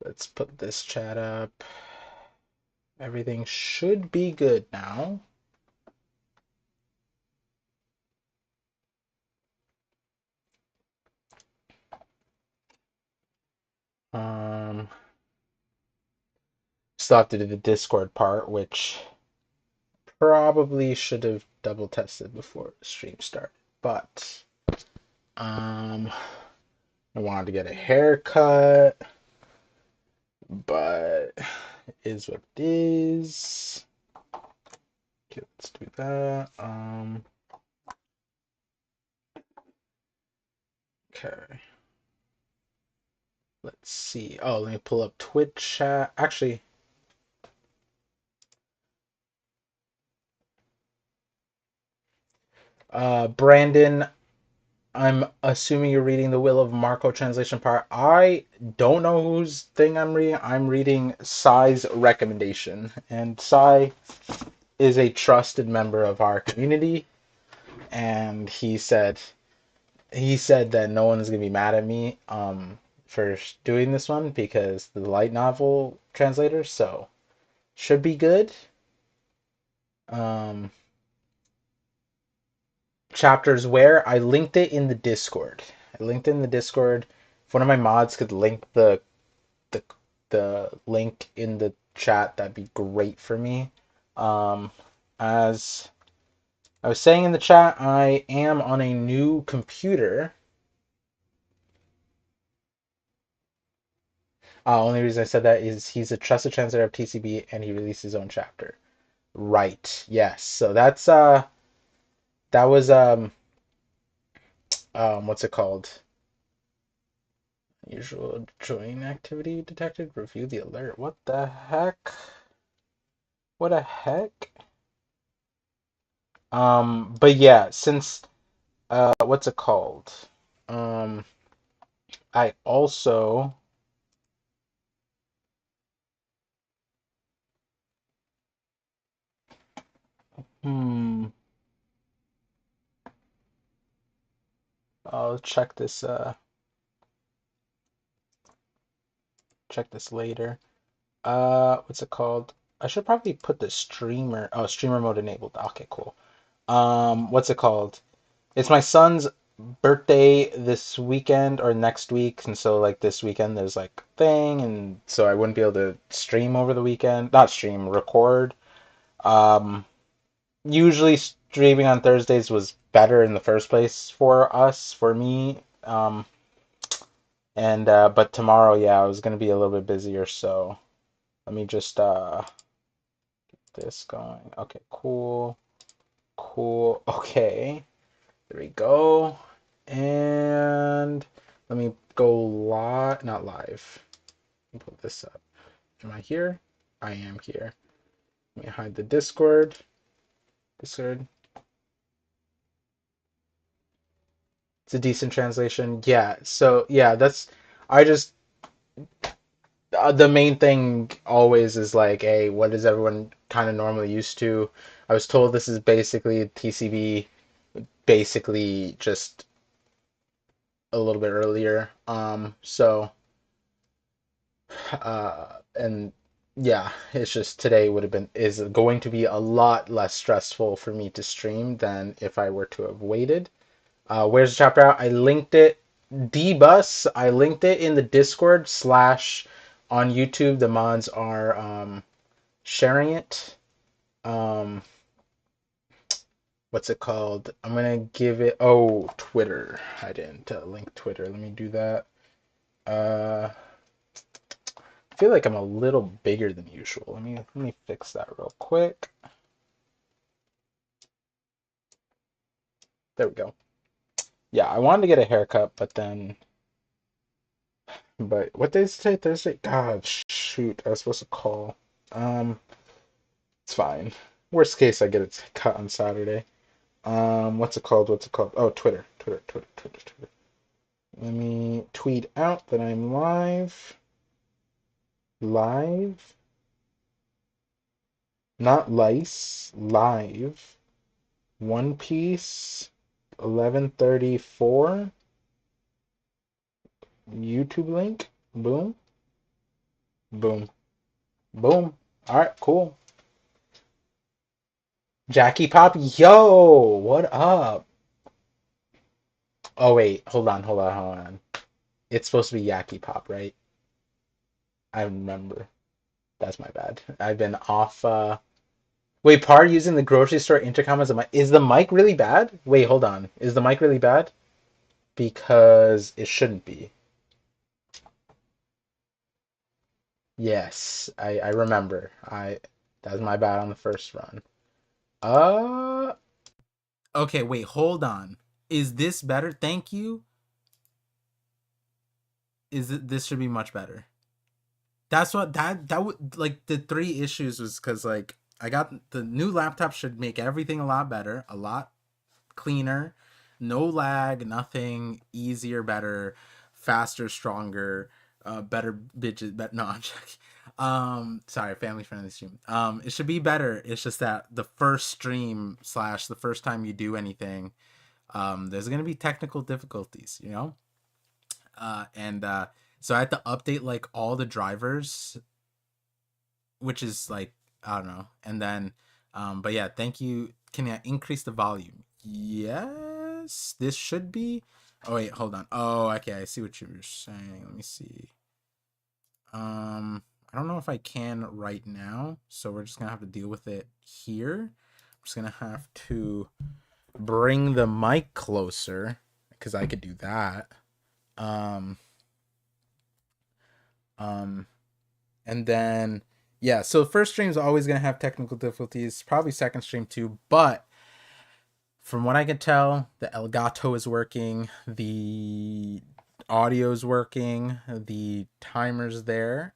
Let's put this chat up. Everything should be good now. Um, Still have to do the Discord part, which probably should have double tested before the stream started. But um, I wanted to get a haircut, but it is what it is. Okay, let's do that. Okay. Let's see. Oh, let me pull up Twitch chat. Actually, Brandon, I'm assuming you're reading the Will of Marco translation part. I don't know whose thing I'm reading. I'm reading Sai's recommendation, and Sai is a trusted member of our community, and he said that no one's gonna be mad at me for doing this one because the light novel translator, so should be good. Um, Chapters where I linked it in the Discord. I linked it in the Discord. If one of my mods could link the the link in the chat, that'd be great for me. Um, as I was saying in the chat, I am on a new computer. Only reason I said that is he's a trusted translator of TCB and he released his own chapter. Right. Yes. So that was what's it called? Usual join activity detected. Review the alert. What the heck? What a heck? But yeah, since what's it called? Um, I also hmm. I'll check this later. What's it called? I should probably put the streamer mode enabled. Okay, cool. What's it called? It's my son's birthday this weekend or next week, and so like this weekend there's like a thing, and so I wouldn't be able to stream over the weekend. Not stream, record. Um, Usually streaming on Thursdays was better in the first place for us, for me. And but tomorrow, yeah, I was gonna be a little bit busier, so let me just get this going. Okay, cool, cool. Okay, there we go. And let me go live, not live. Let me put this up. Am I here? I am here. Let me hide the Discord. Discord. It's a decent translation. Yeah. So yeah, that's. I just the main thing always is like, hey, what is everyone kind of normally used to? I was told this is basically TCB, basically just a little bit earlier. And yeah, it's just today would have been is going to be a lot less stressful for me to stream than if I were to have waited. Where's the chapter out? I linked it. Dbus. I linked it in the Discord slash on YouTube. The mods are sharing it. Um, what's it called? I'm gonna give it. Oh, Twitter. I didn't link Twitter. Let me do that. I feel like I'm a little bigger than usual. Let me fix that real quick. There we go. Yeah, I wanted to get a haircut, but what day is today? Thursday? God, shoot, I was supposed to call. Um, it's fine. Worst case, I get it cut on Saturday. What's it called? What's it called? Oh, Twitter, Twitter, Twitter, Twitter, Twitter. Let me tweet out that I'm live. Live, not lice. Live. One Piece. 11:34. YouTube link. Boom. Boom. Boom. All right, cool. Jackie Pop, yo, what up? Oh wait, hold on. It's supposed to be Yaki Pop, right? I remember. That's my bad. I've been off. Wait, Par using the grocery store intercom as a mic. Is the mic really bad? Wait, hold on. Is the mic really bad? Because it shouldn't be. Yes, I remember. That was my bad on the first run. Uh, okay, wait, hold on. Is this better? Thank you. This should be much better. That's what that would like the three issues was because like I got the new laptop should make everything a lot better, a lot cleaner, no lag, nothing, easier, better, faster, stronger, better bitches. But no, I'm joking. Sorry, family friendly stream. It should be better. It's just that the first stream slash the first time you do anything, there's gonna be technical difficulties, you know. And So I had to update like all the drivers, which is like I don't know, and then but yeah, thank you. Can I increase the volume? Yes, this should be. Oh wait, hold on. Oh, okay, I see what you were saying. Let me see. I don't know if I can right now, so we're just gonna have to deal with it here. I'm just gonna have to bring the mic closer because I could do that. Um, um, and then yeah, so first stream is always gonna have technical difficulties. Probably second stream too, but from what I can tell, the Elgato is working, the audio is working, the timer's there.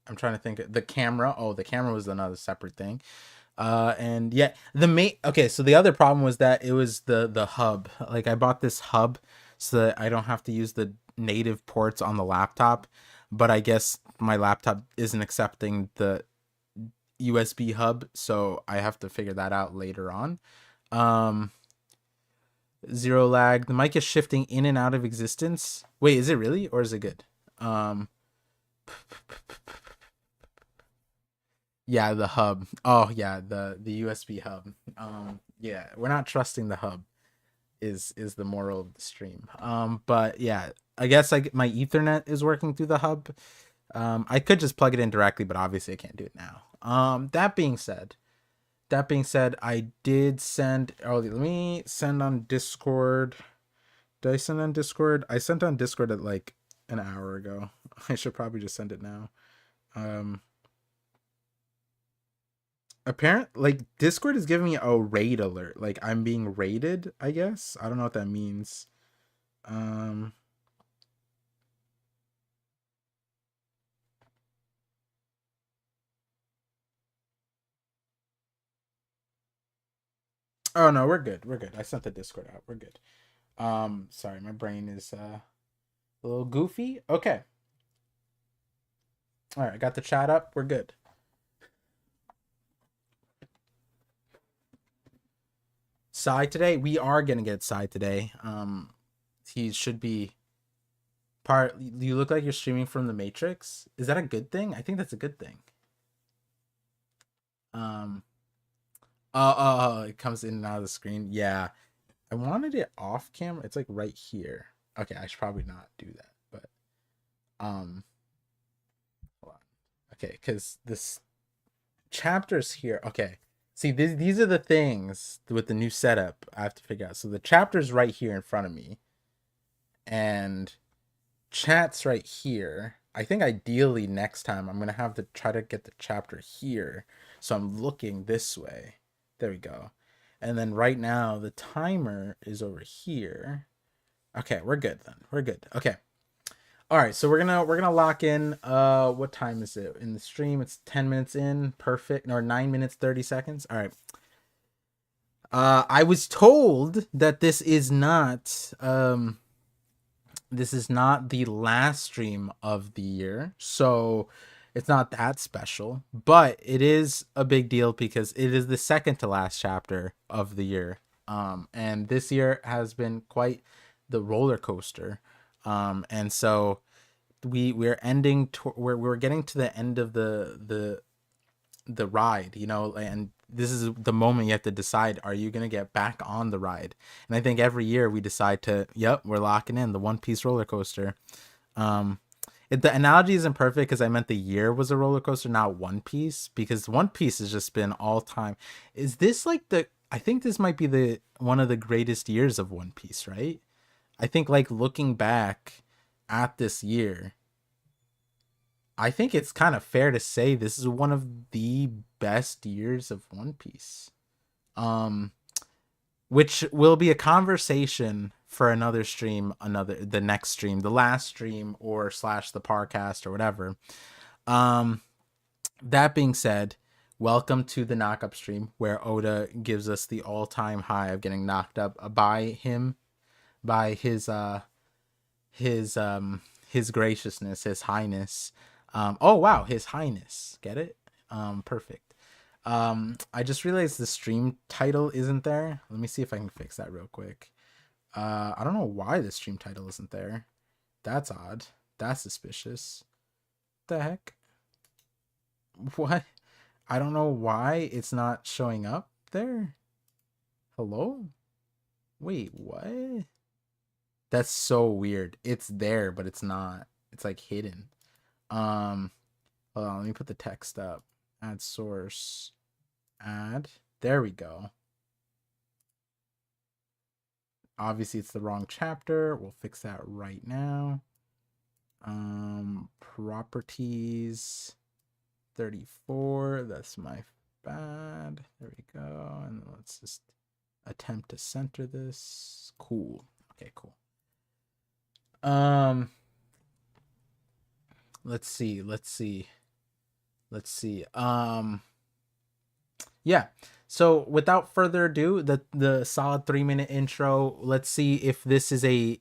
I'm trying to think. The camera. Oh, the camera was another separate thing. And yeah, the main. Okay, so the other problem was that it was the hub. Like I bought this hub so that I don't have to use the native ports on the laptop, but I guess my laptop isn't accepting the USB hub, so I have to figure that out later on. Um, Zero lag. The mic is shifting in and out of existence. Wait, is it really, or is it good? Um, yeah, the hub. Oh yeah, the USB hub. Yeah, we're not trusting the hub. Is the moral of the stream. But yeah, I guess my Ethernet is working through the hub. I could just plug it in directly, but obviously I can't do it now. That being said, I did send. Oh, let me send on Discord. Did I send on Discord? I sent on Discord at like an hour ago. I should probably just send it now. Apparent like Discord is giving me a raid alert. Like I'm being raided, I guess. I don't know what that means. Um Oh no, we're good. We're good. I sent the Discord out. We're good. Sorry, my brain is a little goofy. Okay. All right, got the chat up. We're good. Sai today, we are gonna get Sai today. He should be part. You look like you're streaming from the Matrix. Is that a good thing? I think that's a good thing. Um. It comes in and out of the screen. Yeah, I wanted it off camera. It's like right here. Okay, I should probably not do that, but hold on. Okay, because this chapters here. Okay, see these are the things with the new setup I have to figure out. So the chapter's right here in front of me, and chat's right here. I think ideally next time I'm gonna have to try to get the chapter here, so I'm looking this way. There we go. And then right now the timer is over here. Okay, we're good then. We're good. Okay. All right, so we're gonna lock in. What time is it in the stream? It's 10 minutes in. Perfect. Or 9 minutes 30 seconds. All right. I was told that this is not the last stream of the year, so it's not that special, but it is a big deal because it is the second to last chapter of the year. And this year has been quite the roller coaster. And so we're ending we're getting to the end of the ride, you know, and this is the moment you have to decide, are you going to get back on the ride? And I think every year we decide to, yep, we're locking in the One Piece roller coaster. The analogy isn't perfect because I meant the year was a roller coaster, not One Piece, because One Piece has just been all time. Is this like I think this might be the one of the greatest years of One Piece, right? I think like looking back at this year, I think it's kind of fair to say this is one of the best years of One Piece. Um, which will be a conversation for another stream, the next stream, the last stream, or slash the Parcast or whatever. Um, that being said, welcome to the knock up stream where Oda gives us the all time high of getting knocked up by his graciousness, his highness. Oh wow, his highness. Get it? Perfect. I just realized the stream title isn't there. Let me see if I can fix that real quick. I don't know why the stream title isn't there. That's odd. That's suspicious. What the heck? What? I don't know why it's not showing up there. Hello? Wait, what? That's so weird. It's there, but it's not. It's like hidden. Hold on, let me put the text up. Add source. Add. There we go. Obviously it's the wrong chapter. We'll fix that right now. Properties 34. That's my bad. There we go. And let's just attempt to center this. Cool. Okay, cool. Let's see. Yeah. So without further ado, the solid 3-minute intro. Let's see if this is a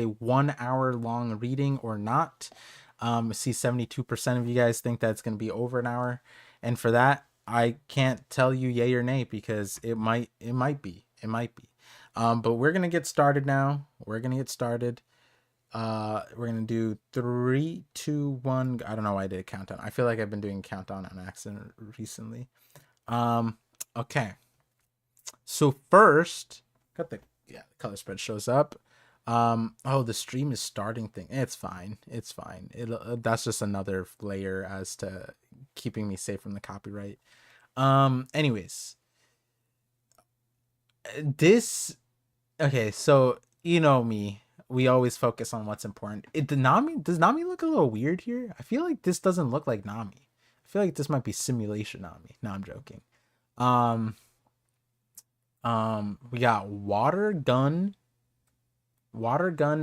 1 hour long reading or not. I see 72% of you guys think that it's going to be over an hour, and for that, I can't tell you yay or nay because it might be. But we're gonna get started now. We're gonna do 3, 2, 1. I don't know why I did a countdown. I feel like I've been doing a countdown on accident recently. Okay. So first, got the color spread shows up. Oh, the stream is starting thing. It's fine. That's just another layer as to keeping me safe from the copyright. Anyways, okay, so you know me. We always focus on what's important. Does Nami look a little weird here? I feel like this doesn't look like Nami. I feel like this might be simulation Nami. No, I'm joking. We got water gun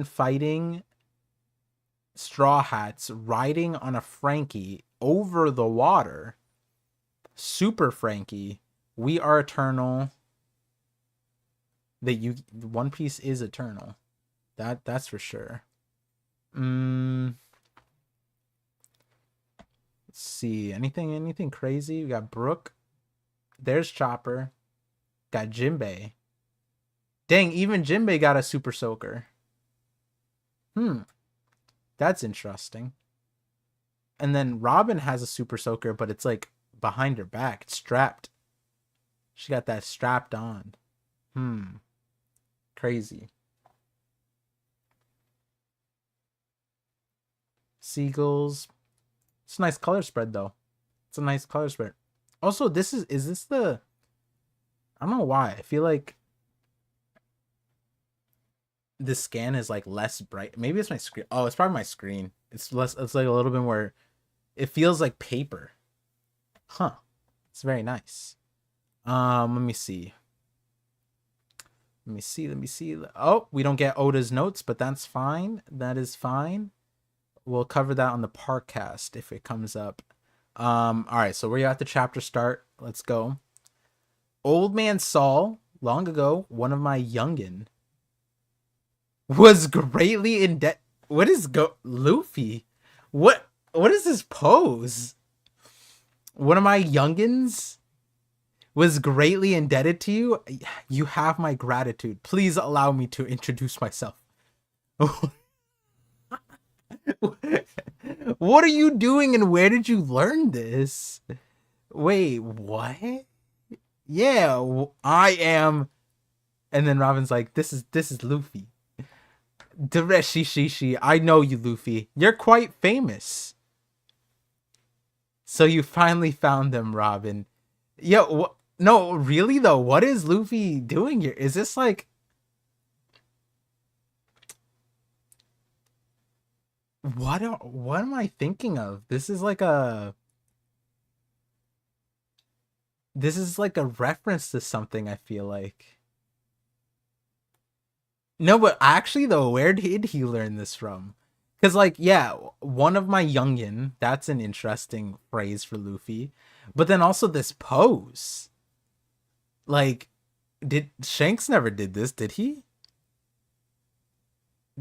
fighting Straw Hats riding on a Frankie over the water. Super Frankie. We are eternal. One Piece is eternal. That's for sure. Let's see. Anything crazy? We got Brook. There's Chopper. Got Jinbei. Dang, even Jinbei got a super soaker. That's interesting. And then Robin has a super soaker, but it's like behind her back. It's strapped. She got that strapped on. Crazy. Seagulls. It's a nice color spread though. It's a nice color spread. Also, is this the, I don't know why. I feel like this scan is like less bright. Maybe it's my screen. Oh, it's probably my screen. It's like a little bit more, it feels like paper. It's very nice. Let me see. Oh, we don't get Oda's notes, but that's fine. That is fine. We'll cover that on the Parcast if it comes up. All right, so we're at the chapter start. Let's go. Old man Saul, long ago, one of my youngin, was greatly in debt. What is Luffy? What is this pose? One of my youngins was greatly indebted to you. You have my gratitude. Please allow me to introduce myself. What are you doing and where did you learn this? Wait, what? Yeah, I am. And then Robin's like, this is Luffy. Dereshishishi, I know you, Luffy. You're quite famous. So you finally found them, Robin. Yo, no, really though, what is Luffy doing here? Is this like what am I thinking of? This is like a reference to something, I feel like. No, but actually though, where did he learn this from? Cause like, yeah, one of my youngin, that's an interesting phrase for Luffy. But then also this pose. Like, did Shanks never did this, did he?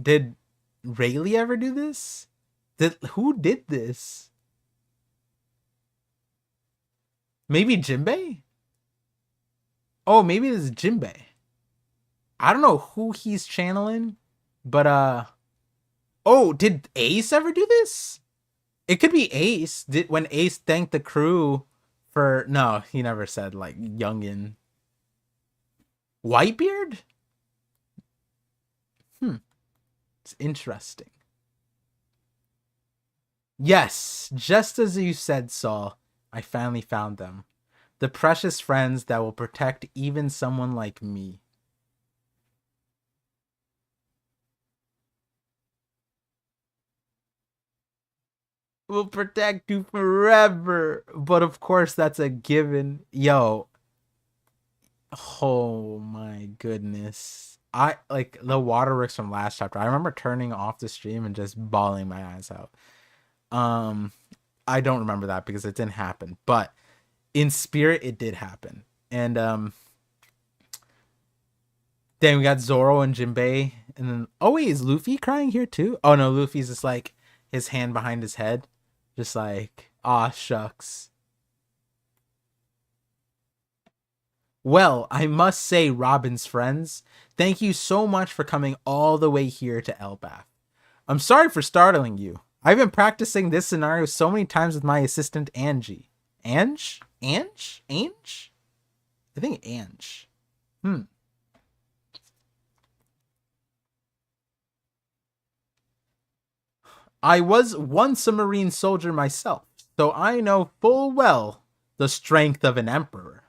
Did Rayleigh ever do this? Who did this? Maybe Jinbei? Oh, maybe this is Jinbei. I don't know who he's channeling, but oh, did Ace ever do this? It could be Ace. Did when Ace thanked the crew for no, he never said like youngin. Whitebeard? Hmm. It's interesting. Yes, just as you said, Saul, I finally found them. The precious friends that will protect even someone like me. Will protect you forever. But of course, that's a given. Yo, oh my goodness. I like the waterworks from last chapter. I remember turning off the stream and just bawling my eyes out. Um, I don't remember that because it didn't happen, but in spirit, it did happen. And then we got Zoro and Jinbei, and then oh wait, is Luffy crying here too? Oh no, Luffy's just like his hand behind his head, just like ah shucks. Well, I must say, Robin's friends, thank you so much for coming all the way here to Elbaf. I'm sorry for startling you. I've been practicing this scenario so many times with my assistant Angie. Ange? Ange? Ange? I think Ange. Hmm. I was once a Marine soldier myself, so I know full well the strength of an emperor.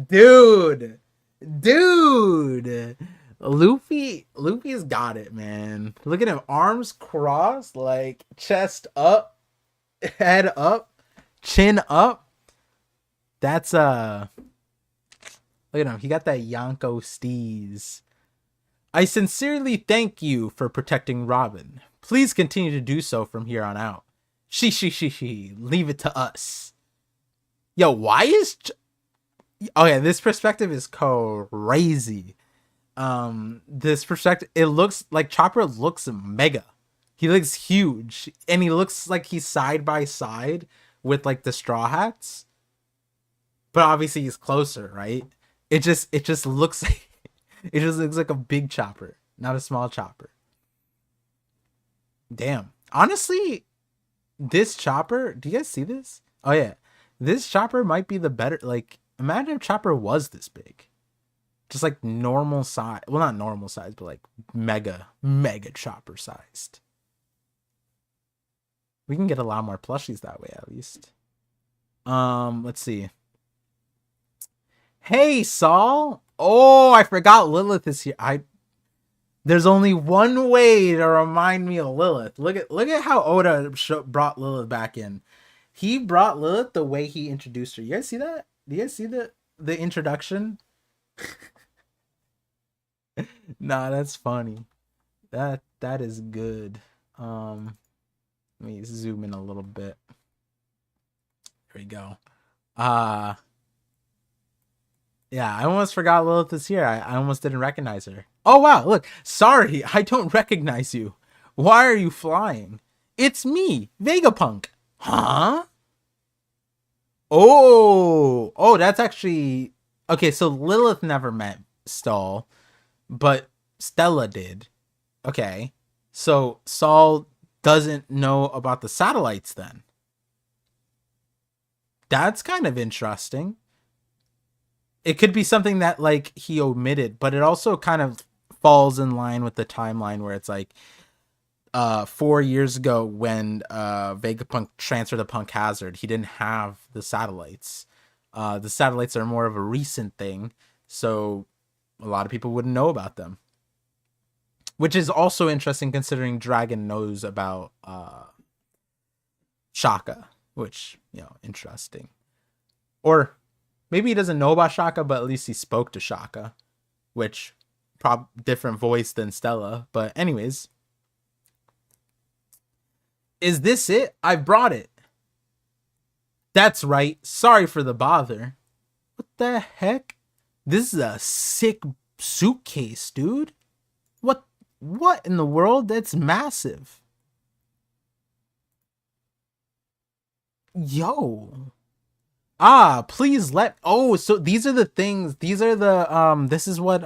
Dude. Dude. Luffy's got it, man. Look at him, arms crossed, like chest up, head up, chin up. That's look at him. He got that Yonko steez. I sincerely thank you for protecting Robin. Please continue to do so from here on out. She. Leave it to us. Yo, why is... Okay, this perspective is crazy. This perspective, it looks like Chopper looks mega. He looks huge. And he looks like he's side by side with like the Straw Hats. But obviously he's closer, right? It just looks like it just looks like a big chopper, not a small chopper. Damn. Honestly, this chopper, do you guys see this? Oh yeah. This chopper might be the better, like imagine if Chopper was this big. Just like normal size. Well, not normal size, but like mega chopper sized. We can get a lot more plushies that way at least. Let's see. Hey, Saul. Oh, I forgot Lilith is here. There's only one way to remind me of Lilith. Look at how Oda brought Lilith back in. He brought Lilith the way he introduced her. You guys see that? Do you guys see the introduction? Nah, that's funny. That is good. Let me zoom in a little bit. There we go. Yeah, I almost forgot Lilith is here. I almost didn't recognize her. Oh wow, look. Sorry, I don't recognize you. Why are you flying? It's me, Vegapunk. Huh? Oh, that's actually okay. So Lilith never met Saul, but Stella did. Okay. So Saul doesn't know about the satellites then. That's kind of interesting. It could be something that like he omitted, but it also kind of falls in line with the timeline where it's like 4 years ago when Vegapunk transferred to Punk Hazard, he didn't have the satellites. The satellites are more of a recent thing, so a lot of people wouldn't know about them. Which is also interesting considering Dragon knows about Shaka, which, interesting. Or maybe he doesn't know about Shaka, but at least he spoke to Shaka, which different voice than Stella. But anyways, is this it? I brought it. That's right. Sorry for the bother. What the heck? This is a sick suitcase, dude. What in the world? That's massive. Yo. Please let. Oh, so these are the things. These are the this is what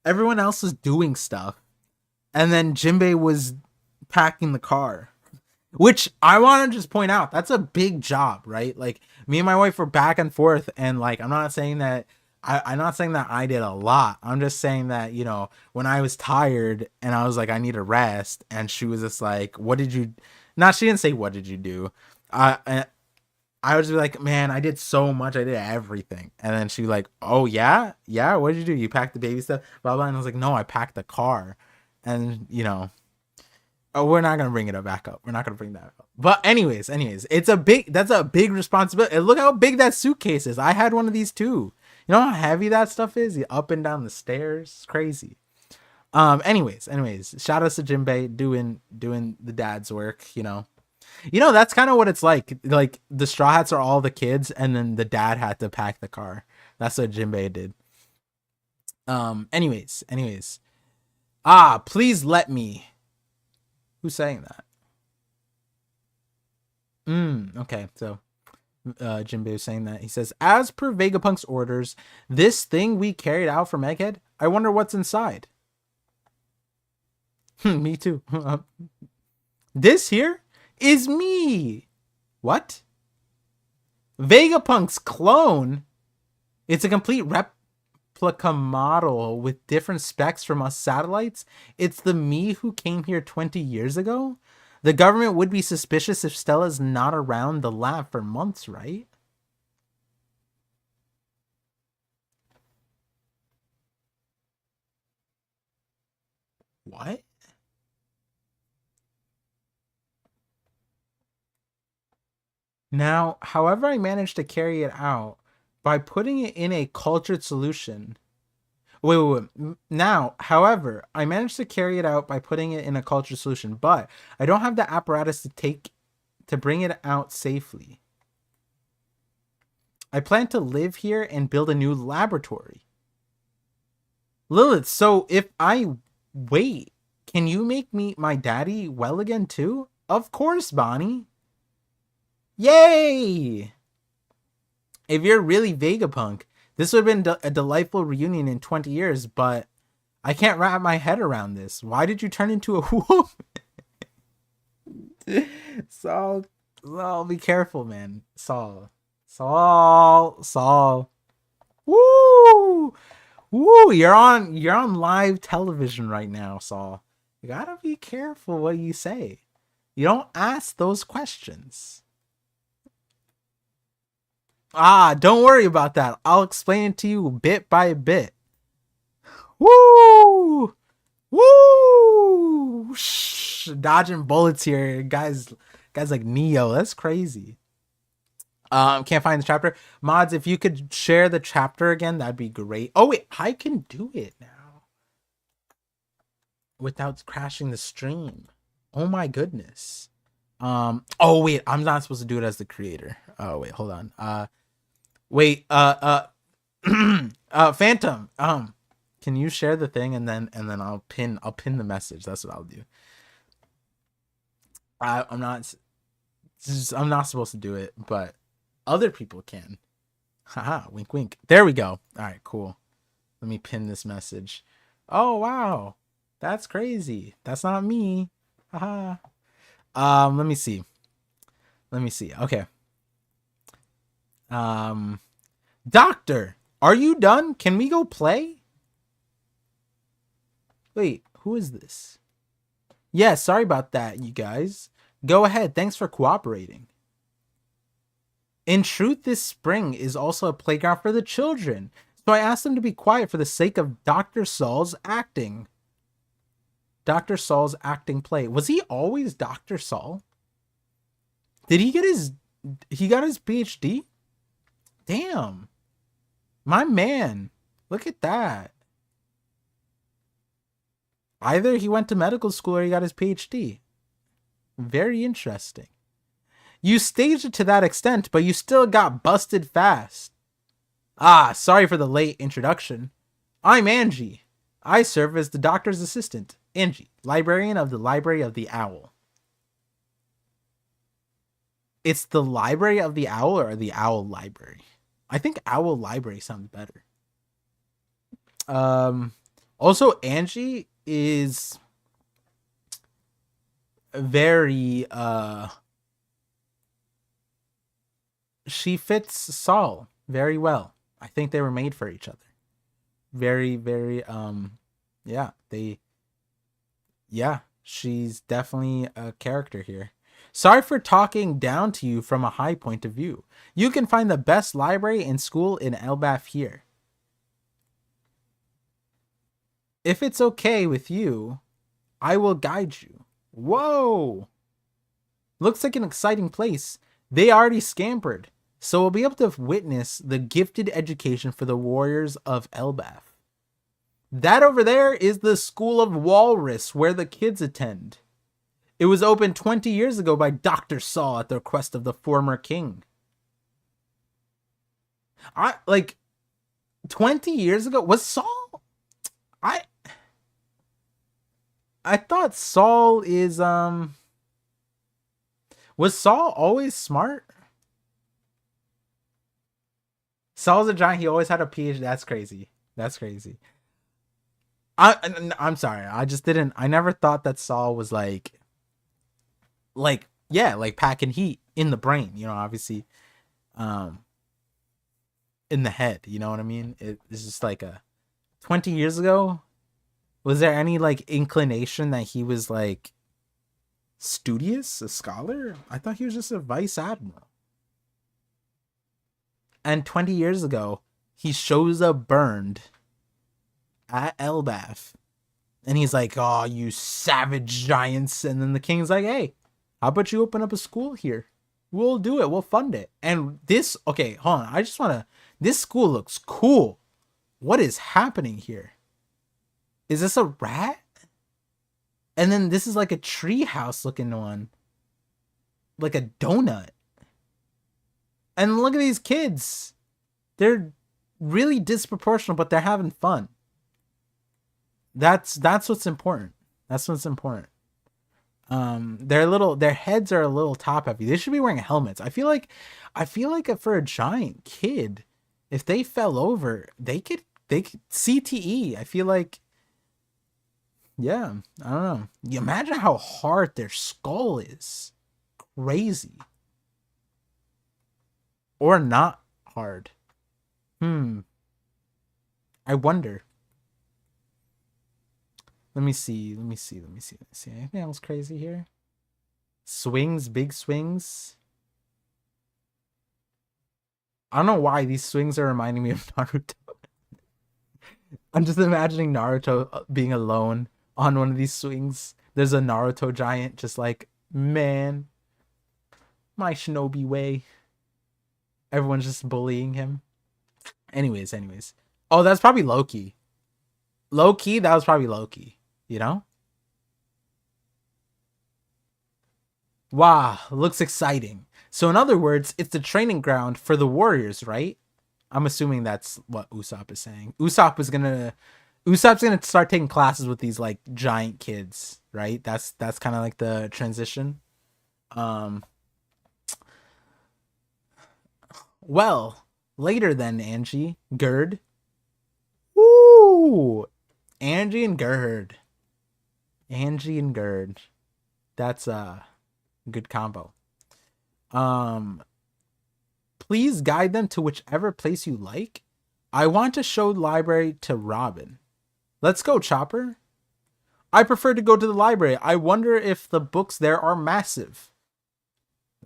everyone else is doing stuff. And then Jinbei was packing the car. Which I want to just point out, that's a big job, right? Like me and my wife were back and forth, and like I'm not saying that I'm not saying that I did a lot. I'm just saying that, when I was tired and I was like, I need a rest, and she was just like, what did you not she didn't say what did you do? I was like, man, I did so much, I did everything. And then she was like, oh yeah? Yeah, what did you do? You packed the baby stuff, blah blah. And I was like, no, I packed the car. And oh, we're not gonna bring it back up. We're not gonna bring that up. But anyways, that's a big responsibility. And look how big that suitcase is. I had one of these too. You know how heavy that stuff is? You up and down the stairs. It's crazy. Anyways, shout out to Jinbei doing the dad's work. That's kind of what it's like. Like the Straw Hats are all the kids, and then the dad had to pack the car. That's what Jinbei did. Anyways. Please let me. Who's saying that? Okay, so Jinbei was saying that. He says, as per Vegapunk's orders, this thing we carried out from Egghead, I wonder what's inside. Me too. This here is me. What? Vegapunk's clone? It's a complete replica model with different specs from us satellites. It's the me who came here 20 years ago? The government would be suspicious if Stella's not around the lab for months, right? What? Now, however, I managed to carry it out by putting it in a cultured solution. Wait. Now, however, I managed to carry it out by putting it in a cultured solution, but I don't have the apparatus to bring it out safely. I plan to live here and build a new laboratory. Lilith, so if I wait, can you make my daddy well again too? Of course, Bonnie. Yay! If you're really Vegapunk, this would have been a delightful reunion in 20 years, but I can't wrap my head around this. Why did you turn into a wolf? Saul, be careful, man. Saul. Woo! You're on live television right now, Saul. You gotta be careful what you say. You don't ask those questions. Don't worry about that. I'll explain it to you bit by bit. Woo! Dodging bullets here, guys like Neo. That's crazy. Can't find the chapter. Mods, if you could share the chapter again, that'd be great. Oh wait, I can do it now without crashing the stream. Oh my goodness. Oh wait, I'm not supposed to do it as the creator. Oh wait, hold on. Phantom. Can you share the thing and then I'll pin the message. That's what I'll do. I'm not supposed to do it, but other people can. Haha, wink wink. There we go. All right, cool. Let me pin this message. Oh wow. That's crazy. That's not me. Haha. Let me see. Let me see. Okay. Um, Doctor, are you done? Can we go play? Wait, who is this? Yeah, sorry about that, you guys. Go ahead. Thanks for cooperating. In truth, this spring is also a playground for the children. So I asked them to be quiet for the sake of Dr. Saul's acting. Dr. Saul's acting play. Was he always Dr. Saul? Did he get he got his PhD? Damn. My man. Look at that. Either he went to medical school or he got his PhD. Very interesting. You staged it to that extent, but you still got busted fast. Ah, sorry for the late introduction. I'm Angie. I serve as the doctor's assistant. Angie, librarian of the Library of the Owl. It's the Library of the Owl or the Owl Library? I think Owl Library sounds better. Also, Angie is very she fits Saul very well. I think they were made for each other. Very, very she's definitely a character here. Sorry for talking down to you from a high point of view. You can find the best library and school in Elbaf here. If it's okay with you, I will guide you. Whoa! Looks like an exciting place. They already scampered, so we'll be able to witness the gifted education for the warriors of Elbaf. That over there is the School of Walrus, where the kids attend. It was opened 20 years ago by Dr. Saul at the request of the former king. 20 years ago? Was Saul? I thought Saul is, was Saul always smart? Saul's a giant. He always had a PhD. That's crazy. That's crazy. I'm sorry. I never thought that Saul was like packing heat in the brain, obviously, in the head, you know what I mean? It's just like 20 years ago. Was there any inclination that he was studious, a scholar? I thought he was just a vice admiral. And 20 years ago, he shows up burned at Elbaf. And he's like, oh, you savage giants. And then the king's like, hey, how about you open up a school here? We'll do it. We'll fund it. And okay, hold on. This school looks cool. What is happening here? Is this a rat? And then this is like a tree house looking one. Like a donut. And look at these kids. They're really disproportional, but they're having fun. That's what's important. That's what's important. Their heads are a little top heavy. They should be wearing helmets. I feel like for a giant kid, if they fell over, they could CTE. I feel like, yeah, I don't know. You imagine how hard their skull is. Crazy. Or not hard. I wonder. Let me see. Anything else crazy here? Swings, big swings. I don't know why these swings are reminding me of Naruto. I'm just imagining Naruto being alone on one of these swings. There's a Naruto giant just like, man, my shinobi way. Everyone's just bullying him. Anyways. Oh, that's probably Loki. That was probably Loki. Wow, looks exciting. So in other words, it's the training ground for the warriors, right? I'm assuming that's what Usopp is saying. Usopp's gonna start taking classes with these giant kids, right? That's kind of like the transition. Well, later then, Angie, Gerd. Woo! Angie and Gerd. Angie and Gerd. That's a good combo. Um, Please guide them to whichever place you like. I want to show the library to Robin. Let's go, Chopper. I prefer to go to the library. I wonder if the books there are massive.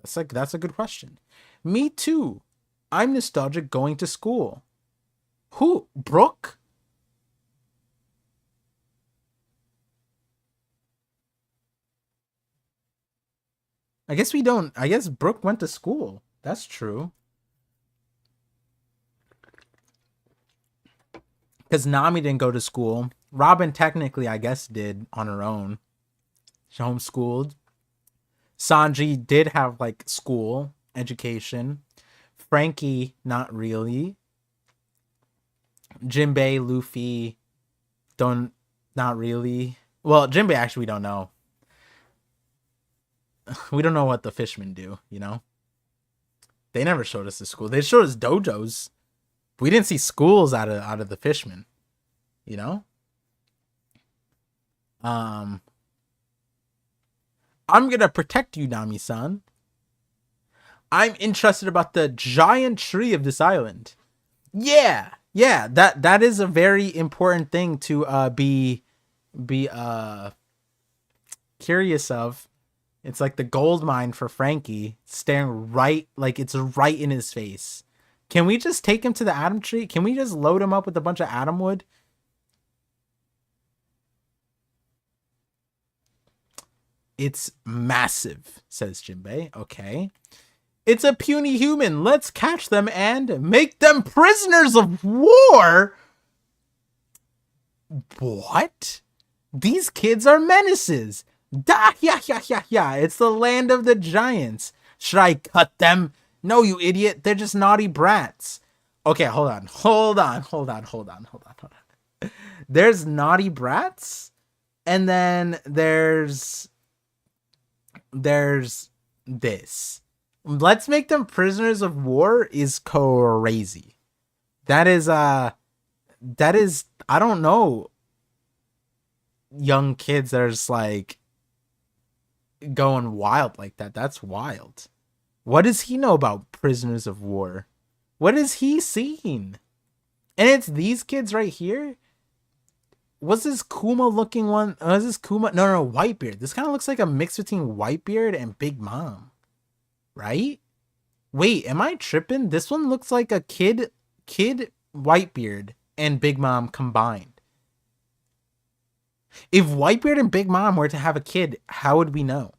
That's a good question. Me too. I'm nostalgic going to school. Who? Brooke? I guess we don't. I guess Brooke went to school. That's true. Because Nami didn't go to school. Robin technically, I guess, did on her own. She homeschooled. Sanji did have like school, education. Frankie, not really. Jinbei, Luffy, don't, not really. Well, Jinbei actually we don't know. We don't know what the fishmen do, you know? They never showed us the school. They showed us dojos. We didn't see schools out of the fishmen, you know? I'm gonna protect you, Nami-san. I'm interested about the giant tree of this island. Yeah, that is a very important thing to be curious of. It's like the gold mine for Frankie, staring right, like it's right in his face. Can we just take him to the Atom Tree? Can we just load him up with a bunch of Atom Wood? It's massive, says Jinbei. Okay. It's a puny human. Let's catch them and make them prisoners of war. What? These kids are menaces. Yeah. It's the land of the giants. Should I cut them? No, you idiot. They're just naughty brats. Okay, hold on. There's naughty brats, and then there's this. Let's make them prisoners of war is crazy. That is I don't know, young kids that are just like going wild like that. That's wild. What does he know about prisoners of war? What is he seeing? And it's these kids right here. Was this Kuma looking one? Was this Kuma? No, Whitebeard. This kind of looks like a mix between Whitebeard and Big Mom. Right? Wait, am I tripping? This one looks like a kid Whitebeard and Big Mom combined. If Whitebeard and Big Mom were to have a kid, how would we know?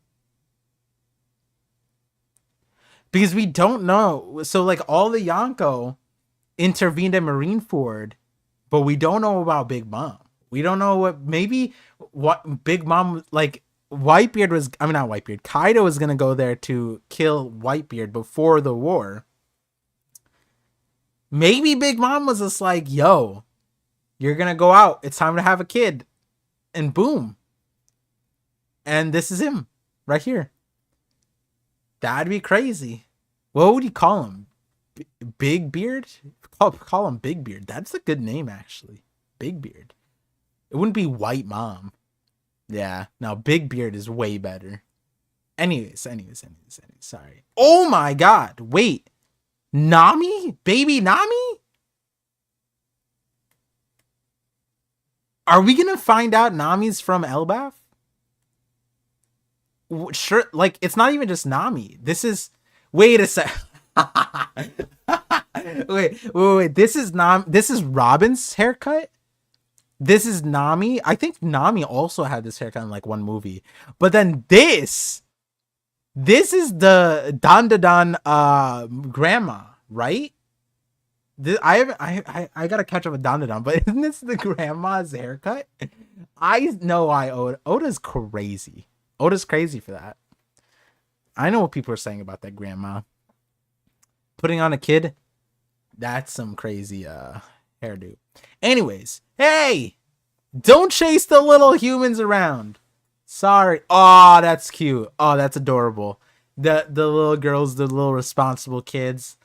Because we don't know. So like all the Yonko intervened at Marineford, but we don't know about Big Mom. We don't know what Big Mom, like Whitebeard was, I mean not Whitebeard, Kaido was going to go there to kill Whitebeard before the war. Maybe Big Mom was just like, yo, you're going to go out. It's time to have a kid. And boom. And this is him right here. That'd be crazy. What would you call him? Big Beard? Call him Big Beard. That's a good name, actually. Big Beard. It wouldn't be White Mom. Yeah. No, Big Beard is way better. Anyways. Sorry. Oh my god. Wait. Nami? Baby Nami? Are we gonna find out Nami's from Elbaf? Sure, like it's not even just Nami. This is wait a sec. wait. This is Robin's haircut. This is Nami. I think Nami also had this haircut in like one movie. But then this is the Dandadan grandma, right? I gotta catch up with Dandadan, but isn't this the grandma's haircut? I know Oda's crazy. Oda's crazy for that. I know what people are saying about that grandma. Putting on a kid, that's some crazy hairdo. Anyways, hey! Don't chase the little humans around. Sorry. Oh, that's cute. Oh, that's adorable. The little girls, the little responsible kids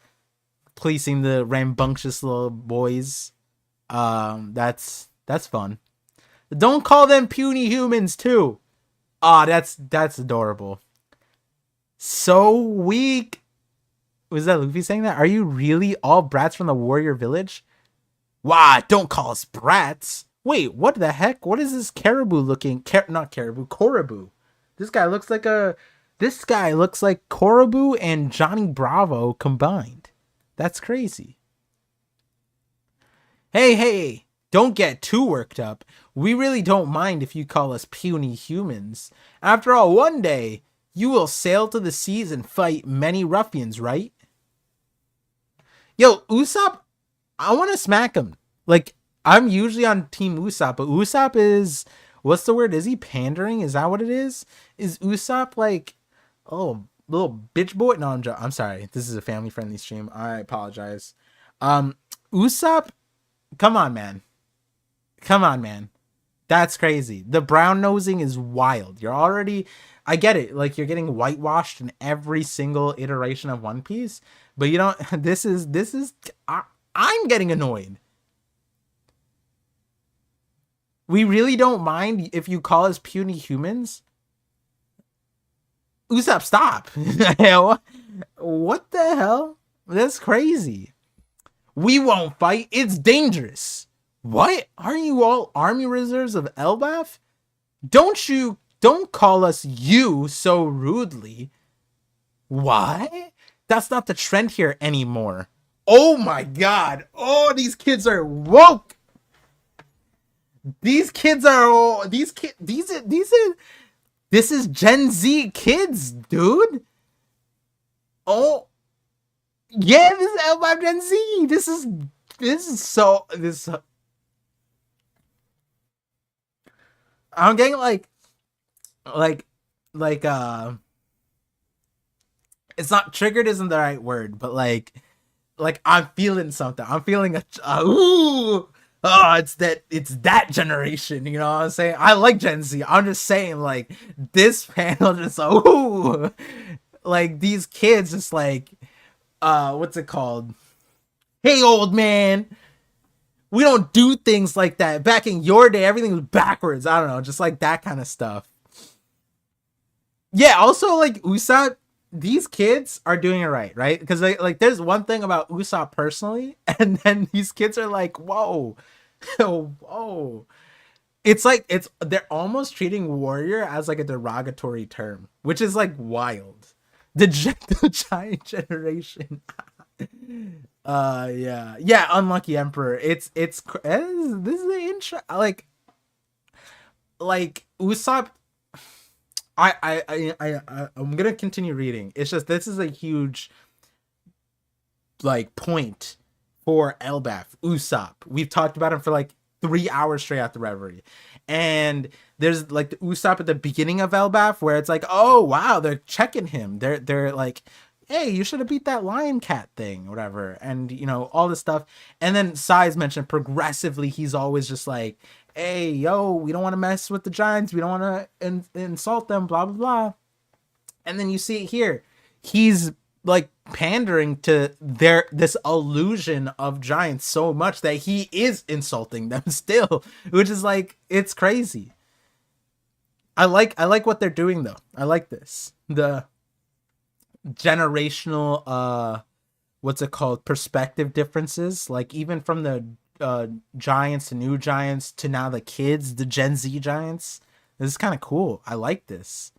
policing the rambunctious little boys. That's fun. Don't call them puny humans too. Ah, that's adorable. So weak. Was that Luffy saying that? Are you really all brats from the warrior village? Why, don't call us brats. Wait, what the heck? What is this caribou looking? Not caribou, Korribu. This guy looks like a. This guy looks like Korribu and Johnny Bravo combined. That's crazy. Hey, don't get too worked up. We really don't mind if you call us puny humans. After all, one day, you will sail to the seas and fight many ruffians, right? Yo, Usopp, I want to smack him. Like, I'm usually on Team Usopp, but Usopp is... What's the word? Is he pandering? Is that what it is? Is Usopp like... Oh, little bitch boy? No, I'm sorry. This is a family-friendly stream. I apologize. Usopp... Come on, man. That's crazy. The brown nosing is wild. You're already... I get it. Like, you're getting whitewashed in every single iteration of One Piece. But you don't... This is... I'm getting annoyed. We really don't mind if you call us puny humans. Usopp, stop. What the hell? That's crazy. We won't fight. It's dangerous. What? Aren't you all army reserves of Elbaf? Don't call us you so rudely. Why? That's not the trend here anymore. Oh my god. Oh, these kids are woke. This is Gen Z kids, dude. Oh, yeah, this is Elbaf Gen Z. I'm getting like, it's not triggered isn't the right word, but like I'm feeling something. I'm feeling ooh. Oh, it's that generation, you know what I'm saying? I like Gen Z. I'm just saying, like, this panel just ooh, like these kids just like, what's it called? Hey, old man, we don't do things like that. Back in your day, everything was backwards. I don't know, just like that kind of stuff. Yeah. Also, like Usopp, these kids are doing it right? Because like, there's one thing about Usopp personally, and then these kids are like, whoa, whoa. It's like they're almost treating warrior as like a derogatory term, which is like wild. The giant generation. Yeah. Unlucky emperor. This is the intro. Like Usopp. I'm gonna continue reading. It's just this is a huge like point for Elbaf, Usopp. We've talked about him for like 3 hours straight after Reverie. And there's like the Usopp at the beginning of Elbaf where it's like, oh wow, they're checking him. They're like, hey, you should have beat that lion cat thing, whatever. And you know, all this stuff. And then Sai's mentioned progressively, he's always just like, hey, yo, we don't want to mess with the giants. We don't want to insult them, blah, blah, blah. And then you see it here. He's like pandering to this illusion of giants so much that he is insulting them still, which is like, it's crazy. I like what they're doing though. I like this. The generational, what's it called? Perspective differences. Like even from the giants to new giants to now the kids, the Gen Z giants. This is kind of cool. I like this.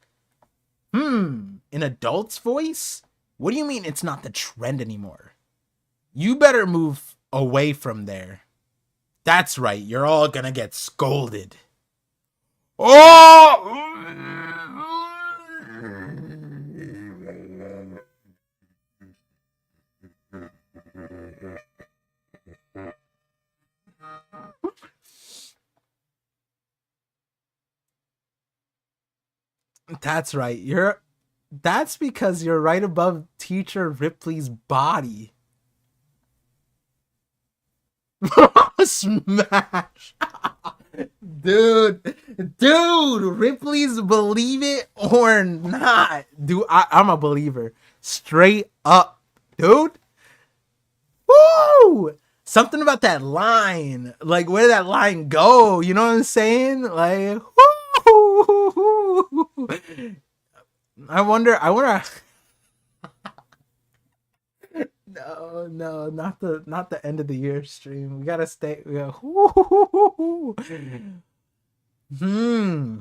An adult's voice? What do you mean it's not the trend anymore? You better move away from there. That's right. You're all gonna get scolded. Oh! That's right. That's because you're right above Teacher Ripley's body. Smash. Dude, Ripley's believe it or not. Dude, I'm a believer. Straight up, dude. Woo! something about that line. Like, where did that line go? You know what I'm saying? Like, I wonder. No, no, not the end of the year stream. We gotta stay. Hmm.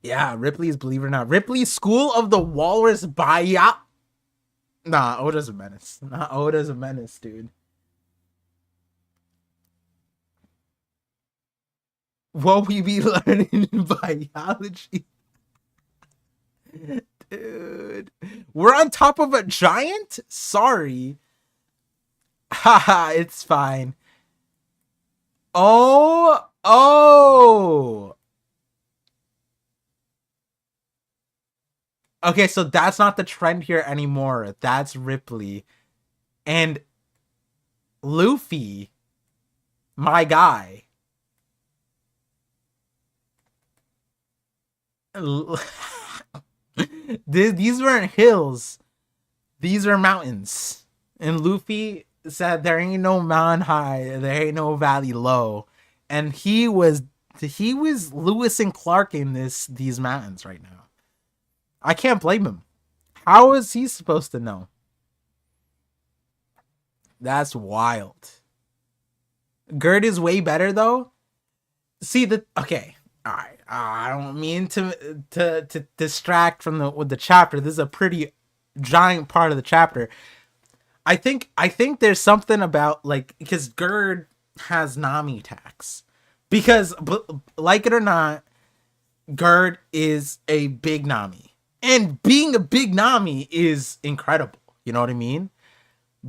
Yeah, Ripley's Believe It or Not. Ripley's School of the Walrus Baya. Nah, Oda's a menace. Nah, Oda's a menace, dude. What we be learning in biology, dude. We're on top of a giant? Sorry. Haha, it's fine. Oh, oh. Okay, so that's not the trend here anymore. That's Ripley. And Luffy, my guy. These weren't hills. These are mountains. And Luffy said there ain't no mountain high, there ain't no valley low. And he was Lewis and Clark in these mountains right now. I can't blame him. How is he supposed to know? That's wild. Gerd is way better though. See okay. All right. I don't mean to distract from the chapter. This is a pretty giant part of the chapter. I think there's something about, like, because Gerd has Nami attacks. Because like it or not, Gerd is a big Nami. And being a big Nami is incredible. You know what I mean?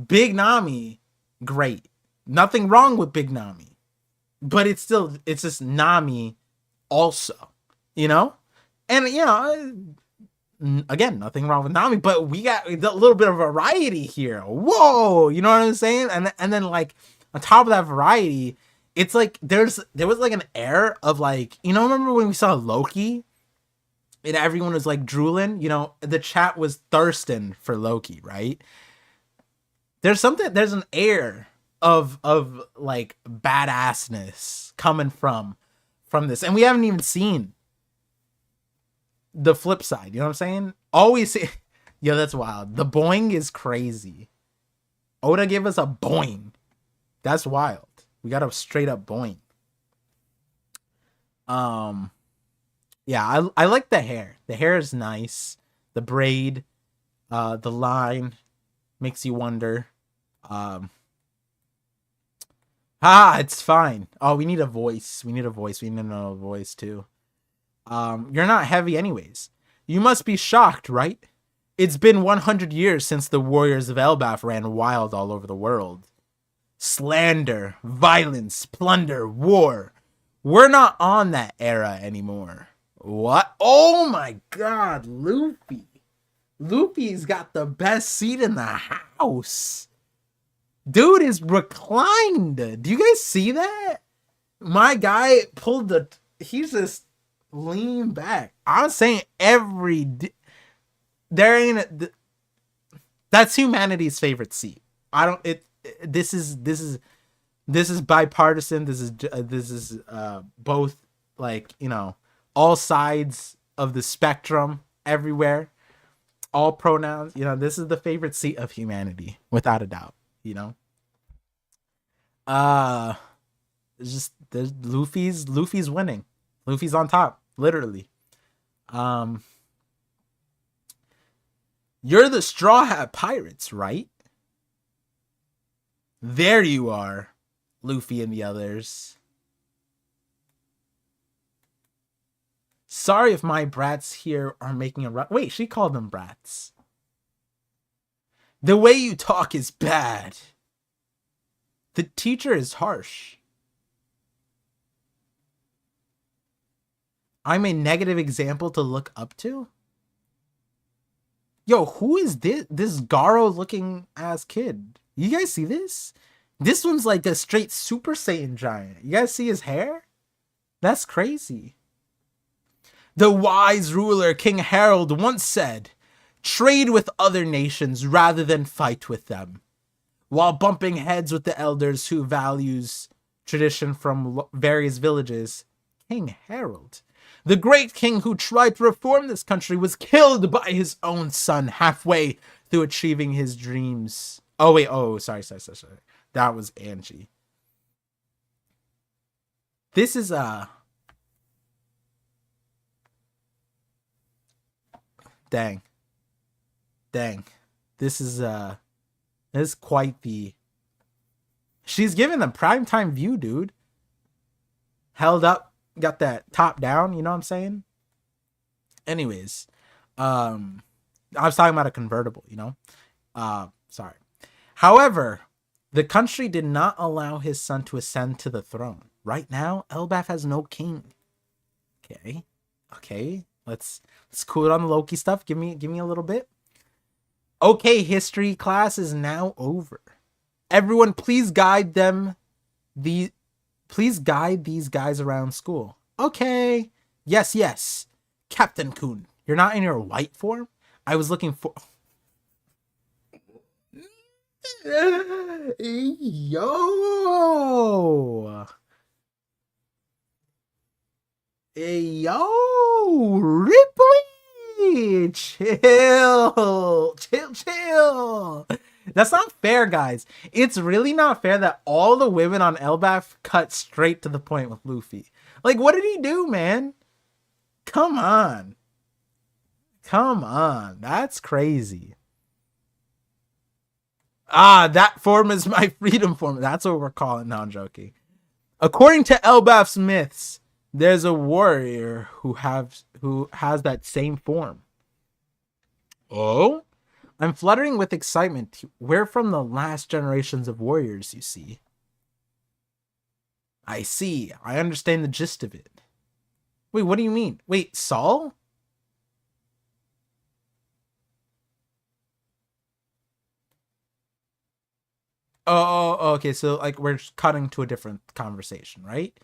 Big Nami, great. Nothing wrong with Big Nami. But it's just Nami also, you know? And, you know, again, nothing wrong with Nami, but we got a little bit of variety here. Whoa! You know what I'm saying? And then, like, on top of that variety, it's like there was like an air of, like, you know, remember when we saw Loki? And everyone was like drooling, you know, the chat was thirsting for Loki, right? There's an air of like badassness coming from this. And we haven't even seen the flip side, you know what I'm saying? Always yo, that's wild. The boing is crazy. Oda gave us a boing. That's wild. We got a straight up boing. Yeah, I like the hair. The hair is nice. The braid, the line makes you wonder. It's fine. Oh, we need a voice. We need to know a voice too. You're not heavy anyways. You must be shocked, right? It's been 100 years since the warriors of Elbaf ran wild all over the world. Slander, violence, plunder, war. We're not on that era anymore. What? Oh my god, Luffy. Luffy's got the best seat in the house. Dude is reclined. Do you guys see that? My guy he's just lean back. I'm saying there ain't that's humanity's favorite seat. This is bipartisan. This is both, like, you know, all sides of the spectrum, everywhere, all pronouns. You know, this is the favorite seat of humanity, without a doubt. You know, there's Luffy's winning. Luffy's on top, literally. You're the Straw Hat Pirates, right? There you are, Luffy and the others. Sorry if my brats here are making a run. Wait, she called them brats. The way you talk is bad. The teacher is harsh. I'm a negative example to look up to? Yo, who is this Garo looking ass kid? You guys see this? This one's like a straight Super Saiyan giant. You guys see his hair? That's crazy. The wise ruler King Harold once said, "Trade with other nations rather than fight with them." while bumping heads with the elders who values tradition from various villages. King Harold, the great king who tried to reform this country, was killed by his own son halfway through achieving his dreams. Oh, wait. Oh, sorry. That was Angie. This is, dang. This is quite the... She's giving them primetime view, dude. Held up, got that top down, you know what I'm saying? Anyways, I was talking about a convertible, you know? Sorry. However, the country did not allow his son to ascend to the throne. Right now, Elbaf has no king. Okay. Let's cool it on the Loki stuff. Give me a little bit. Okay, history class is now over. Everyone, please guide these guys around school. Okay. Yes. Captain Kun, you're not in your white form? I was looking for... Yo, Ripley, chill. That's not fair, guys. It's really not fair that all the women on Elbaf cut straight to the point with Luffy. Like, what did he do, man? Come on. That's crazy. That form is my freedom form. That's what we're calling. No, I'm joking. According to Elbaf's myths, there's a warrior who has that same form. Oh? I'm fluttering with excitement. We're from the last generations of warriors, you see. I see. I understand the gist of it. Wait, what do you mean? Wait, Saul? Oh, okay. So like we're cutting to a different conversation, right?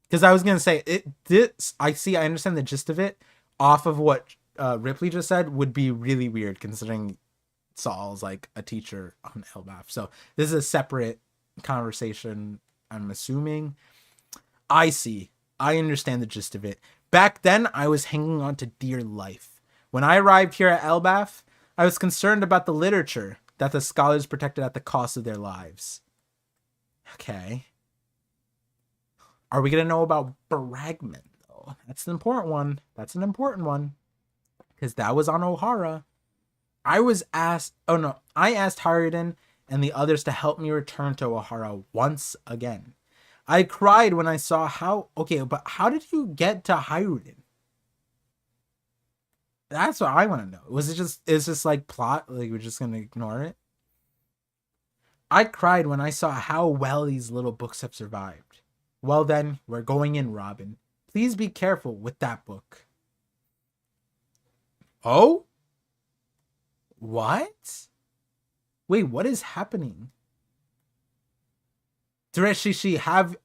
Because I was gonna say I understand the gist of it off of what Ripley just said would be really weird considering Saul's like a teacher on Elbaf. So this is a separate conversation, I'm assuming. I see. I understand the gist of it. Back then, I was hanging on to dear life. When I arrived here at Elbaf, I was concerned about the literature that the scholars protected at the cost of their lives. Okay. Are we going to know about Bragman, though? That's an important one. Because that was on Ohara. I asked Harridan and the others to help me return to Ohara once again. I cried when I saw how... Okay, but how did you get to Harridan? That's what I want to know. It's just like plot? Like we're just going to ignore it? I cried when I saw how well these little books have survived. Well then, we're going in, Robin. Please be careful with that book. Oh? What? Wait, what is happening? Tereshishi, have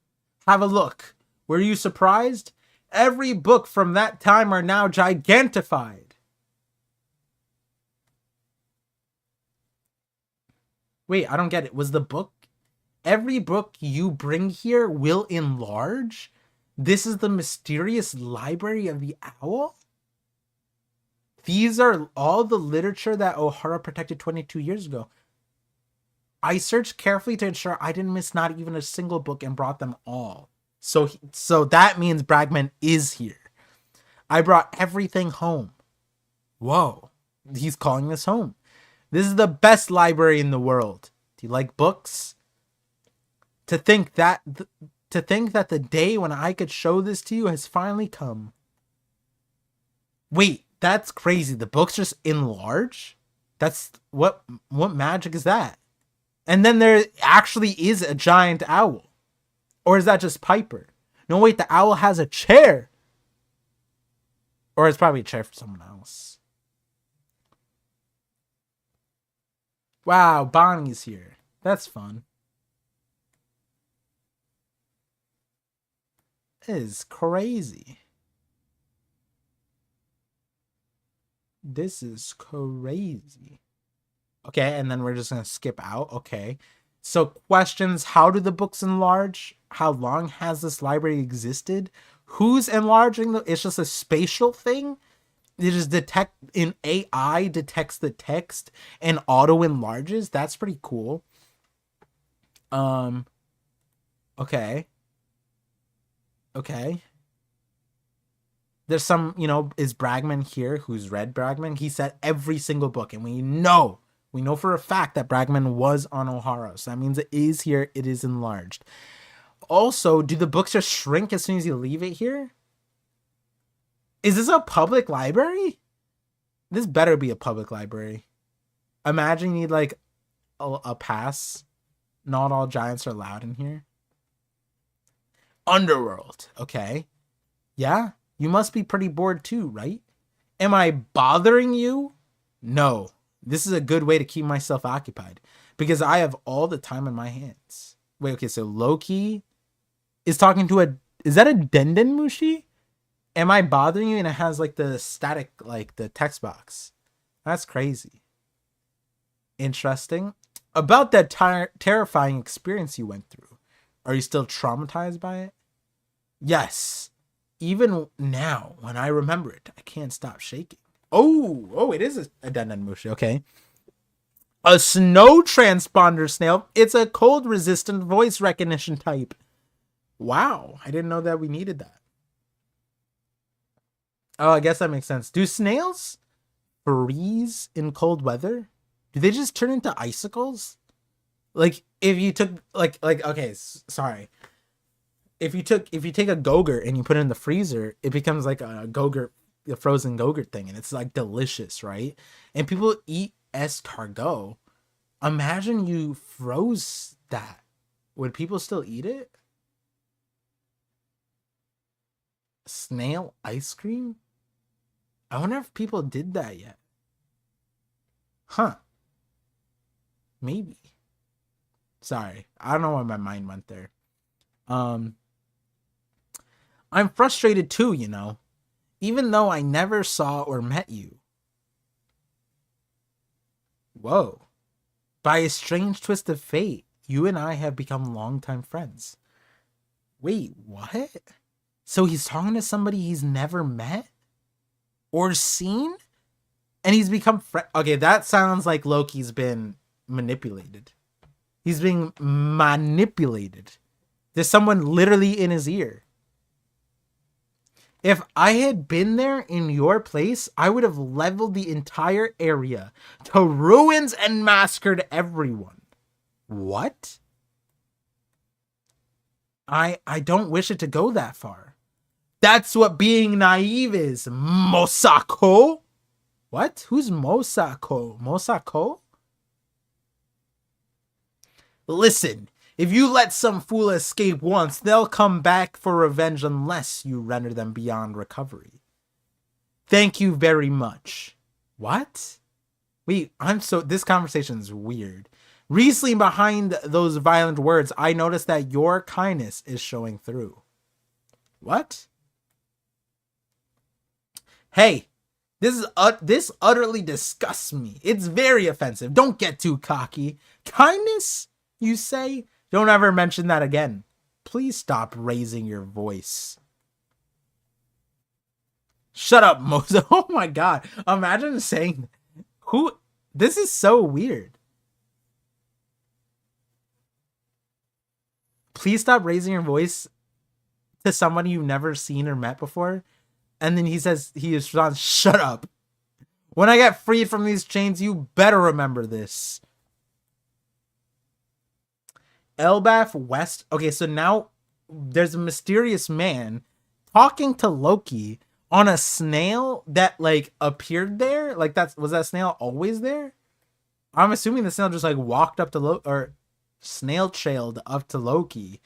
a look. Were you surprised? Every book from that time are now gigantified. Wait, I don't get it. Was the book... Every book you bring here will enlarge? This is the mysterious library of the owl? These are all the literature that Ohara protected 22 years ago. I searched carefully to ensure I didn't miss not even a single book and brought them all. So that means Bragman is here. I brought everything home. Whoa. He's calling this home. This is the best library in the world. Do you like books? To think that the day when I could show this to you has finally come. Wait, that's crazy. The books just enlarge? That's what magic is that? And then there actually is a giant owl. Or is that just Piper? No, wait, the owl has a chair. Or it's probably a chair for someone else. Wow, Bonnie's here. That's fun. It is crazy. This is crazy. Okay, and then we're just gonna skip out. Okay. So questions, how do the books enlarge? How long has this library existed? Who's enlarging the, it's just a spatial thing? It just detect in AI detects the text and auto enlarges. That's pretty cool. Um okay. Okay. There's some, is Bragman here who's read Bragman? He said every single book, and we know for a fact that Bragman was on Ohara. So that means it is here, it is enlarged. Also, do the books just shrink as soon as you leave it here? Is this a public library? This better be a public library. Imagine you need like a pass. Not all giants are allowed in here. Underworld. Okay. Yeah. You must be pretty bored too, right? Am I bothering you? No. This is a good way to keep myself occupied because I have all the time in my hands. Wait, okay, so Loki is talking to is that a Denden Mushi? Am I bothering you? And it has like the static, like the text box. That's crazy. Interesting. About that terrifying experience you went through. Are you still traumatized by it? Yes. Even now, when I remember it, I can't stop shaking. Oh, it is a Denden Mushi. Okay. A snow transponder snail. It's a cold resistant voice recognition type. Wow. I didn't know that we needed that. Oh, I guess that makes sense. Do snails freeze in cold weather? Do they just turn into icicles? Like if you took okay, sorry. If you take a Gogurt and you put it in the freezer, it becomes like a Gogurt, a frozen Gogurt thing, and it's like delicious, right? And people eat escargot. Imagine you froze that. Would people still eat it? Snail ice cream? I wonder if people did that yet. Huh. Maybe. Sorry. I don't know why my mind went there. I'm frustrated too, even though I never saw or met you. Whoa. By a strange twist of fate, you and I have become longtime friends. Wait, what? So he's talking to somebody he's never met? Or seen? And he's become okay, that sounds like Loki's been manipulated. He's being manipulated. There's someone literally in his ear. If I had been there in your place, I would have leveled the entire area to ruins and massacred everyone. What? I don't wish it to go that far. That's what being naive is, Mosako. What? Who's Mosako? Mosako? Listen, if you let some fool escape once, they'll come back for revenge unless you render them beyond recovery. Thank you very much. What? Wait, this conversation's weird. Recently, behind those violent words, I noticed that your kindness is showing through. What? Hey, this utterly disgusts me. It's very offensive. Don't get too cocky. Kindness, you say? Don't ever mention that again. Please stop raising your voice. Shut up, Moses. Oh my god. Imagine saying this is so weird. Please stop raising your voice to somebody you've never seen or met before. And then he responds, shut up. When I get freed from these chains, you better remember this. Elbaf West. Okay, so now there's a mysterious man talking to Loki on a snail that like appeared there. Like was that snail always there? I'm assuming the snail just like walked up to Loki or snail trailed up to Loki.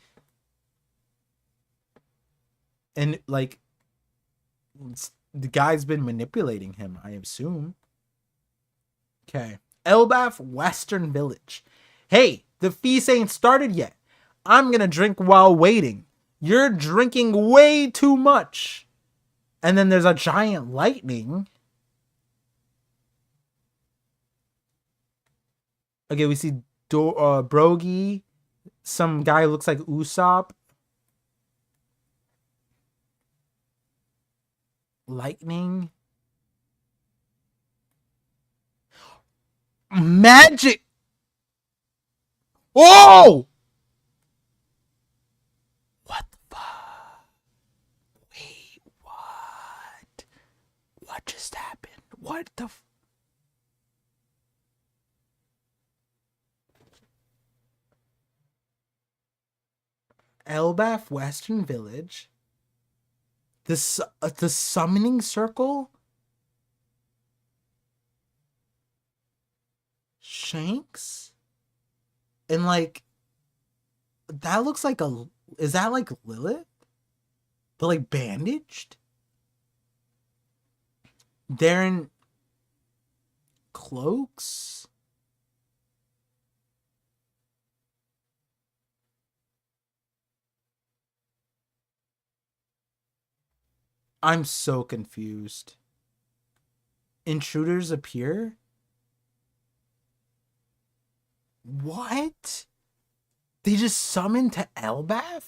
And like the guy's been manipulating him, I assume. Okay. Elbaf Western Village. Hey, the feast ain't started yet. I'm gonna drink while waiting. You're drinking way too much. And then there's a giant lightning. Okay, we see Brogy, some guy who looks like Usopp, Lightning, Magic. Oh! What the fuck? Wait, what? What just happened? What the Elbaf Western Village? The summoning circle? Shanks? And like that looks like a is that like Lilith? But like bandaged? They're in cloaks? I'm so confused. Intruders appear? What? They just summoned to Elbaf?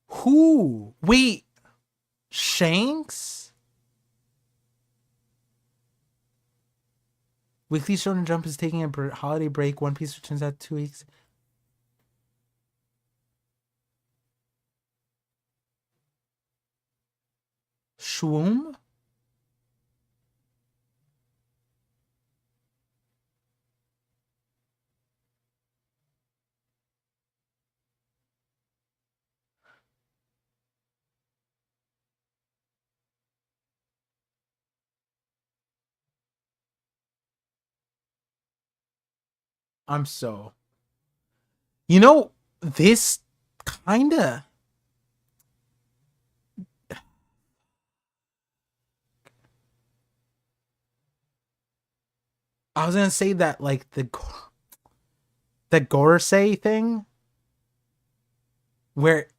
Who? Wait, Shanks? Weekly Shonen Jump is taking a holiday break. One Piece returns out 2 weeks. Shwoom? I'm so. You know, this kinda. I was gonna say that, like, the Gorosei thing, where.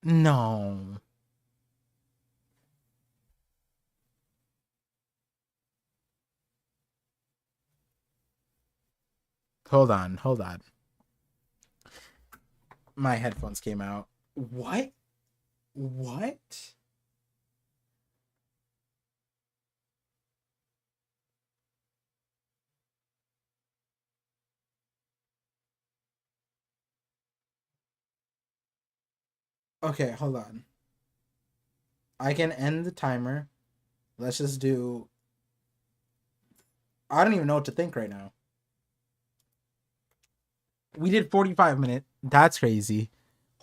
No. Hold on, hold on. My headphones came out. What? What? Okay, hold on. I can end the timer. Let's just do. I don't even know what to think right now. We did 45 minutes. That's crazy.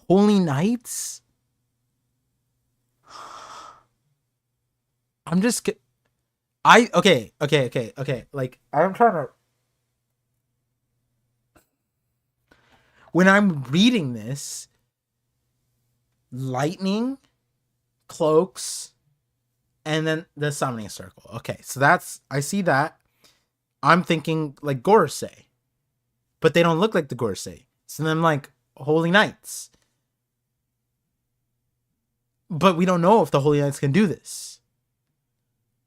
Holy Knights? I'm just. Okay. Like, I'm trying to. When I'm reading this, lightning, cloaks, and then the summoning circle. Okay, so that's. I see that. I'm thinking like Gorosei, but they don't look like the Gorosei. So then I'm like, Holy Knights. But we don't know if the Holy Knights can do this.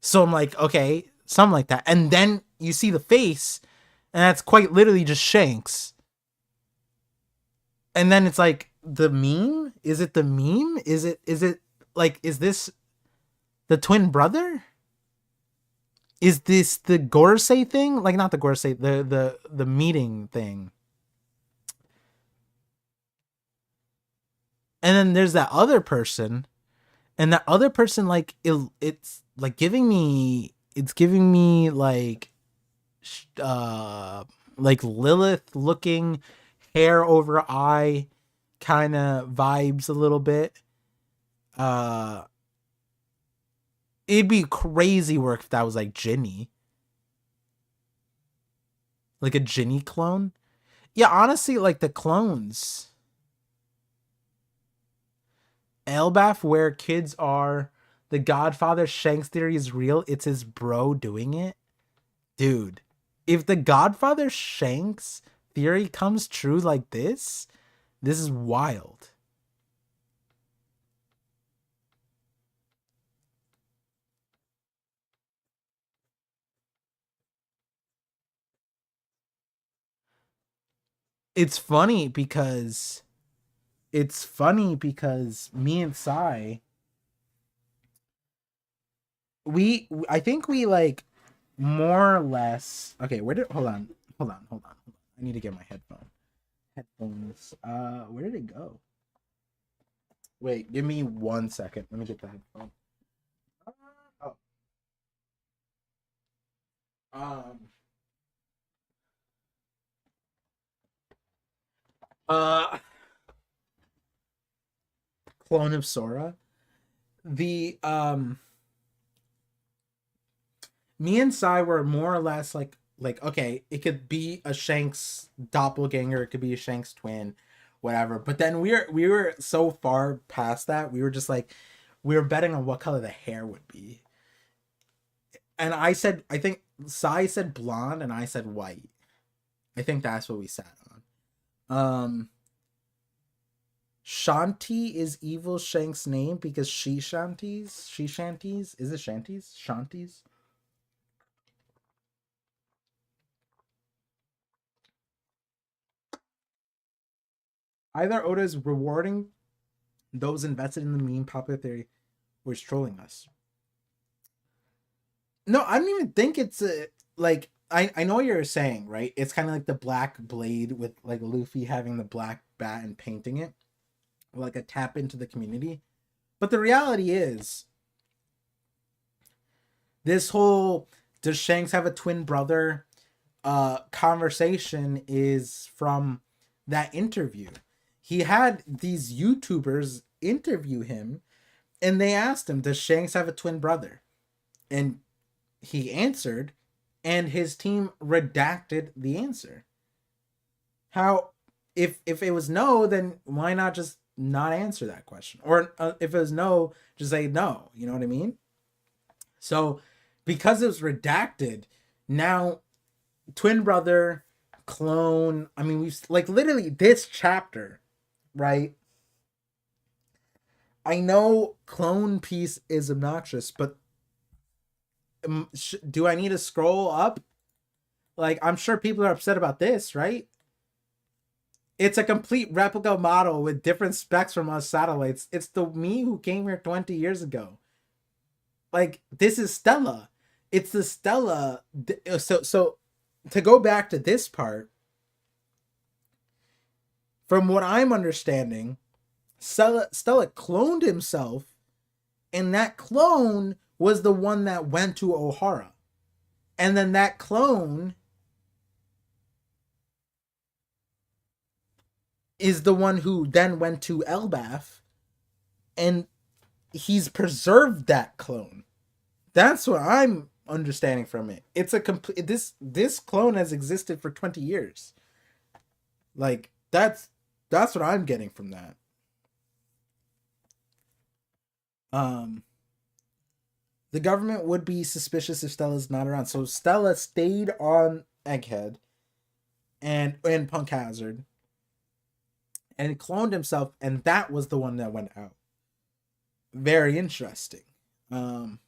So I'm like, okay, something like that. And then you see the face, and that's quite literally just Shanks. And then it's like the meme? Is it the meme? Is it like is this the twin brother? Is this the Gorosei thing? Like not the Gorosei, the meeting thing. And then there's that other person, and that other person it's like giving me like Lilith looking, hair over eye kind of vibes a little bit. uh it'd be crazy work if that was like Ginny, like a Ginny clone. Yeah, honestly, like the clones. Elbaf, where kids are, the Godfather Shanks theory is real. It's his bro doing it. Dude, if the Godfather Shanks theory comes true like this is wild. it's funny because me and Sai, I think we like more or less. Okay, where did hold on. I need to get my headphones. Where did it go? Wait, give me 1 second. Let me get the headphone. Oh, um, uh, Clone of Sora. The Me and Sai were more or less like okay, it could be a Shanks doppelganger, it could be a Shanks twin, whatever. But then we were so far past that, we were just like we were betting on what color the hair would be. And I think Sai said blonde and I said white. I think that's what we sat on. Shanti is Evil Shank's name because she shanties. Is it shanties? Shanties? Either Oda is rewarding those invested in the meme popular theory or is trolling us. No, I don't even think it's a like I know what you're saying, right? It's kind of like the black blade with like Luffy having the black bat and painting it, like a tap into the community. But the reality is, this whole does Shanks have a twin brother conversation is from that interview. He had these YouTubers interview him and they asked him, does Shanks have a twin brother? And he answered, and his team redacted the answer. How, if it was no, then why not just not answer that question? Or if it was no, just say no. You know what I mean? So, because it was redacted, now twin brother, clone. I mean, we've like literally this chapter, right? I know clone piece is obnoxious, but do I need to scroll up? Like, I'm sure people are upset about this, right? It's a complete replica model with different specs from us satellites. It's the me who came here 20 years ago. Like, this is Stella. It's the Stella. So to go back to this part, from what I'm understanding, Stella cloned himself, and that clone was the one that went to O'Hara. And then that clone is the one who then went to Elbaf, and he's preserved that clone. That's what I'm understanding from it. It's a complete this clone has existed for 20 years. Like that's what I'm getting from that. Um the government would be suspicious if Stella's not around. So Stella stayed on Egghead and Punk Hazard and cloned himself, and that was the one that went out. Very interesting. Um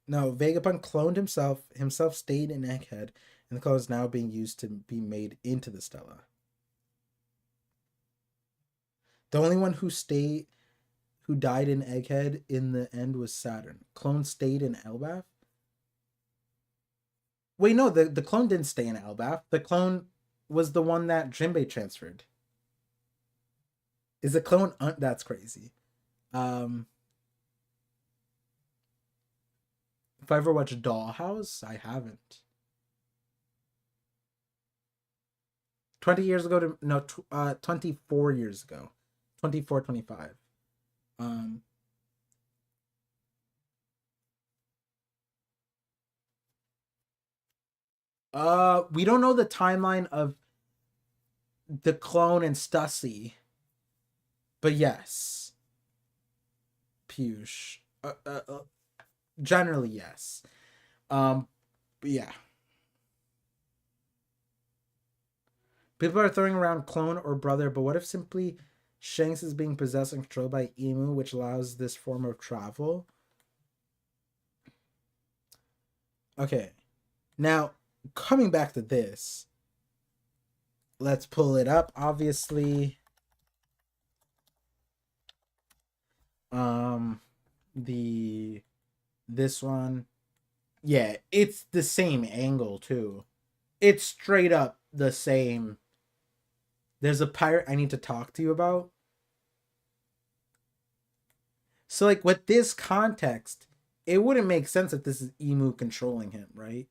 no, Vegapunk cloned himself stayed in Egghead, and the clone is now being used to be made into the Stella. The only one who died in Egghead in the end was Saturn. Clone stayed in Elbaf. Wait, no, the clone didn't stay in Elbaf. The clone was the one that Jinbei transferred. Is the clone? That's crazy. Um, if I ever watched Dollhouse, I haven't. 20 years ago to no, 24 years ago, 24, 25. Um, we don't know the timeline of the clone and Stussy, but yes, Piyush. Generally, yes. But yeah. People are throwing around clone or brother, but what if simply Shanks is being possessed and controlled by Emu, which allows this form of travel. Okay. Now, coming back to this, let's pull it up. Obviously, um, the this one, yeah, it's the same angle too. It's straight up the same. There's a pirate I need to talk to you about. So, like, with this context, it wouldn't make sense that this is Emu controlling him, right?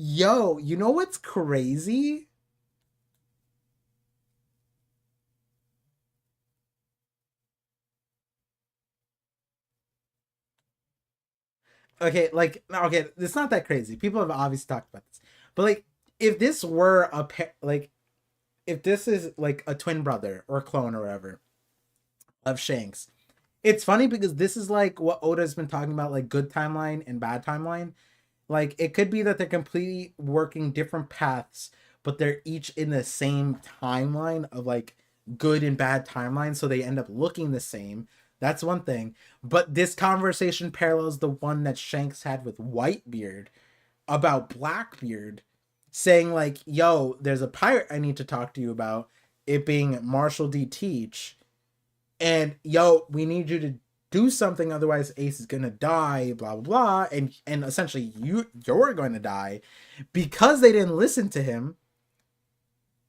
Yo, you know what's crazy? Okay, like, okay, it's not that crazy. People have obviously talked about this, but like, if this were like, if this is like a twin brother or clone or whatever of Shanks, it's funny because this is like what Oda's been talking about, like good timeline and bad timeline. Like, it could be that they're completely working different paths, but they're each in the same timeline of like good and bad timeline, so they end up looking the same. That's one thing. But this conversation parallels the one that Shanks had with Whitebeard about Blackbeard, saying like, "Yo, there's a pirate I need to talk to you about." It being Marshall D. Teach, and yo, we need you to do something, otherwise Ace is gonna die, blah blah blah, and essentially you're going to die because they didn't listen to him.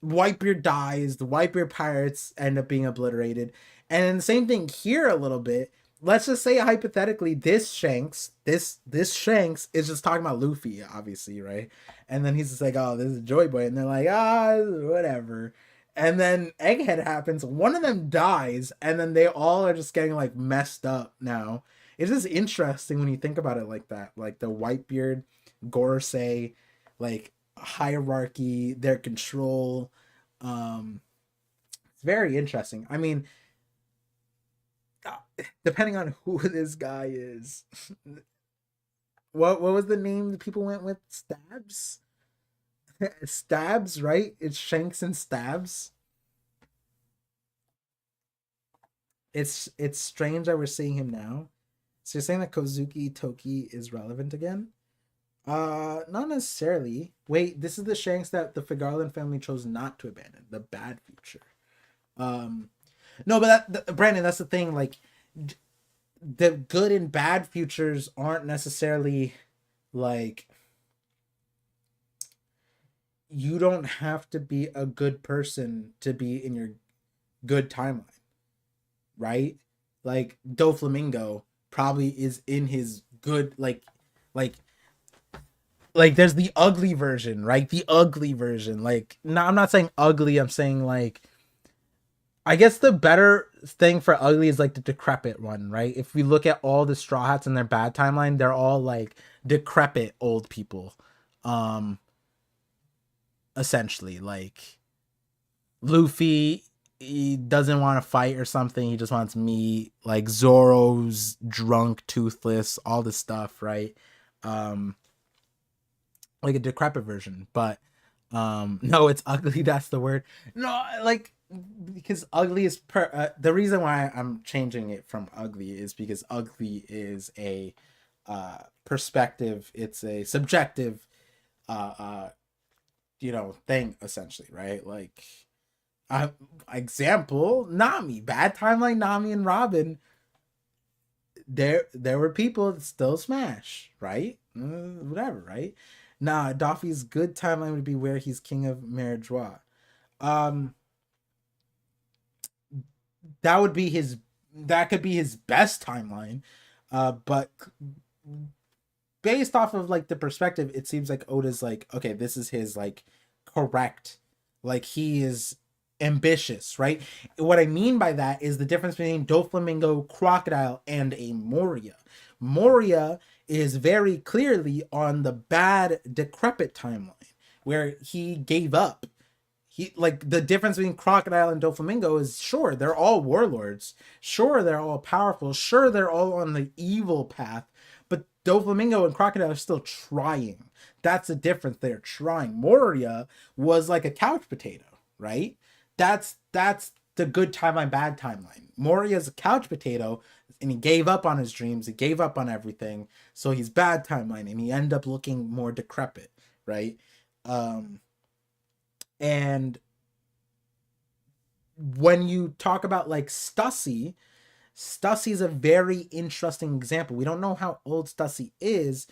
Whitebeard dies, the Whitebeard pirates end up being obliterated, and then the same thing here a little bit. Let's just say hypothetically, this Shanks is just talking about Luffy, obviously, right? And then he's just like, "Oh, this is Joy Boy," and they're like, "Ah, whatever." And then Egghead happens. One of them dies, and then they all are just getting like messed up now. It's just interesting when you think about it like that, like the Whitebeard, Gorosei, like hierarchy, their control. It's very interesting. I mean, depending on who this guy is. What was the name that people went with? Stabs? Stabs, right? It's Shanks and Stabs. It's strange that we're seeing him now. So you're saying that Kozuki Toki is relevant again? Not necessarily. Wait, this is the Shanks that the Figarland family chose not to abandon. The bad future. Um, no, but Brandon, that's the thing. Like, the good and bad futures aren't necessarily like, you don't have to be a good person to be in your good timeline, right? Like Doflamingo probably is in his good, like like there's the ugly version, right? The ugly version. Like, no, I'm not saying ugly, I'm saying like, I guess the better thing for ugly is like the decrepit one, right? If we look at all the Straw Hats in their bad timeline, they're all like decrepit old people. Um Essentially, like Luffy, he doesn't want to fight or something, he just wants meat. Like Zoro's drunk, toothless, all this stuff, right? Um like a decrepit version, but no, it's ugly. That's the word. No, like, because ugly is the reason why I'm changing it from ugly is because ugly is a perspective. It's a subjective thing, essentially, right? Like, uh, example, Nami, bad timeline, Nami and Robin. There were people that still smash, right? Whatever, right? Nah, Doffy's good timeline would be where he's king of Marijois. Um, that would be his. That could be his best timeline. But based off of like the perspective, it seems like Oda's like, okay, this is his like correct. Like, he is ambitious, right? What I mean by that is the difference between Doflamingo, Crocodile, and a Moria. Moria is very clearly on the bad, decrepit timeline where he gave up. He, like, the difference between Crocodile and Doflamingo is, sure, they're all warlords, sure, they're all powerful, sure, they're all on the evil path, but Doflamingo and Crocodile are still trying. That's the difference. They're trying. Moria was like a couch potato, right? That's the good timeline, bad timeline. Moria's a couch potato, and he gave up on his dreams. He gave up on everything. So he's bad timeline, and he ended up looking more decrepit, right? Um, and when you talk about like Stussy, Stussy's a very interesting example. We don't know how old Stussy is,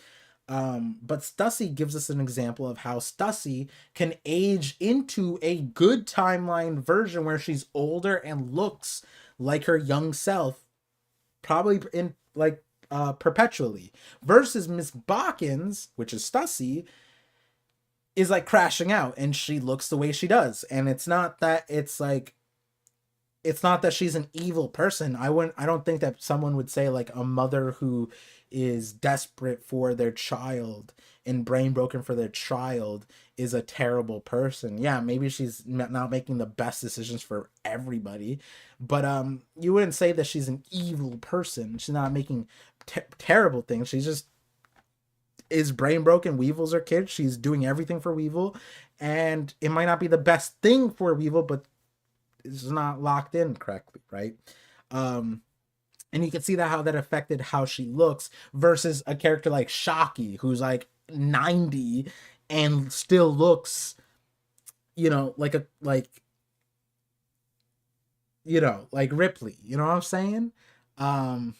but Stussy gives us an example of how Stussy can age into a good timeline version where she's older and looks like her young self, probably in like perpetually. Versus Miss Bokkins, which is Stussy, is like crashing out and she looks the way she does. And it's not that she's an evil person. I don't think that someone would say like a mother who is desperate for their child and brain broken for their child is a terrible person. Yeah, maybe she's not making the best decisions for everybody, but you wouldn't say that she's an evil person. She's not making terrible things. She's just is brain broken. Weevil's her kid. She's doing everything for Weevil, and it might not be the best thing for Weevil, but it's not locked in correctly, right? And you can see that how that affected how she looks versus a character like Shocky, who's like 90 and still looks, like Ripley. You know what I'm saying? Um,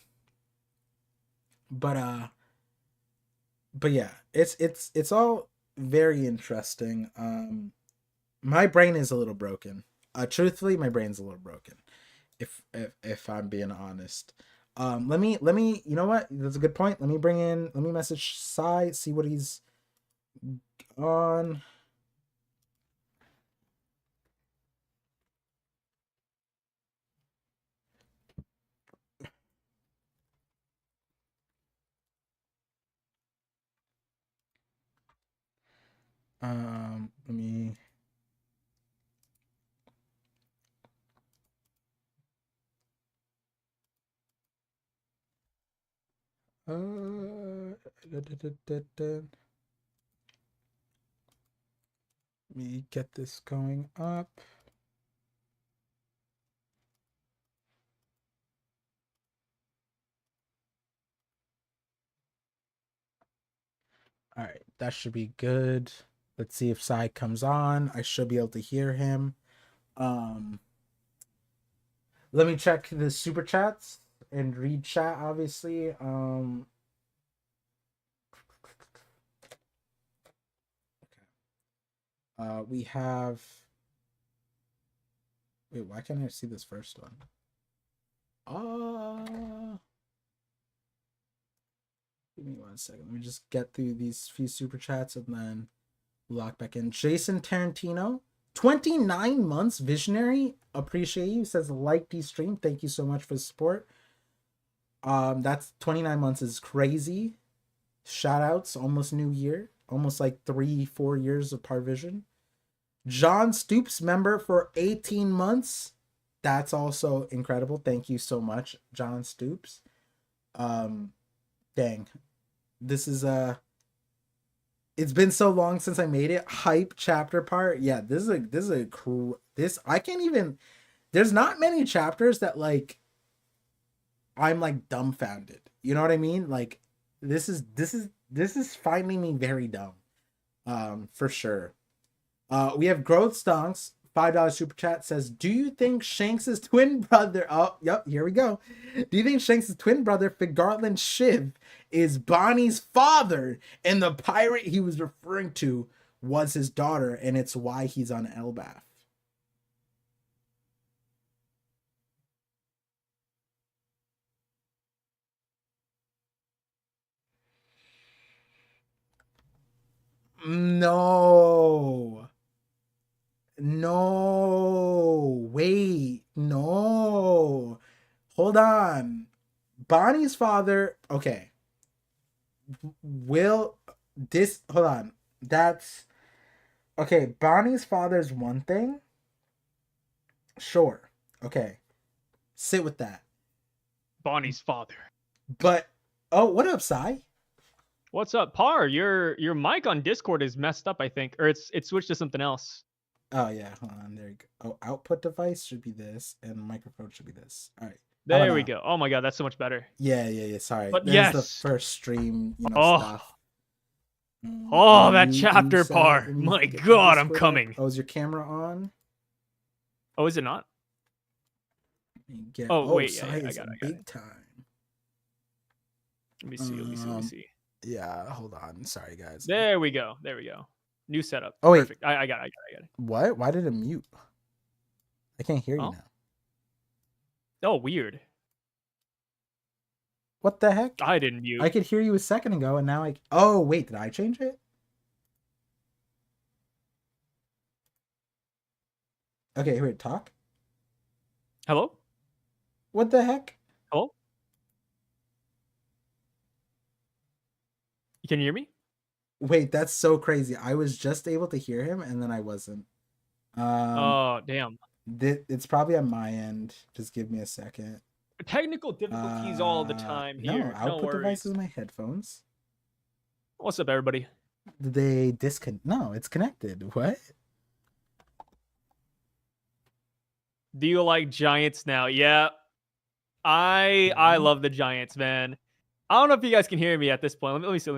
but yeah, it's all very interesting. My brain is a little broken. Truthfully, my brain's a little broken. If I'm being honest. Let me you know what? That's a good point. Let me message Sai, see what he's on. Let me let me get this going up. All right, that should be good. Let's see if Sai comes on. I should be able to hear him. Um, let me check the super chats and read chat, obviously. We have. Wait, why can't I see this first one? Give me 1 second. Let me just get through these few super chats and then lock back in. Jason Tarantino, 29 months, visionary. Appreciate you. Says like the stream. Thank you so much for the support. That's 29 months is crazy. Shout outs, almost new year. Almost like 3-4 years of Parvision. John Stoops, member for 18 months. That's also incredible. Thank you so much, John Stoops. Dang. This is it's been so long since I made it. Hype chapter part. Yeah, this is a cool I can't even there's not many chapters that like I'm like dumbfounded. You know what I mean? Like this is finding me very dumb. For sure. We have Growth Stonks, $5 super chat says, do you think Shanks's twin brother, oh, yep, here we go. Do you think Shanks's twin brother, Figarland Shiv, is Bonnie's father and the pirate he was referring to was his daughter and it's why he's on Elbaf? No. No. Wait. No. Hold on. Bonnie's father. Okay. Will this hold on? That's okay. Bonnie's father's one thing. Sure. Okay. Sit with that. Bonnie's father. But oh, what up, Sai? What's up, Par? Your mic on Discord is messed up, I think, or it switched to something else. Oh yeah, hold on. There you go. Oh, output device should be this, and microphone should be this. All right. How about There we now? go. Oh my god, that's so much better. Yeah. Sorry. But This is the yes. first stream, Oh, stuff. oh, that You chapter, said, Par. let me My get god, I'm Discord up. coming. Oh, is your camera on? Oh, is it not? Get, Oh, wait, Sai yeah, I is got big it. time. Let me see. Yeah, hold on. Sorry, guys. There we go. New setup. Oh, wait. Perfect. I got it. What? Why did it mute? I can't hear you Oh. now. Oh, weird. What the heck? I didn't mute. I could hear you a second ago, and now I... Oh, wait. Did I change it? Okay, wait. Talk? Hello? What the heck? Hello? Can you hear me? Wait, that's so crazy. I was just able to hear him, and then I wasn't. Oh, damn. It's probably on my end. Just give me a second. Technical difficulties all the time here. No, output device is my headphones. What's up, everybody? Did they disconnect? No, it's connected. What? Do you like Giants now? Yeah. I love the Giants, man. I don't know if you guys can hear me at this point. Let me see.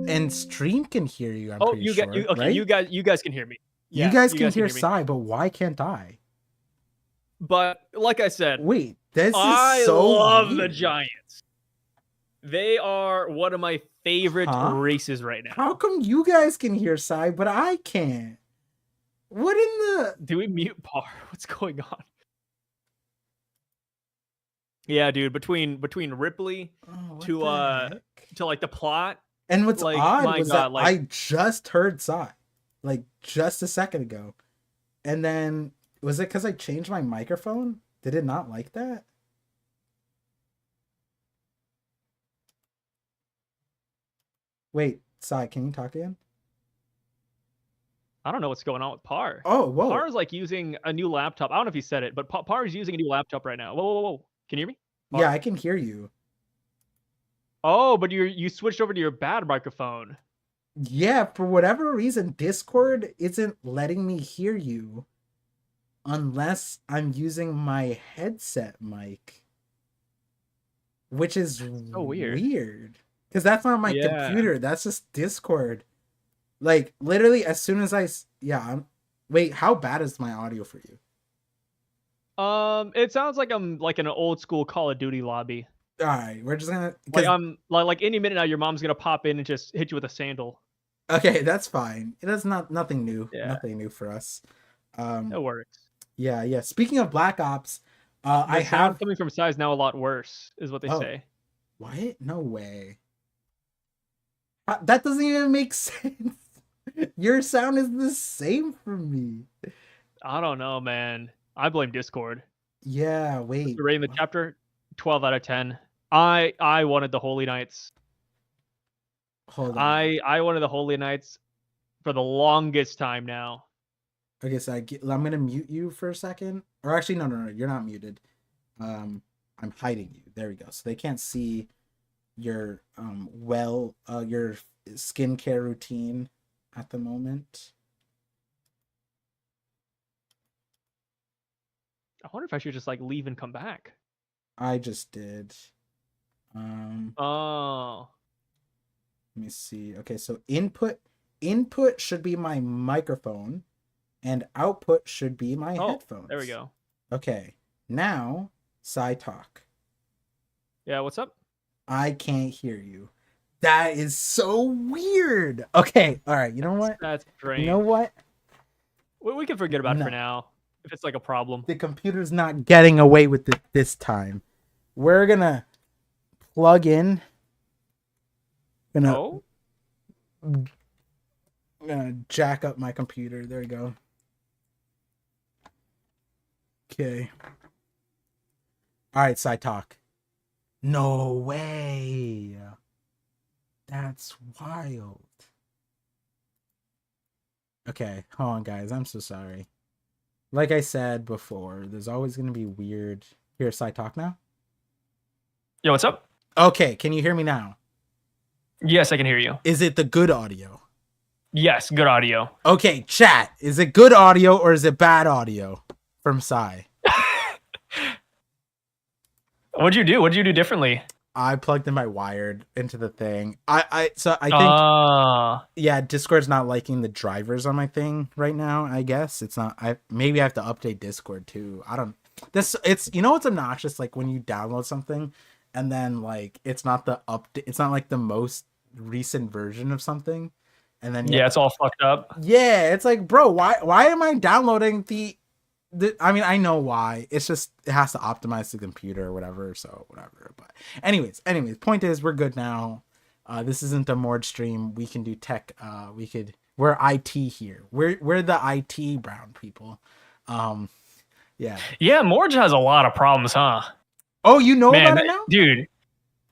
And stream can hear you, I'm Oh, pretty you sure. got you. Okay, right? you guys can hear me. Yeah, you guys can hear me. Sai, but why can't I? But like I said, Wait, this I is so love weird. the Giants. They are one of my favorite races right now. How come you guys can hear Sai, but I can't? What in the... Do we mute Par? What's going on? Yeah, dude. Between Ripley to like the plot. And what's like, odd was God, that I just heard Sai, like just a second ago, and then was it because I changed my microphone? Did it not like that? Wait, Sai, can you talk again? I don't know what's going on with Par. Oh, whoa. Par is like using a new laptop. I don't know if he said it, but Par is using a new laptop right now. Whoa. Can you hear me? Par? Yeah, I can hear you. Oh, but you switched over to your bad microphone. Yeah, for whatever reason, Discord isn't letting me hear you unless I'm using my headset mic, which is so weird. Because that's not my computer. That's just Discord. Like, literally, as soon as wait, how bad is my audio for you? It sounds like I'm like in an old school Call of Duty lobby. All right, we're just gonna... Like, I'm like any minute now, your mom's gonna pop in and just hit you with a sandal. Okay, that's fine. That's nothing new. Yeah. Nothing new for us. It works. Yeah. Speaking of Black Ops, I have... coming from Sai is now a lot worse, is what they say. What? No way. That doesn't even make sense. Your sound is the same for me. I don't know, man. I blame Discord. Yeah, wait. Rating the chapter, 12 out of 10. I wanted the Holy Knights. Hold on. I wanted the Holy Knights for the longest time now. Okay, so I'm gonna mute you for a second. Or actually, no, you're not muted. I'm hiding you. There we go. So they can't see your your skincare routine at the moment. I wonder if I should just like leave and come back. I just did. Oh. Let me see. Okay, so input should be my microphone, and output should be my headphones. There we go. Okay, now Sai talk. Yeah, what's up? I can't hear you. That is so weird. Okay, all right. You know what? That's great. You know what? We can forget about it for now. If it's like a problem. The computer's not getting away with it this time. We're gonna plug in. I'm gonna jack up my computer. There we go. Okay. All right, Sai talk. No way. That's wild. Okay, hold on, guys. I'm so sorry. Like I said before, there's always going to be weird. Here, Sai, talk now. Yo, what's up? Okay, can you hear me now? Yes, I can hear you. Is it the good audio? Yes, good audio. Okay, chat. Is it good audio or is it bad audio from Sai? What'd you do? What'd you do differently? I plugged in my wired into the thing. I think yeah, Discord's not liking the drivers on my thing right now, I guess. It's not maybe I have to update Discord too. I don't it's you know what's obnoxious, like when you download something and then like it's not the update, it's not like the most recent version of something, and then yeah, it's all fucked up. Yeah, it's like, bro, why am I downloading the I mean, I know why. It's just it has to optimize the computer or whatever, so whatever. But anyways, point is we're good now. This isn't a Mord stream. We can do tech. We're IT here. We're the IT brown people. Yeah. Yeah, Morge has a lot of problems, huh? Oh, you know about it now? Dude.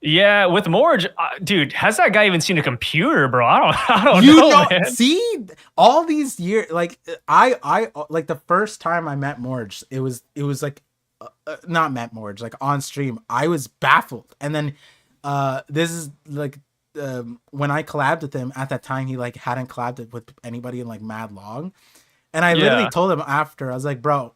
Yeah, with Morge, dude, has that guy even seen a computer, bro? I don't know, man. See, all these years, like I like the first time I met Morge, it was like not met Morge, like on stream, I was baffled. And then this is like when I collabed with him at that time, he like hadn't collabed with anybody in like mad long, and I literally told him after, I was like, bro,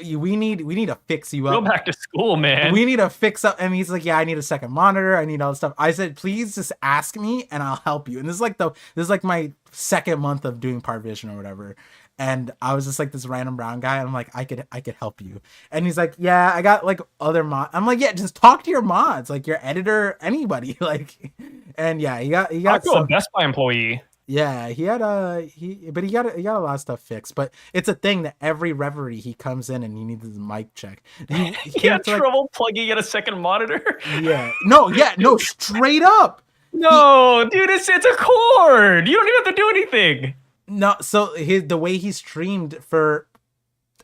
we need to fix you up. Go back to school, man. We need to fix up. And he's like, yeah, I need a second monitor. I need all this stuff. I said, please just ask me and I'll help you. And this is like my second month of doing Parvision or whatever. And I was just like this random brown guy. And I'm like, I could help you. And he's like, yeah, I got like other mods. I'm like, yeah, just talk to your mods, like your editor, anybody. Like, and yeah, he got a Best Buy employee. Yeah, he got a lot of stuff fixed, but it's a thing that every Reverie he comes in and he needs his mic check. He had trouble plugging in a second monitor. Yeah, no, straight up. No, dude, it's a cord. You don't even have to do anything. No, so the way he streamed for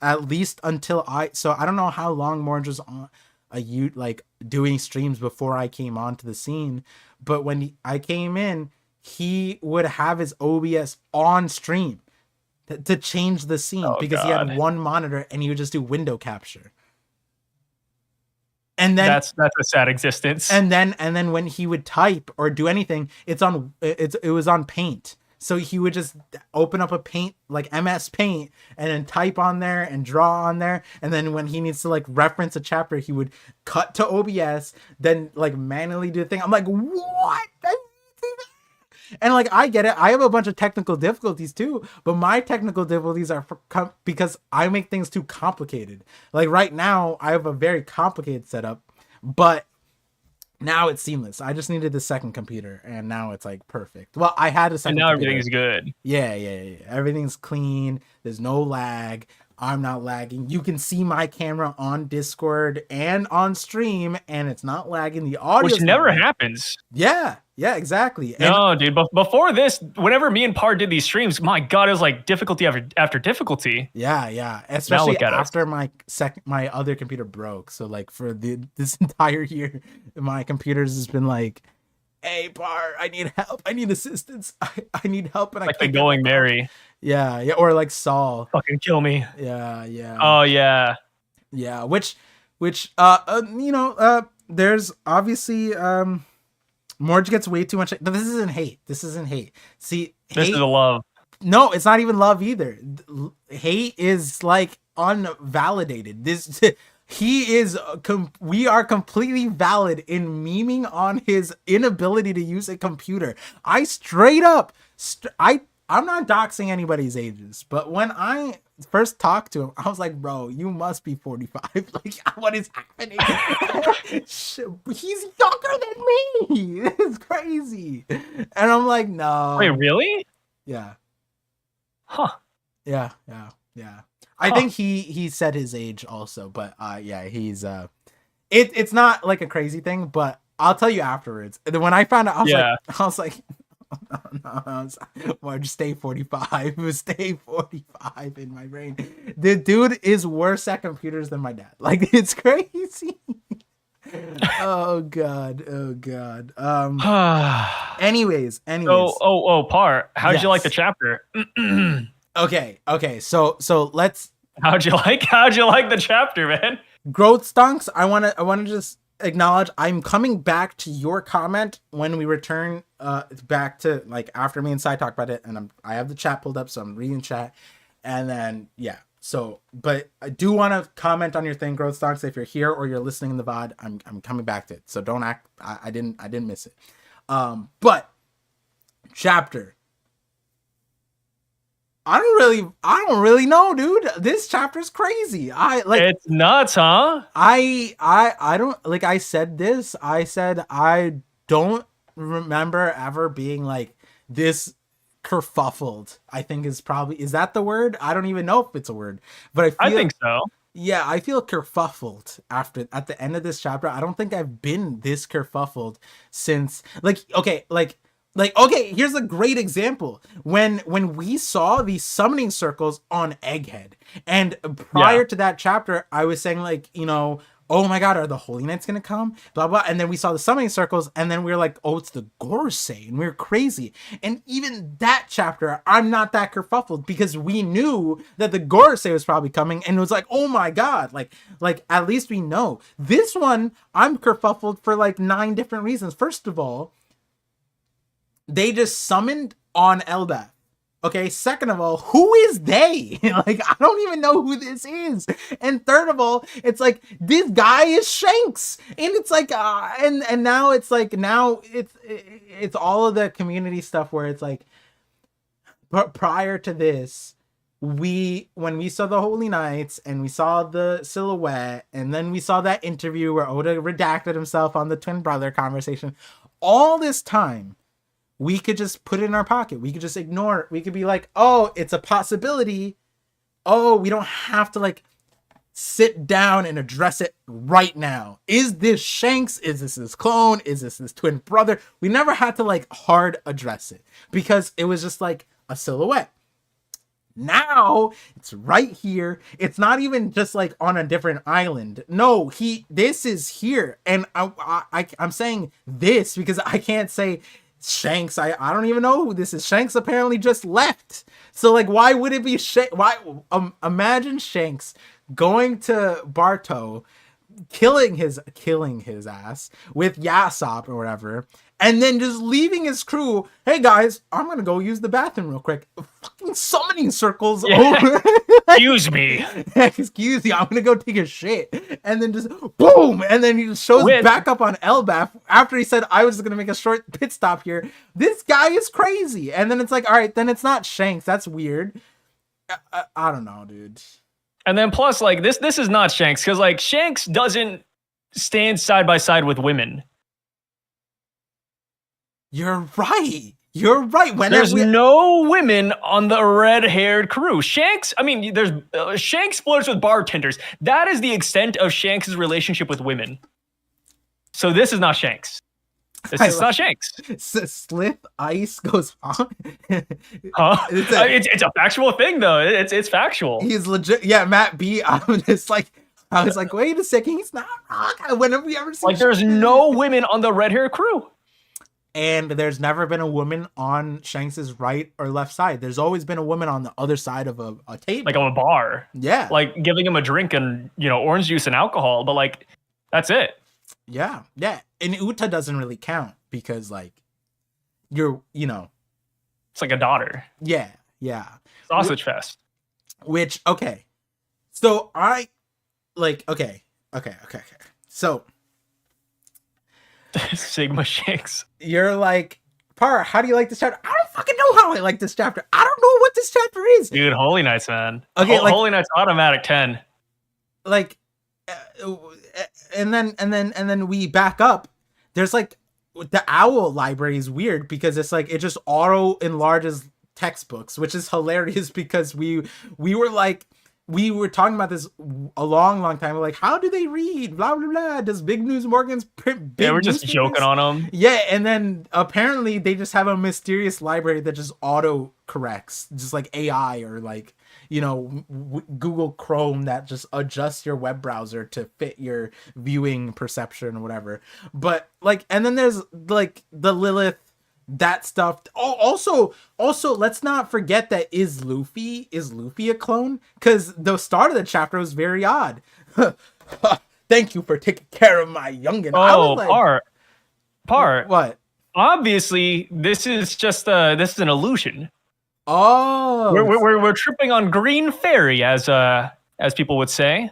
at least until I don't know how long Morge was on like doing streams before I came onto the scene, but when I came in, he would have his OBS on stream to change the scene because he had one monitor and he would just do window capture. And then that's a sad existence. And then when he would type or do anything, it was on Paint. So he would just open up a Paint, like MS Paint, and then type on there and draw on there. And then when he needs to like reference a chapter, he would cut to OBS, then like manually do the thing. I'm like, what? And like, I get it. I have a bunch of technical difficulties too, but my technical difficulties are because I make things too complicated. Like right now, I have a very complicated setup, but now it's seamless. I just needed the second computer, and now it's like perfect. Well, I had a second. And now computer. everything's good. Yeah. Everything's clean. There's no lag. I'm not lagging. You can see my camera on Discord and on stream, and it's not lagging. The audio, which never happens. Yeah, exactly. No, dude. But before this, whenever me and Par did these streams, my God, it was like difficulty after difficulty. Yeah. Especially after my other computer broke. So like for this entire year, my computers has been like, hey, Par, I need help. I need assistance. I need help. And like the Going Merry. Yeah. Or like Saul. Fucking kill me. Yeah. Oh, yeah. Yeah. Which, there's obviously, Morge gets way too much. But this isn't hate. See, this is a love. No, it's not even love either. Hate is like unvalidated. We are completely valid in memeing on his inability to use a computer. I straight up, I'm not doxing anybody's ages, but when I first talked to him, I was like, bro, you must be 45. Like, what is happening? He's younger than me. It's crazy. And I'm like, no. Wait, really? Yeah. Huh. Yeah. I think he said his age also, but yeah, he's it's not like a crazy thing, but I'll tell you afterwards. And then when I found out, I was like, no, well, just stay 45. Stay 45 in my brain. The dude is worse at computers than my dad. Like, it's crazy. Oh god. Oh god. So, Anyways. Par, how'd you like the Yes. chapter? Okay. So let's How'd you like the chapter, man? growth stunks. I wanna just acknowledge I'm coming back to your comment when we return back to like after me and Sai talk about it, and I have the chat pulled up, so I'm reading chat, and then yeah. So, but I do want to comment on your thing, growth stocks. If you're here or you're listening in the VOD, I'm coming back to it. So don't act. I didn't miss it. But chapter. I don't really know, dude. This chapter's crazy. It's nuts, huh? I don't like I said this. I said I don't remember ever being like this kerfuffled. I think is that the word? I don't even know if it's a word. But I think so. yeah, I feel kerfuffled at the end of this chapter. I don't think I've been this kerfuffled since okay, here's a great example. When we saw these summoning circles on Egghead, and prior to that chapter, I was saying like, oh my god, are the Holy Knights gonna come? Blah blah. And then we saw the summoning circles, and then we were like, oh, it's the Gorsei, and we were crazy. And even that chapter, I'm not that kerfuffled because we knew that the Gorsei was probably coming, and it was like, oh my god, like at least we know. This one, I'm kerfuffled for like 9 different reasons. First of all, they just summoned on Elbaf. Okay, second of all, who is they? Like, I don't even know who this is. And third of all, it's like, this guy is Shanks. And it's like, and now it's like, it's all of the community stuff where it's like, but prior to this, when we saw the Holy Knights and we saw the silhouette, and then we saw that interview where Oda redacted himself on the twin brother conversation, all this time, we could just put it in our pocket. We could just ignore it. We could be like, oh, it's a possibility. Oh, we don't have to like sit down and address it right now. Is this Shanks? Is this his clone? Is this his twin brother? We never had to like hard address it because it was just like a silhouette. Now it's right here. It's not even just like on a different island. No, this is here. And I'm saying this because I can't say Shanks. I don't even know who this is. Shanks apparently just left. So like, why would it be why imagine Shanks going to Barto, killing his ass with Yasop or whatever, and then just leaving his crew. Hey guys, I'm gonna go use the bathroom real quick. Fucking summoning circles over. Excuse me. Excuse me, I'm gonna go take a shit. And then just boom, and then he just shows back up on Elbaf after he said I was gonna make a short pit stop here. This guy is crazy. And then it's like, all right, then it's not Shanks. That's weird. I don't know, dude. And then plus, like, this is not Shanks, because like Shanks doesn't stand side by side with women. You're right. There's no women on the red-haired crew. Shanks, I mean, there's Shanks flirts with bartenders. That is the extent of Shanks' relationship with women. So this is not Shanks. This is not Shanks. Slip Ice goes on. Huh? It's a factual thing, though. It's factual. He's legit. Yeah, Matt B. I was like, wait a second. He's not. When have we ever seen? Like, there's no women on the red-haired crew. And there's never been a woman on Shanks's right or left side. There's always been a woman on the other side of a table. Like on a bar. Yeah. Like giving him a drink and, orange juice and alcohol. But like, that's it. Yeah. Yeah. And Uta doesn't really count because like, it's like a daughter. Yeah. Yeah. Sausage fest. Which, okay. So I like, okay. So. Sigma Shanks. You're like, Par, how do you like this chapter? I don't fucking know how I like this chapter. I don't know what this chapter is. Dude, Holy Knights, man. Okay, Holy Knights automatic 10. Like, and then we back up. There's like, the owl library is weird because it's like, it just auto enlarges textbooks, which is hilarious because we were like, we were talking about this a long time. We're like, how do they read? Blah blah blah. Does Big News Morgan's print Yeah, big we're just newspapers? joking on them. Yeah, and then apparently they just have a mysterious library that just auto corrects, just like AI or like Google Chrome that just adjusts your web browser to fit your viewing perception or whatever. But like, and then there's like the Lilith, that stuff. Oh, also, let's not forget that is Luffy a clone? Because the start of the chapter was very odd. Thank you for taking care of my youngin. Oh, like, part. What? Obviously, this is an illusion. Oh, We're tripping on green fairy, as people would say.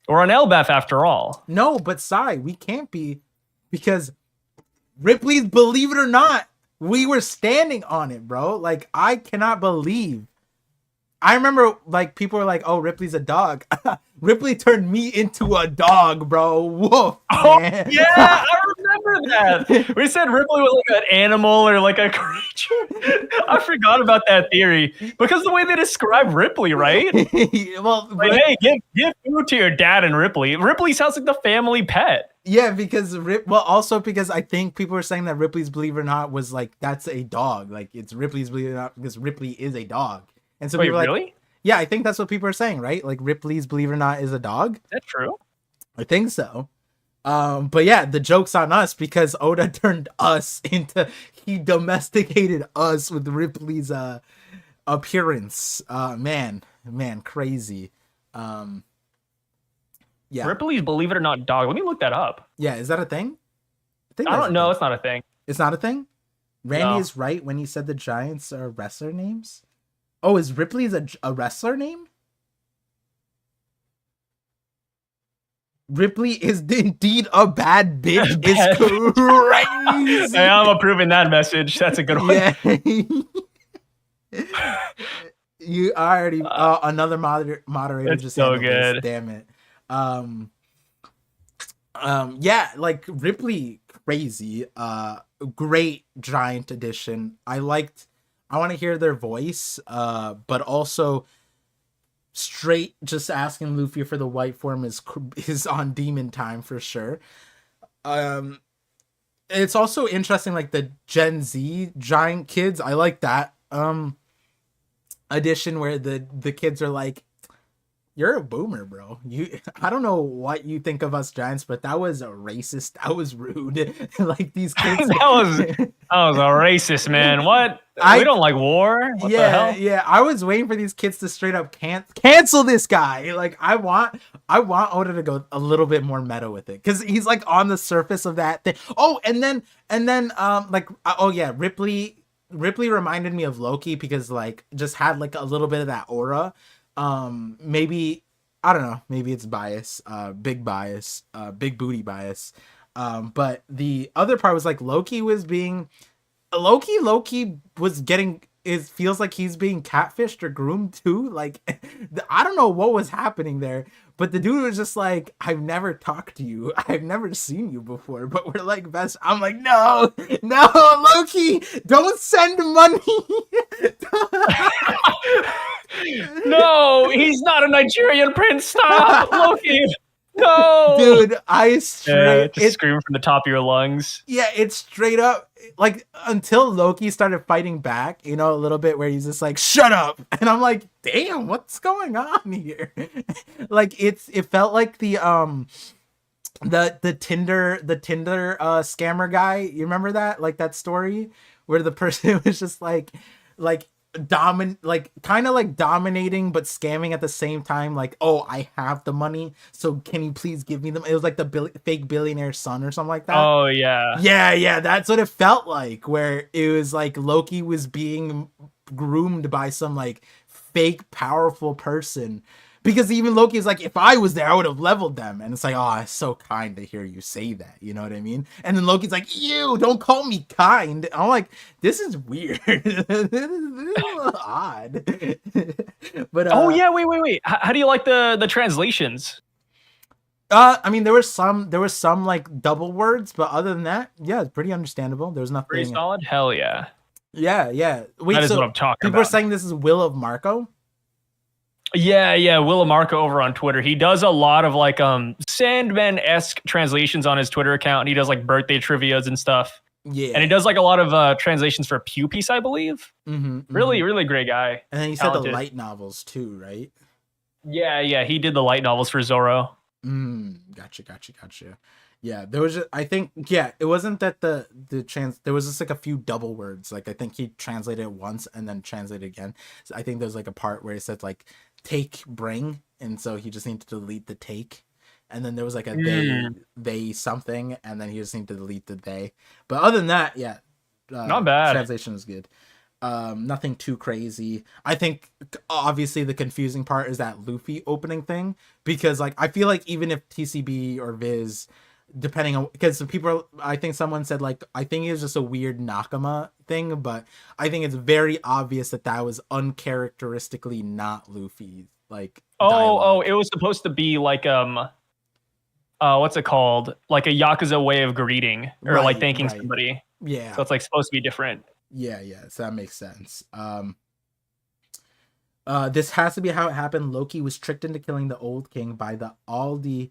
Or on Elbaf, after all. No, but Sai, we can't be, because Ripley's Believe It or Not, we were standing on it, bro. Like, I cannot believe. I remember, like, people were like, oh, Ripley's a dog. Ripley turned me into a dog, bro. Whoa. Oh, yeah, I remember that. We said Ripley was like an animal or like a creature. I forgot about that theory. Because the way they describe Ripley, right? Well, like, hey, give food to your dad and Ripley. Ripley sounds like the family pet. Yeah, because also because I think people were saying that Ripley's Believe It or Not was like, that's a dog. Like, it's Ripley's Believe It or Not because Ripley is a dog. And so wait, people were like, really? Yeah, I think that's what people are saying, right? Like, Ripley's Believe It or Not is a dog. Is that true? I think so. But yeah, the joke's on us because Oda turned us into, he domesticated us with Ripley's appearance. Man, crazy. Yeah. Ripley's Believe It or Not dog. Let me look that up. Yeah, is that a thing? I don't know. It's not a thing. It's not a thing? Randy is right when he said the Giants are wrestler names? Oh, is Ripley's a wrestler name? Ripley is indeed a bad bitch. It's crazy. I'm approving that message. That's a good one. Yeah. You already another moderator just so good. This. Damn it. Yeah, like Ripley, crazy. Great giant edition. I want to hear their voice, but also straight just asking Luffy for the white form is on demon time for sure. It's also interesting, like the Gen Z giant kids. I like that edition where the kids are like, you're a boomer, bro. I don't know what you think of us giants, but that was a racist. That was rude. Like these kids. that was a racist, man. What? We don't like war. What the hell? Yeah. I was waiting for these kids to straight up cancel this guy. Like I want Oda to go a little bit more meta with it because he's like on the surface of that thing. Oh, and then Ripley reminded me of Loki because like just had like a little bit of that aura. Maybe I don't know, maybe it's bias, big booty bias. But the other part was like Loki was getting, it feels like he's being catfished or groomed too. Like I don't know what was happening there, but the dude was just like, I've never talked to you, I've never seen you before, but we're like best. I'm like, no, Loki, don't send money. No, he's not a Nigerian prince. Stop, Loki. No, dude, I scream from the top of your lungs. Yeah, it's straight up like until Loki started fighting back, a little bit where he's just like, shut up, and I'm like, damn, what's going on here? Like it felt like the Tinder scammer guy. You remember that? Like that story where the person was just like kind of like dominating but scamming at the same time, like, oh, I have the money, so can you please give me them? It was like the fake billionaire son or something like that. Oh yeah, that's what it felt like, where it was like Loki was being groomed by some like fake powerful person, because even Loki is like, if I was there I would have leveled them, and it's like, oh, it's so kind to hear you say that, you know what I mean? And then Loki's like, ew, don't call me kind. I'm like, this is weird. This is a little odd. But oh yeah, wait, how do you like the translations? I mean, there was some like double words, but other than that, yeah, it's pretty understandable. There's nothing pretty solid. Hell yeah. Yeah. Wait, that is what I'm talking about. People are saying this is Will of Marco. Yeah, Willamarco over on Twitter. He does a lot of like Sandman-esque translations on his Twitter account, and he does like birthday trivias and stuff. Yeah. And he does like a lot of translations for Pew Piece, I believe. Mm-hmm. Really great guy. And then he said the light novels too, right? Yeah, he did the light novels for Zorro. Gotcha. Yeah, there was I think it wasn't that the there was just like a few double words. Like I think he translated it once and then translated again. So I think there's like a part where he said like take bring, and so he just needed to delete the take. And then there was like a they something, and then he just needed to delete the they. But other than that, not bad. Translation is good. Nothing too crazy. I think obviously the confusing part is that Luffy opening thing, because like I feel like even if TCB or Viz, depending on, because people I think someone said like I think it was just a weird Nakama thing, but I think it's very obvious that was uncharacteristically not Luffy. Like it was supposed to be like what's it called? Like a Yakuza way of greeting or like thanking somebody. Yeah. So it's like supposed to be different. Yeah, so that makes sense. This has to be how it happened. Loki was tricked into killing the old king by the Aldi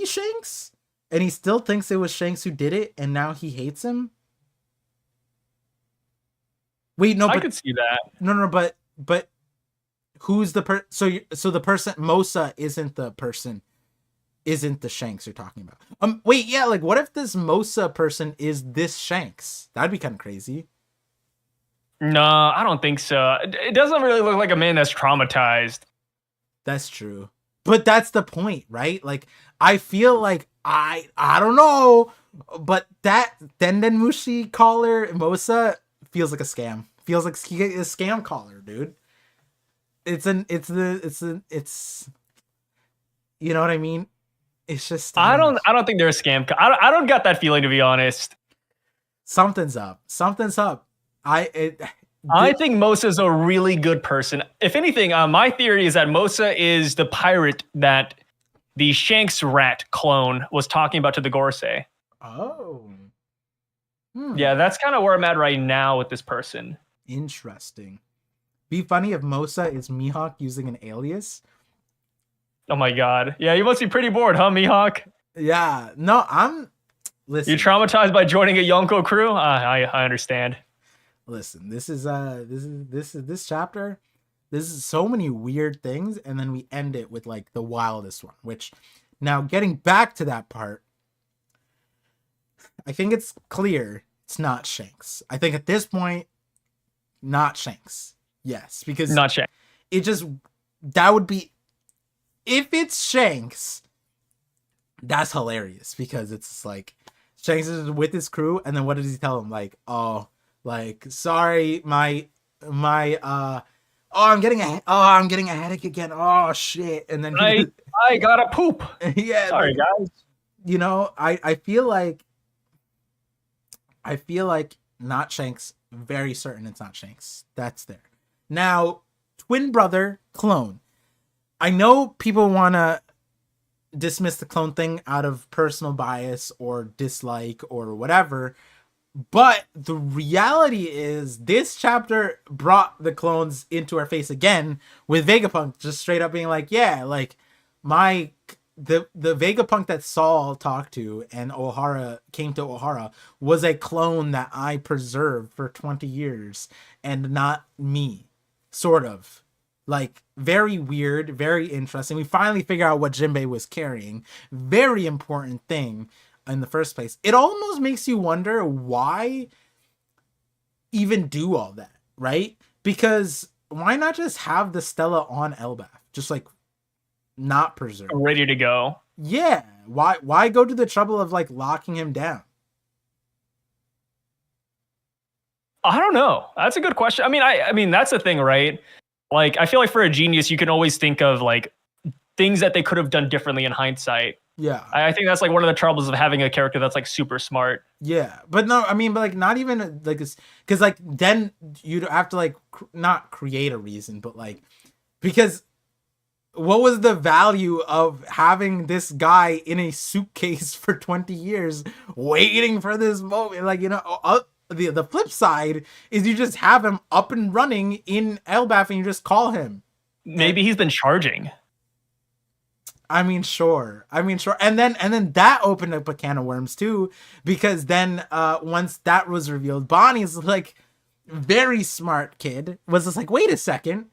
Shanks, and he still thinks it was Shanks who did it, and now he hates him. Wait, no, I could see that. No, but who's the so the person Mosa isn't the person, isn't the Shanks you're talking about. Wait, yeah, like what if this Mosa person is this Shanks? That'd be kind of crazy. No, I don't think so. It doesn't really look like a man that's traumatized. That's true. But that's the point, right? Like I feel like I don't know, but that Dendenmushi caller Mosa feels like a scam. Feels like a scam caller, dude. It's you know what I mean? It's just I don't think they're a scam. I don't got that feeling, to be honest. Something's up. I think Mosa's a really good person. If anything, my theory is that Mosa is the pirate that the Shanks rat clone was talking about to the Gorsei. Oh. Yeah, that's kind of where I'm at right now with this person. Interesting. Be funny if Mosa is Mihawk using an alias. Oh my god. Yeah, you must be pretty bored, huh, Mihawk? Yeah. No, listen. You're traumatized by joining a Yonko crew? I understand. Listen, this chapter. This is so many weird things, and then we end it with like the wildest one. Which, now getting back to that part, I think it's clear it's not Shanks. I think at this point, not Shanks. Yes, because not Shanks. That would be, if it's Shanks, that's hilarious, because it's like Shanks is with his crew, and then what does he tell him? Like, oh, like, sorry, I'm getting a headache again. Oh shit. And then I gotta poop. Yeah. Sorry, guys. You know, I feel like not Shanks, very certain it's not Shanks. That's there. Now, twin brother clone. I know people want to dismiss the clone thing out of personal bias or dislike or whatever, but the reality is this chapter brought the clones into our face again, with Vegapunk just straight up being like, yeah, like the Vegapunk that Saul talked to and Ohara came to Ohara was a clone that I preserved for 20 years and not me. Sort of. Like, very weird, very interesting. We finally figure out what Jinbei was carrying. Very important thing in the first place. It almost makes you wonder why even do all that, right? Because why not just have the Stella on Elbaf? Just like not preserved. Ready to go. Yeah. Why go to the trouble of like locking him down? I don't know. That's a good question. I mean that's the thing, right? Like, I feel like for a genius, you can always think of like things that they could have done differently in hindsight. Yeah. I think that's like one of the troubles of having a character that's like super smart. Yeah. But no, I mean, but like not even like this, because like then you'd have to like not create a reason, but like, because what was the value of having this guy in a suitcase for 20 years waiting for this moment? Like, you know, the flip side is you just have him up and running in Elbaf and you just call him. And Maybe he's been charging. I mean, sure. And then that opened up a can of worms too, because then once that was revealed, Bonnie's like very smart kid was just like, wait a second,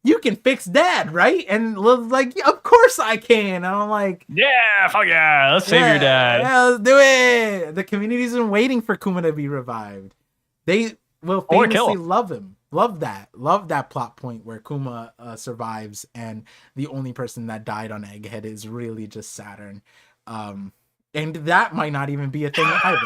you can fix Dad, right? And Lilith's like, yeah, of course I can. And I'm like, Yeah, fuck yeah, let's save your dad. Yeah, let's do it. The community's been waiting for Kuma to be revived. They will Or kill famously him. love him. Love that plot point where Kuma survives and the only person that died on Egghead is really just Saturn. And that might not even be a thing either.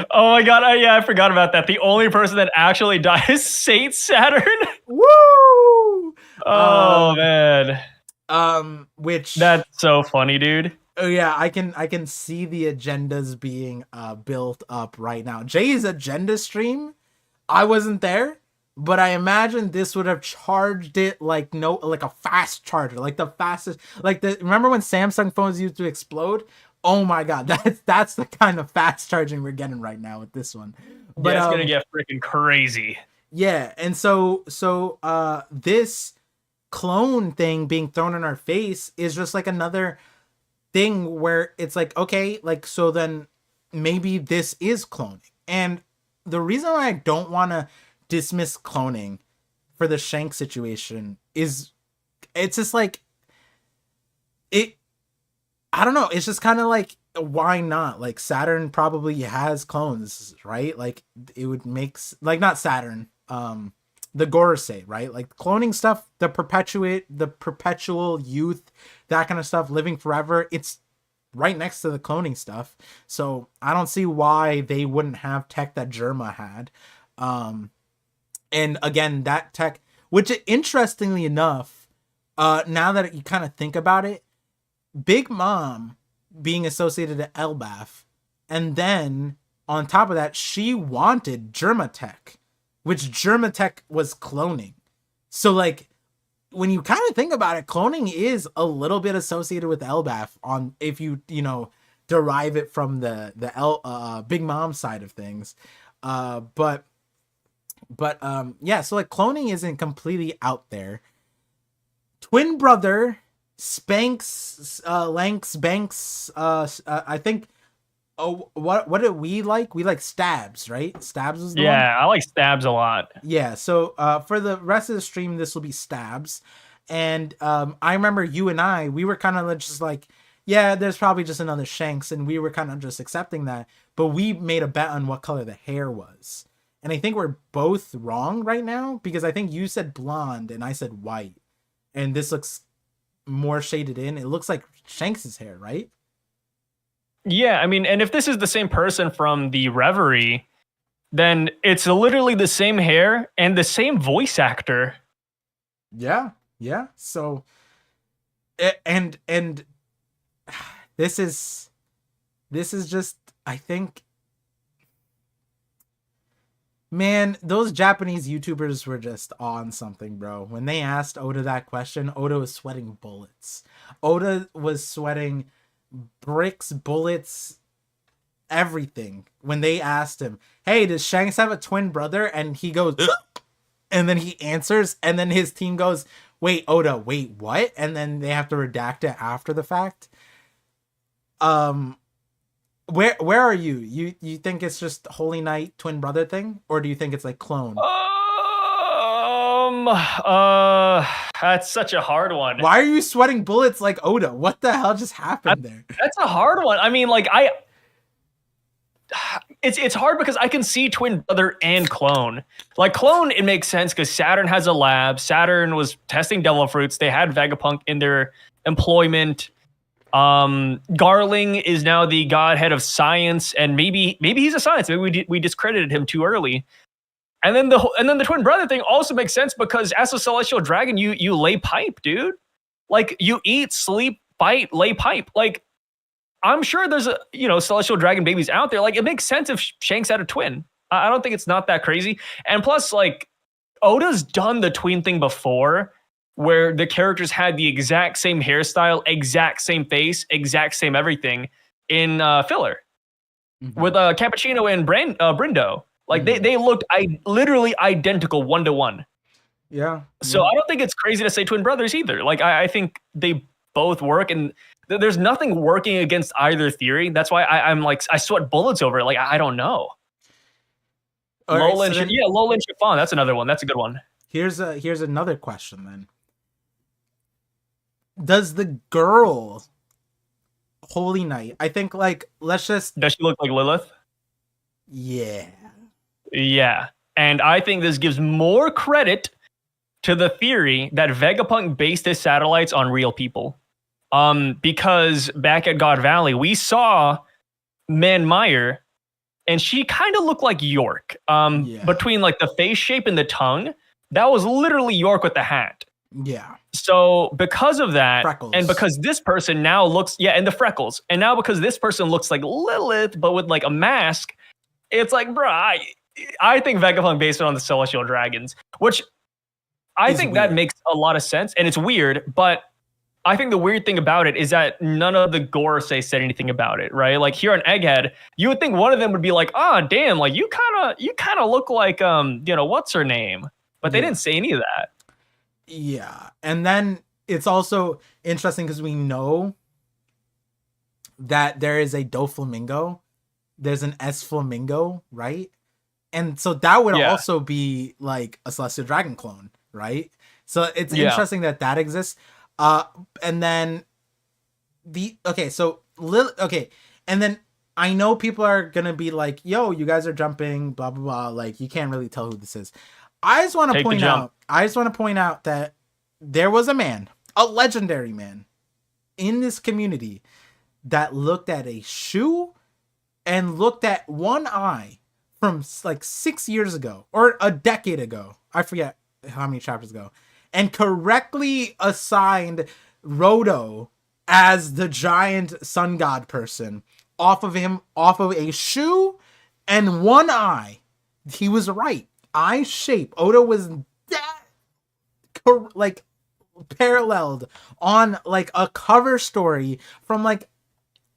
Oh my god, I forgot about that. The only person that actually died is Saint Saturn. Woo! Oh man. Which That's so funny, dude. yeah, I can see the agendas being built up right now. Jay's agenda stream, I wasn't there, but I imagine this would have charged it like a fast charger, like the fastest, like remember when Samsung phones used to explode? Oh my god, that's the kind of fast charging we're getting right now with this one. But yeah, it's gonna get freaking crazy. Yeah, and so this clone thing being thrown in our face is just like another thing where it's like, okay, like, so then maybe this is cloning. And the reason why I don't want to dismiss cloning for the Shank situation is it's just like I don't know, it's just kind of like, why not? Like, Saturn probably has clones, right? Like, it would make like, not Saturn, the Gorosei, right? Like, cloning stuff, the perpetual youth, that kind of stuff, living forever, it's right next to the cloning stuff. So I don't see why they wouldn't have tech that Germa had. And again, that tech, which interestingly enough, now that you kind of think about it, Big Mom being associated to Elbaf, and then on top of that, she wanted Germatech, which Germatech was cloning. So like, when you kind of think about it, cloning is a little bit associated with Elbaf on, if you derive it from the Big Mom side of things. But yeah, so like, cloning isn't completely out there. Twin brother Spanx, Lanks, Banks, I think. Oh, what did we like? We like Stabs, right? Stabs was the one? I like Stabs a lot. Yeah, so for the rest of the stream, this will be Stabs. And I remember you and we were kind of just like, yeah, there's probably just another Shanks, and we were kind of just accepting that. But we made a bet on what color the hair was. And I think we're both wrong right now, because I think you said blonde and I said white. And this looks more shaded in. It looks like Shanks's hair, right? Yeah, I mean, and if this is the same person from the Reverie, then it's literally the same hair and the same voice actor. Yeah. So, and this is just, I think, man, those Japanese YouTubers were just on something, bro. When they asked Oda that question, Oda was sweating bullets. Oda was sweating bricks, bullets, everything. When they asked him, hey, does Shanks have a twin brother? And he goes, ugh! And then he answers, and then his team goes, wait, Oda, wait, what? And then they have to redact it after the fact. Where are you? You think it's just Holy Knight twin brother thing, or do you think it's like clone? That's such a hard one. Why are you sweating bullets like Oda? What the hell just happened there? That's a hard one. I mean, like, it's hard because I can see twin brother and clone. Like, clone, it makes sense because Saturn has a lab. Saturn was testing devil fruits. They had Vegapunk in their employment. Garling is now the godhead of science, and maybe he's a science. Maybe we discredited him too early. And then the twin brother thing also makes sense because as a celestial dragon, you lay pipe, dude. Like, you eat, sleep, fight, lay pipe. Like, I'm sure there's celestial dragon babies out there. Like, it makes sense if Shanks had a twin. I don't think it's not that crazy. And plus, like, Oda's done the tween thing before, where the characters had the exact same hairstyle, exact same face, exact same everything in filler with Cappuccino and Brindo. Like, they looked literally identical 1-to-1. Yeah. So Yeah. I don't think it's crazy to say twin brothers either. Like I think they both work, and there's nothing working against either theory. That's why I'm like I sweat bullets over it. Like I don't know. All right. So Yeah, Lola and Chiffon. That's another one. That's a good one. here's another question then. Does the girl Holy Knight? I think like let's just Does she look like Lilith? yeah. Yeah. And I think this gives more credit to the theory that Vegapunk based his satellites on real people. Because back at God Valley, we saw Man Meyer, and she kind of looked like York. Yeah. Between like the face shape and the tongue, that was literally York with the hat. Yeah. So because of that, Freckles. and because this person now looks, and the freckles, and now because this person looks like Lilith, but with like a mask, it's like, bruh, I think Vegapunk based it on the Celestial Dragons, which I think that makes a lot of sense, and it's weird, but I think the weird thing about it is that none of the Gorosei said anything about it, right? Like here on Egghead, you would think one of them would be like, "Oh, damn, like you kind of look like what's her name?" But they didn't say any of that. Yeah. And then it's also interesting because we know that there is a Doflamingo. There's an S Flamingo, right? And so that would also be like a Celestial Dragon clone, right? So it's interesting that exists. And then and then I know people are gonna be like, "Yo, you guys are jumping, blah blah blah." Like you can't really tell who this is. I just want to point out that there was a man, a legendary man, in this community that looked at a shoe and looked at one eye from like 6 years ago or a decade ago. I forget how many chapters ago, and correctly assigned Roto as the giant sun god person off of a shoe and one eye. He was right. Eye shape. Oda was like paralleled on like a cover story from like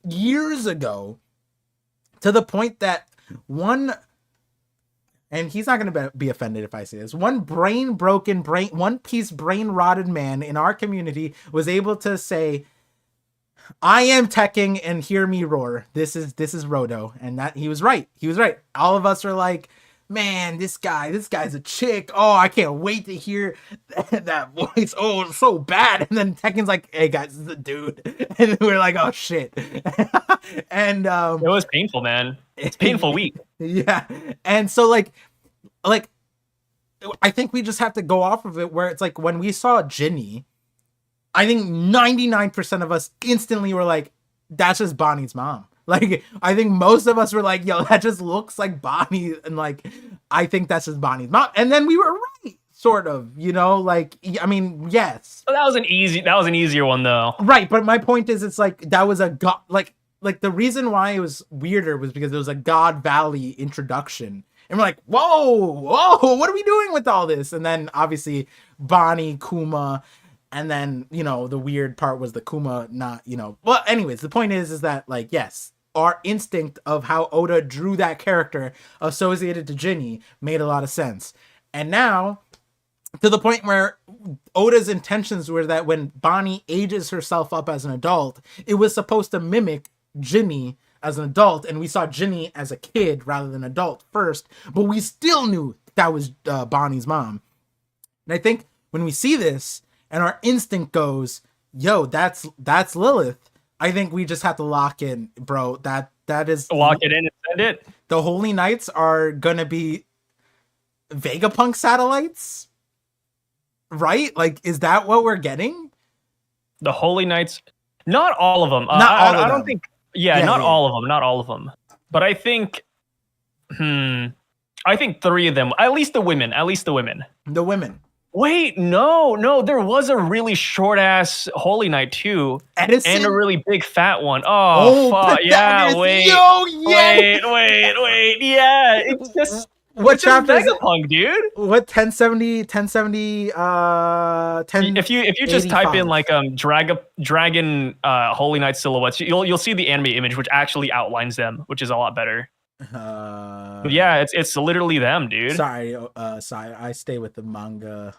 years ago, to the point that one, and he's not going to be offended if I say this, one one piece brain rotted man in our community was able to say, "I am teching and hear me roar. This is Roto." And that he was right. He was right. All of us are like, "Man, this guy's a chick. Oh, I can't wait to hear that voice. Oh, it's so bad." And then Tekken's like, "Hey guys, this is a dude." And we're like, "Oh shit." And it was painful, man. It's painful week. Yeah. And so like I think we just have to go off of it, where it's like when we saw Ginny, I think 99% of us instantly were like, "That's just Bonnie's mom." Like, I think most of us were like, "Yo, that just looks like Bonnie." And like, I think that's just Bonnie's mom. And then we were right, sort of, like, I mean, yes. That was an easier one though. Right. But my point is, it's like, that was a god, like the reason why it was weirder was because there was a God Valley introduction. And we're like, whoa, what are we doing with all this? And then obviously Bonnie, Kuma, and then, the weird part was the Kuma not, well, anyways, the point is that, like, yes, our instinct of how Oda drew that character associated to Ginny made a lot of sense. And now, to the point where Oda's intentions were that when Bonnie ages herself up as an adult, it was supposed to mimic Ginny as an adult, and we saw Ginny as a kid rather than adult first, but we still knew that was Bonnie's mom. And I think when we see this, and our instinct goes, "Yo, that's Lilith," I think we just have to lock in, bro. That is lock it in and send it. The Holy Knights are gonna be Vegapunk satellites, right? Like, is that what we're getting? The Holy Knights, not all of them. I don't think. Not all of them. But I think, I think 3 of them. At least the women. The women. Wait, no, there was a really short ass Holy Knight too, Edison? And a really big fat one. Oh fuck, yeah, wait, yeah, it's just what chapter? Vegapunk, dude. What 1070? 10. If you just type in like dragon Holy Knight silhouettes, you'll see the anime image, which actually outlines them, which is a lot better. But yeah, it's literally them, dude. Sorry, I stay with the manga.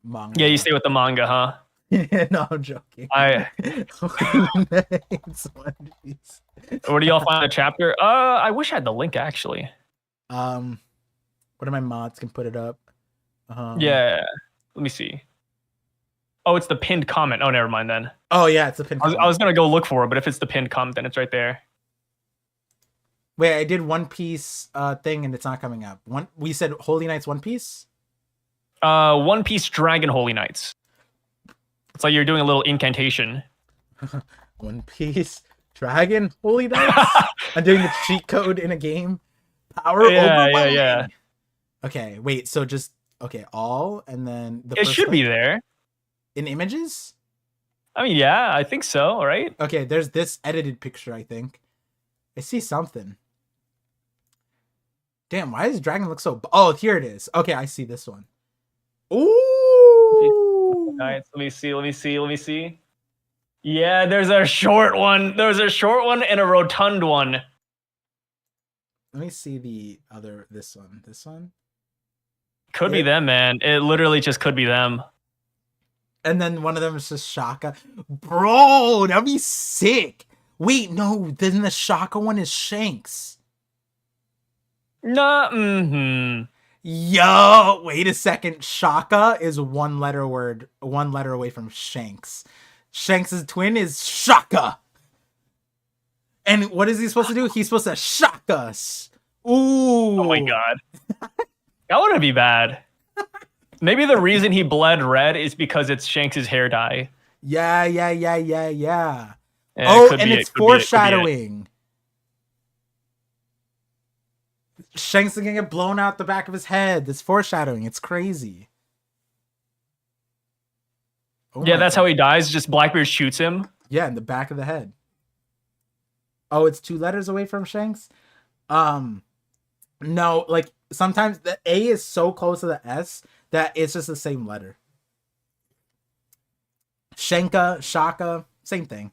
Manga. Yeah, you stay with the manga, huh? No, I'm joking. I. It's One Piece. Where do y'all find the chapter? I wish I had the link actually. One of my mods can put it up. Yeah. Let me see. Oh, it's the pinned comment. Oh, never mind then. Oh yeah, it's a pin. I was gonna go look for it, but if it's the pinned comment, then it's right there. Wait, I did One Piece thing and it's not coming up. We said Holy Knights One Piece? One Piece Dragon Holy Knights. It's like you're doing a little incantation. One Piece Dragon Holy Knights? I'm doing the cheat code in a game. Power overwhelming. Yeah. Okay, wait, so just all and then the It first should be link? there. In images? I mean, yeah, I think so, right? Okay, there's this edited picture, I think. I see something. Damn, why does Dragon look so... Oh, here it is. Okay, I see this one. Ooh! Alright, let me see. Yeah, there's a short one. There's a short one and a rotund one. Let me see this one. This one? Could be them, man. It literally just could be them. And then one of them is just Shaka. Bro, that'd be sick. Wait, no, then the Shaka one is Shanks. Nah, Yo, wait a second. Shaka is one letter away from Shanks. Shanks' twin is Shaka. And what is he supposed to do? He's supposed to shock us. Ooh. Oh my god. That wouldn't be bad. Maybe the reason he bled red is because it's Shanks' hair dye. Yeah. Yeah, And it's foreshadowing. Shanks is gonna get blown out the back of his head. It's foreshadowing. It's crazy. Oh Yeah, that's how he dies. Just Blackbeard shoots him. Yeah, in the back of the head. Oh, it's 2 letters away from Shanks? No, like sometimes the A is so close to the S that it's just the same letter. Shanka, Shaka, same thing.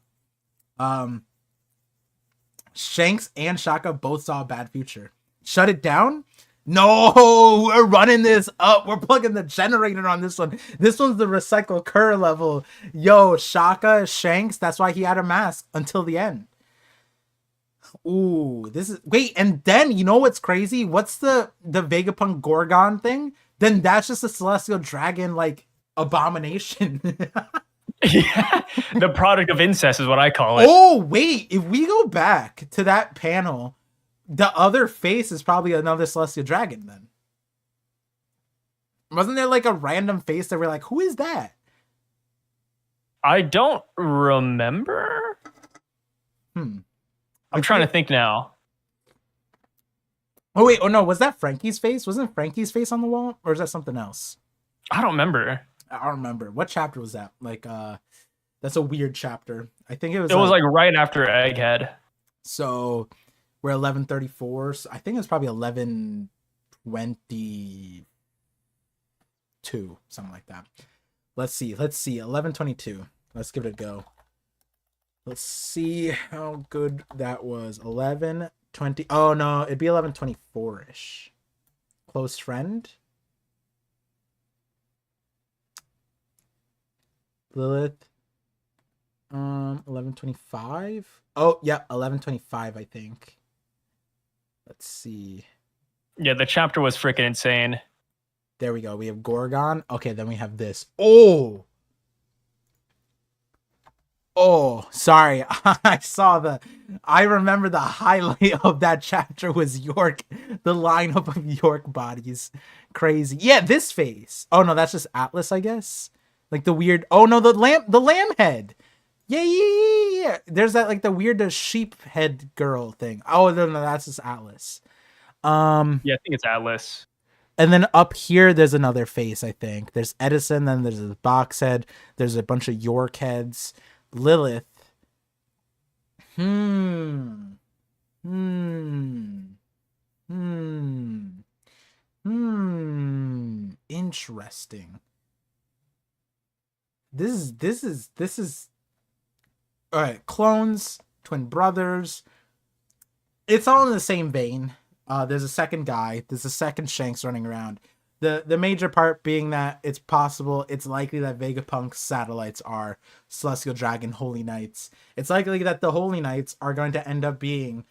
Shanks and Shaka both saw a bad future. Shut it down? No, we're running this up. We're plugging the generator on this one. This one's the recycle cur level. Yo, Shaka, Shanks, that's why he had a mask until the end. Ooh, this is... Wait, and then, you know what's crazy? What's the Vegapunk Gorgon thing? Then that's just a celestial dragon, like, abomination. Yeah, the product of incest is what I call it. Oh, wait, if we go back to that panel... The other face is probably another celestial dragon then. Wasn't there like a random face that we're like, who is that? I don't remember. I'm trying to think now. Oh wait, oh no, was that Frankie's face? Wasn't Frankie's face on the wall? Or is that something else? I don't remember. I don't remember. What chapter was that? Like that's a weird chapter. I think it was like right after Egghead. So we're 1134. So I think it was probably 1122. Something like that. Let's see. 1122. Let's give it a go. Let's see how good that was. 1120. Oh no, it'd be 1124-ish. Close friend. Lilith. 1125. Oh yeah, 1125, I think. Let's see. Yeah, the chapter was freaking insane. There we go. We have Gorgon. Okay, then we have this. Oh, sorry. I remember the highlight of that chapter was York. The lineup of York bodies. Crazy. Yeah, this face. Oh no, that's just Atlas, I guess. Like the weird. Oh no, the lamb head. Yeah. There's that like the weird sheep head girl thing. Oh no, that's just Atlas. Yeah, I think it's Atlas. And then up here, there's another face, I think. There's Edison, then there's a box head. There's a bunch of York heads. Lilith. Interesting. This is all right. Clones, twin brothers. It's all in the same vein. There's a second guy. There's a second Shanks running around. The major part being that it's possible, it's likely that Vegapunk's satellites are Celestial Dragon Holy Knights. It's likely that the Holy Knights are going to end up being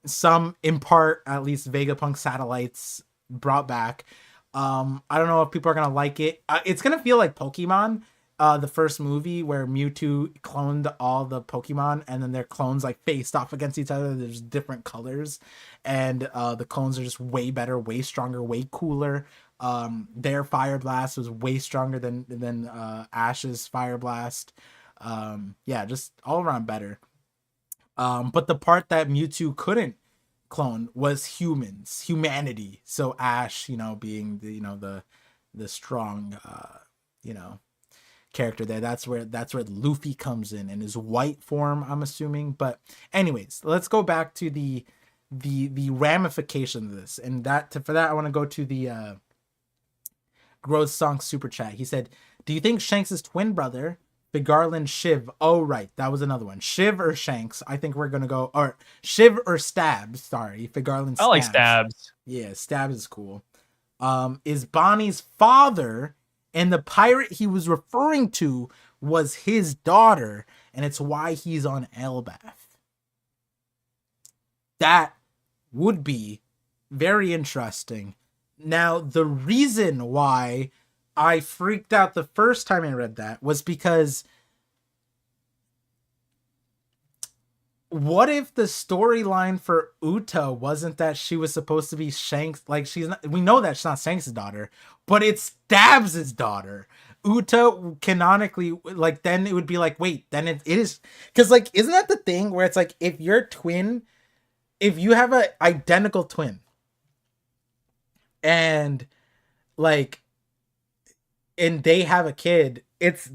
some, in part, at least Vegapunk satellites brought back. I don't know if people are gonna like it. It's gonna feel like Pokemon, the first movie where Mewtwo cloned all the Pokemon and then their clones like faced off against each other. There's different colors, and the clones are just way better, way stronger, way cooler. Their Fire Blast was way stronger than Ash's Fire Blast. Yeah, just all around better. But the part that Mewtwo couldn't clone was humanity. So Ash, being the strong, character there. That's where Luffy comes in his white form, I'm assuming. But anyways, let's go back to the ramification of this, and for that I want to go to the Growth Song super chat. He said, "Do you think Shanks' twin brother, Garland Shiv?" Oh, right, that was another one. Shiv or Shanks? I think we're gonna go, or Shiv or Stabs. Sorry, Garland. I like Stabs. Yeah, Stabs is cool. Is Bonnie's father, and the pirate he was referring to was his daughter, and it's why he's on Elbaf. That would be very interesting. Now, the reason why I freaked out the first time I read that was because what if the storyline for Uta wasn't that she was supposed to be Shanks? Like, she's not, we know that she's not Shanks' daughter, but it's Stabs' daughter. Uta canonically, like, then it would be like, wait, then it is, because, like, isn't that the thing where it's like, if you have an identical twin and like, and they have a kid, it's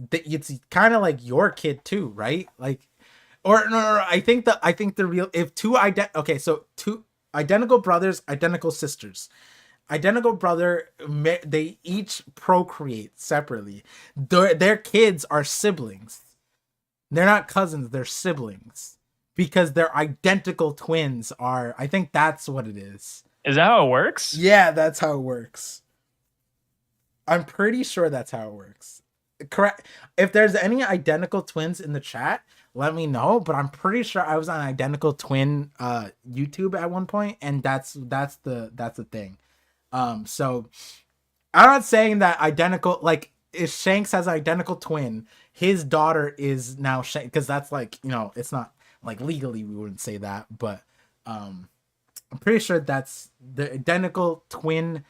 kind of like your kid too, right? Like, or no, I think the real, if two identical brothers, identical sisters, identical brother, they each procreate separately. Their kids are siblings. They're not cousins, they're siblings because they're identical twins. I think that's what it is. Is that how it works? Yeah, that's how it works. I'm pretty sure that's how it works. Correct. If there's any identical twins in the chat, let me know. But I'm pretty sure I was on identical twin YouTube at one point, and that's the thing. So I'm not saying that identical, like, if Shanks has an identical twin, his daughter is now Shanks, because that's like, it's not like legally we wouldn't say that, but I'm pretty sure that's the identical twin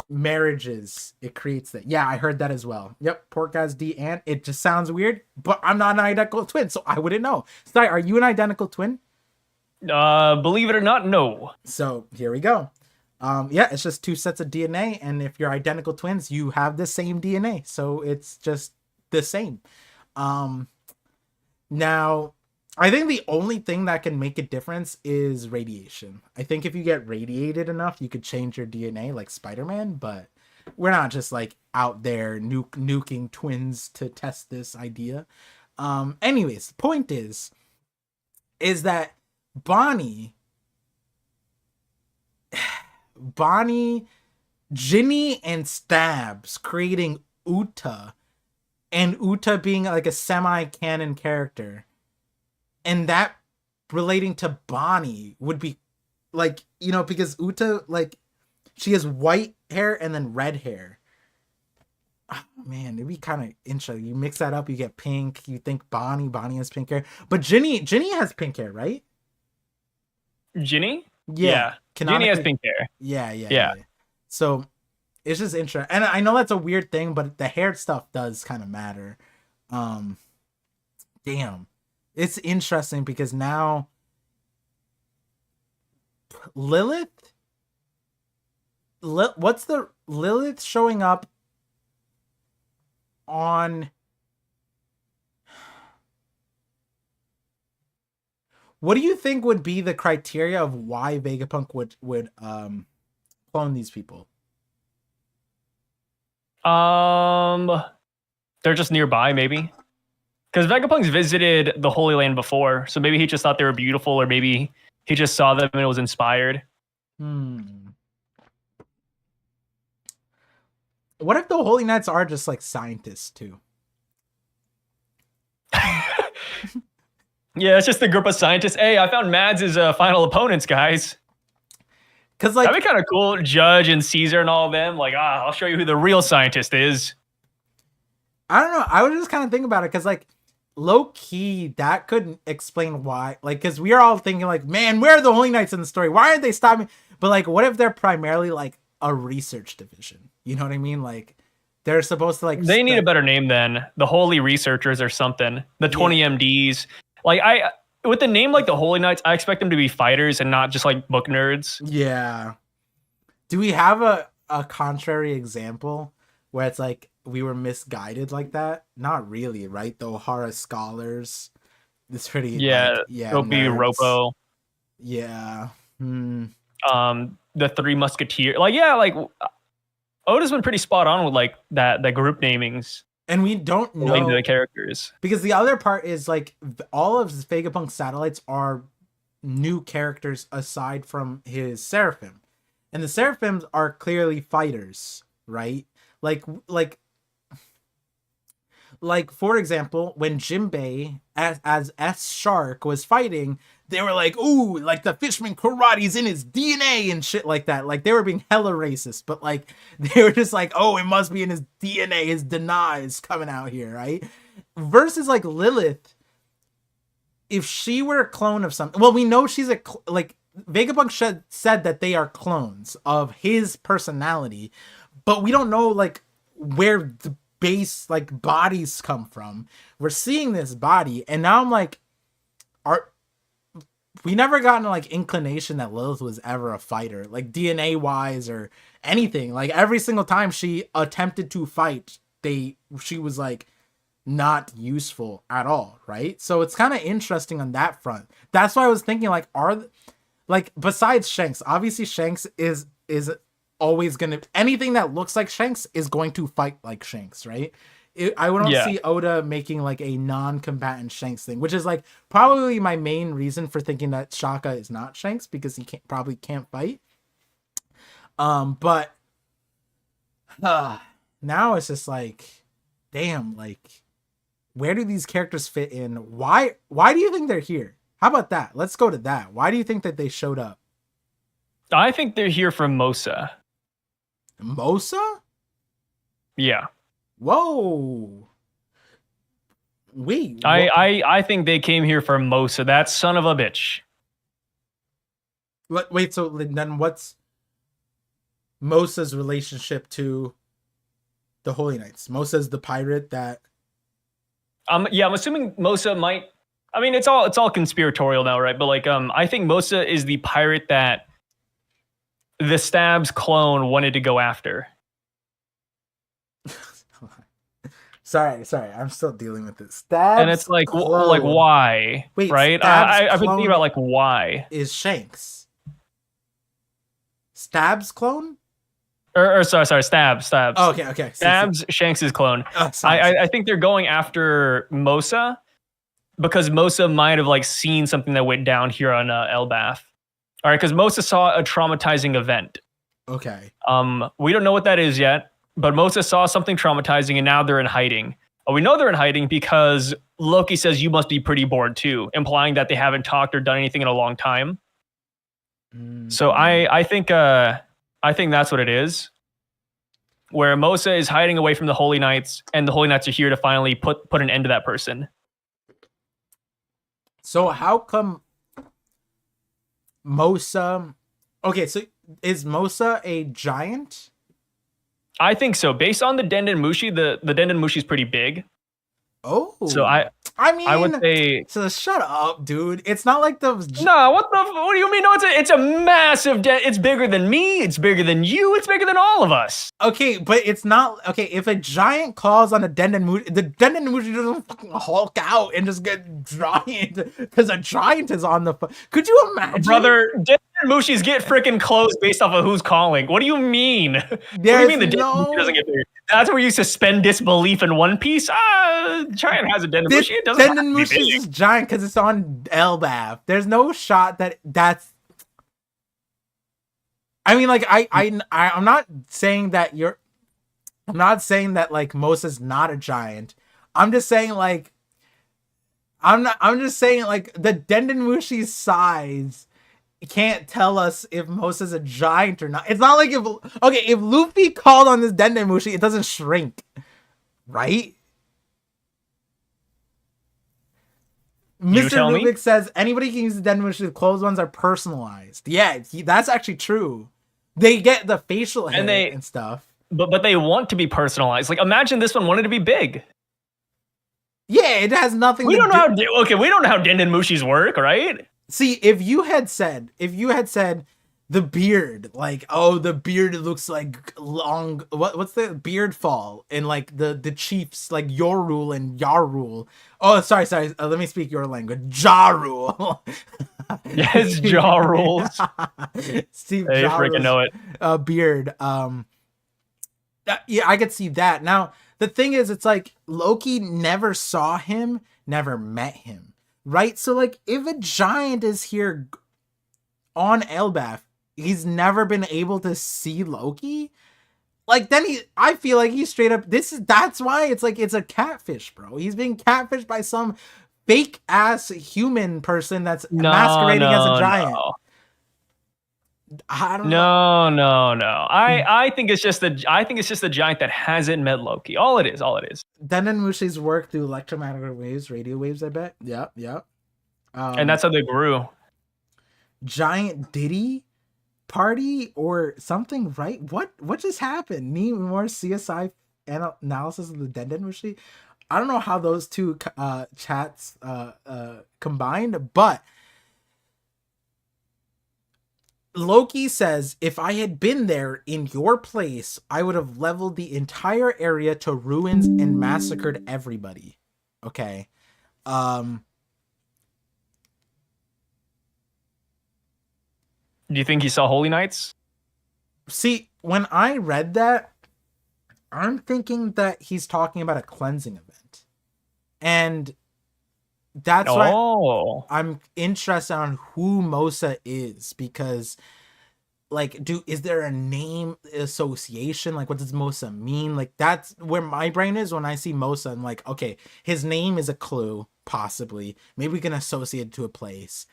marriages, it creates that. Yeah, I heard that as well. Yep, Pork as D, and it just sounds weird, but I'm not an identical twin, so I wouldn't know. Sai, are you an identical twin? Believe it or not, no. So here we go. Yeah, it's just two sets of DNA, and if you're identical twins, you have the same DNA, so it's just the same. Now, I think the only thing that can make a difference is radiation. I think if you get radiated enough, you could change your DNA like Spider-Man, but we're not just like out there nuking twins to test this idea. Anyways, the point is that Bonnie, Ginny and Stabs creating Uta, and Uta being like a semi-canon character, and that relating to Bonnie would be like, because Uta, like, she has white hair and then red hair. Oh, man, it'd be kind of interesting. You mix that up, you get pink. You think Bonnie has pink hair, but Ginny has pink hair, right? Ginny? Yeah. Ginny has pink hair. Yeah. So it's just interesting. And I know that's a weird thing, but the hair stuff does kind of matter. Damn. It's interesting because now Lilith, what's the Lilith showing up on? What do you think would be the criteria of why Vegapunk would clone these people? They're just nearby, maybe. Because Vegapunk's visited the Holy Land before, so maybe he just thought they were beautiful, or maybe he just saw them and it was inspired. What if the Holy Knights are just like scientists too? Yeah, it's just a group of scientists. Hey, I found Mads' final opponents, guys. Because like, That'd be kind of cool. Judge and Caesar and all of them. Like, I'll show you who the real scientist is. I don't know. I was just kind of thinking about it because like, low key, that could explain why. Like, because we are all thinking like, man, where are the Holy Knights in the story? Why aren't they stopping? But like, what if they're primarily like a research division? You know what I mean? Like, they're supposed to like. They need a better name than the Holy Researchers or something. The 20 MDs. Like with the name like the Holy Knights, I expect them to be fighters and not just like book nerds. Yeah. Do we have a contrary example where it's like we were misguided like that? Not really, right? The O'Hara scholars. It's pretty. Yeah. Like, yeah. It'll be Ropo. Yeah. The Three Musketeers. Like, yeah, like Oda's been pretty spot on with like the group namings. And we don't know the characters. Because the other part is like all of his Vegapunk satellites are new characters aside from his Seraphim. And the Seraphims are clearly fighters, right? Like for example, when Jinbei as S Shark was fighting, they were like, ooh, like the fishman karate's in his DNA and shit like that. Like they were being hella racist, but like they were just like, oh, it must be in his DNA, his Dana is coming out here, right? Versus like Lilith, if she were a clone of something, well, we know she's like Vegapunk said that they are clones of his personality, but we don't know like where the base like bodies come from. We're seeing this body, and now I'm like, we never gotten like inclination that Lilith was ever a fighter, like DNA wise or anything. Like every single time she attempted to fight, she was like not useful at all, right? So it's kind of interesting on that front. That's why I was thinking like, besides Shanks, obviously Shanks is always gonna, anything that looks like Shanks is going to fight like Shanks, right? I wouldn't see Oda making like a non-combatant Shanks thing, which is like probably my main reason for thinking that Shaka is not Shanks, because he probably can't fight. But now it's just like, damn, like where do these characters fit in? Why do you think they're here? How about that? Let's go to that. Why do you think that they showed up? I think they're here from Mosa. Mosa? Yeah. Whoa. Wait. I think they came here for Mosa. That son of a bitch. Wait, so then what's Mosa's relationship to the Holy Knights? Mosa's the pirate that... I'm assuming Mosa might... I mean, it's all conspiratorial now, right? But like, I think Mosa is the pirate that the Stabs clone wanted to go after. Sorry, I'm still dealing with this. Stabs, and it's like, why? Wait, right? I've been thinking about like why is Shanks Stabs clone? Or sorry, Stabs. Oh, okay. Stabs, Shanks' clone. I think they're going after Mosa because Mosa might have like seen something that went down here on Elbaf. All right, because Mosa saw a traumatizing event. Okay. We don't know what that is yet. But Mosa saw something traumatizing, and now they're in hiding. We know they're in hiding because Loki says you must be pretty bored too, implying that they haven't talked or done anything in a long time. Mm-hmm. So I think that's what it is. Where Mosa is hiding away from the Holy Knights, and the Holy Knights are here to finally put an end to that person. So how come Mosa... Okay, so is Mosa a giant? I think so. Based on the Denden Mushi, the Denden Mushi is pretty big. Oh. So I would say... So shut up, dude. It's not like those... No, what do you mean? No, it's a massive... It's bigger than me. It's bigger than you. It's bigger than all of us. Okay, but it's not... Okay, if a giant calls on a Denden Mushi, the Denden Mushi doesn't fucking Hulk out and just get giant because a giant is on the... Could you imagine? Brother, Denden Mushis get freaking close based off of who's calling. What do you mean? What do you mean the Denden Mushi doesn't get bigger? That's where you suspend disbelief in One Piece. Giant has a Denden Mushi. It doesn't have to be big. Is giant because it's on Elbaf. There's no shot that's... I mean, like, I'm not saying that you're... I'm not saying that like Mosa's not a giant. I'm just saying like I'm just saying like the Dendenmushi's size can't tell us if Mosa's a giant or not. It's not like if Luffy called on this Dendenmushi, it doesn't shrink, right? You Mr. tell me. Rubik says anybody can use the Dendenmushi. The closed ones are personalized. Yeah, that's actually true. They get the facial hair and stuff. But they want to be personalized. Like imagine this one wanted to be big. Yeah, it has nothing. We don't know how Dendenmushis work, right? See, if you had said the beard, like, oh, the beard looks like long. What's the beard fall in like the chiefs, like your rule and Yar rule. Oh, sorry. Let me speak your language. Ja rule. Yes, jaw rules. Steve, I freaking know it. Beard. Yeah, I could see that. Now the thing is, it's like Loki never saw him, never met him, right? So like, if a giant is here on Elbaf, he's never been able to see Loki. Like then I feel like he's straight up. That's why it's like it's a catfish, bro. He's being catfished by some fake ass human person that's masquerading as a giant. No. I don't know. No. I think it's just the giant that hasn't met Loki. All it is. Dendenmushi's work through electromagnetic waves, radio waves, I bet. Yep. And that's how they grew. Giant Diddy party or something, right? What just happened? Need more CSI analysis of the Dendenmushi? I don't know how those two chats combined, but Loki says, if I had been there in your place, I would have leveled the entire area to ruins and massacred everybody. Okay. Do you think he saw Holy Knights? See, when I read that, I'm thinking that he's talking about a cleansing event. And that's why I'm interested on who Mosa is, because like, is there a name association? Like, what does Mosa mean? Like, that's where my brain is when I see Mosa. I'm like, okay, his name is a clue, possibly. Maybe we can associate it to a place.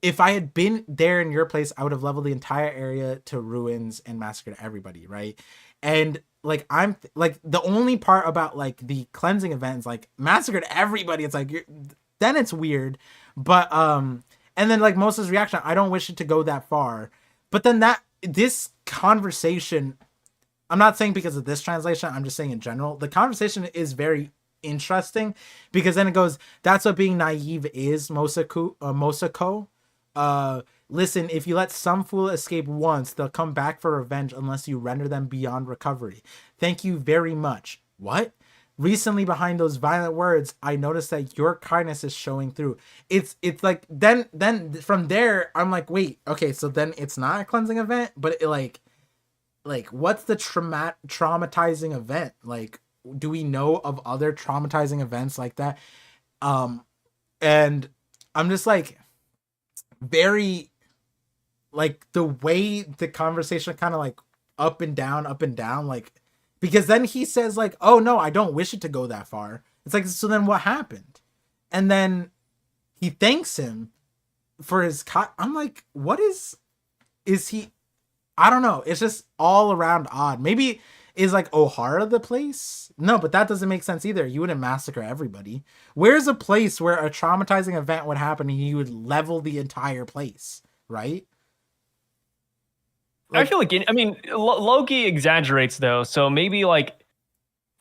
If I had been there in your place, I would have leveled the entire area to ruins and massacred everybody, right? And like, I'm like, the only part about like the cleansing events, like massacred everybody, it's like then it's weird. But and then like Mosa's reaction, I don't wish it to go that far. But then this conversation, I'm not saying because of this translation, I'm just saying in general, the conversation is very interesting, because then it goes, that's what being naive is, Mosako. Listen, if you let some fool escape once, they'll come back for revenge unless you render them beyond recovery. Thank you very much. What? Recently, behind those violent words, I noticed that your kindness is showing through. It's like then from there, I'm like, wait, okay, so then it's not a cleansing event, but it like what's the traumatizing event? Like, do we know of other traumatizing events like that? And I'm just like, very like the way the conversation kind of like up and down, like, because then he says like, oh no, I don't wish it to go that far. It's like, so then what happened? And then he thanks him for his I'm like, what is he? I don't know. It's just all around odd. Maybe is like O'Hara the place? No, but that doesn't make sense either. You wouldn't massacre everybody. Where's a place where a traumatizing event would happen and you would level the entire place, right? I feel like, Loki exaggerates though, so maybe like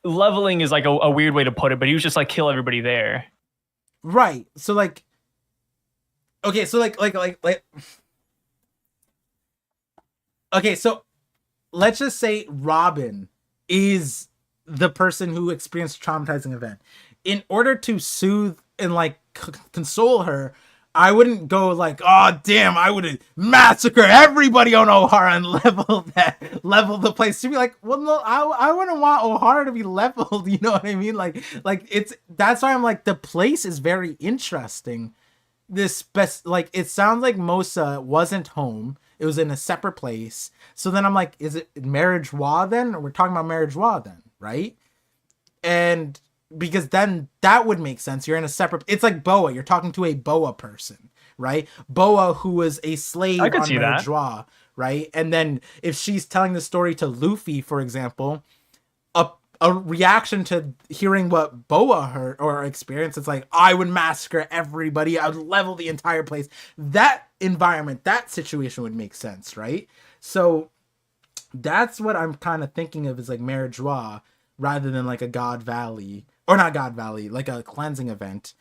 leveling is like a weird way to put it, but he was just like kill everybody there. Right. So like, okay, so like, okay, so let's just say Robin is the person who experienced a traumatizing event. In order to soothe and like console her, I wouldn't go like, oh damn, I would massacre everybody on O'Hara and level the place. She'd be like, well no, I wouldn't want O'Hara to be leveled, you know what I mean? Like that's why I'm like, the place is very interesting. Like, it sounds like Mosa wasn't home. It was in a separate place. So then I'm like, is it marriage law then? Or we're talking about marriage law then, right? And because then that would make sense. You're in a separate, it's like Boa. You're talking to a Boa person, right? Boa, who was a slave I could on see marriage that. law, right? And then if she's telling the story to Luffy, for example, a reaction to hearing what Boa heard or experienced, it's like, I would massacre everybody, I would level the entire place. That environment, that situation would make sense, right? So that's what I'm kind of thinking of, is like marriage law rather than like a God Valley, or not God Valley, like a cleansing event.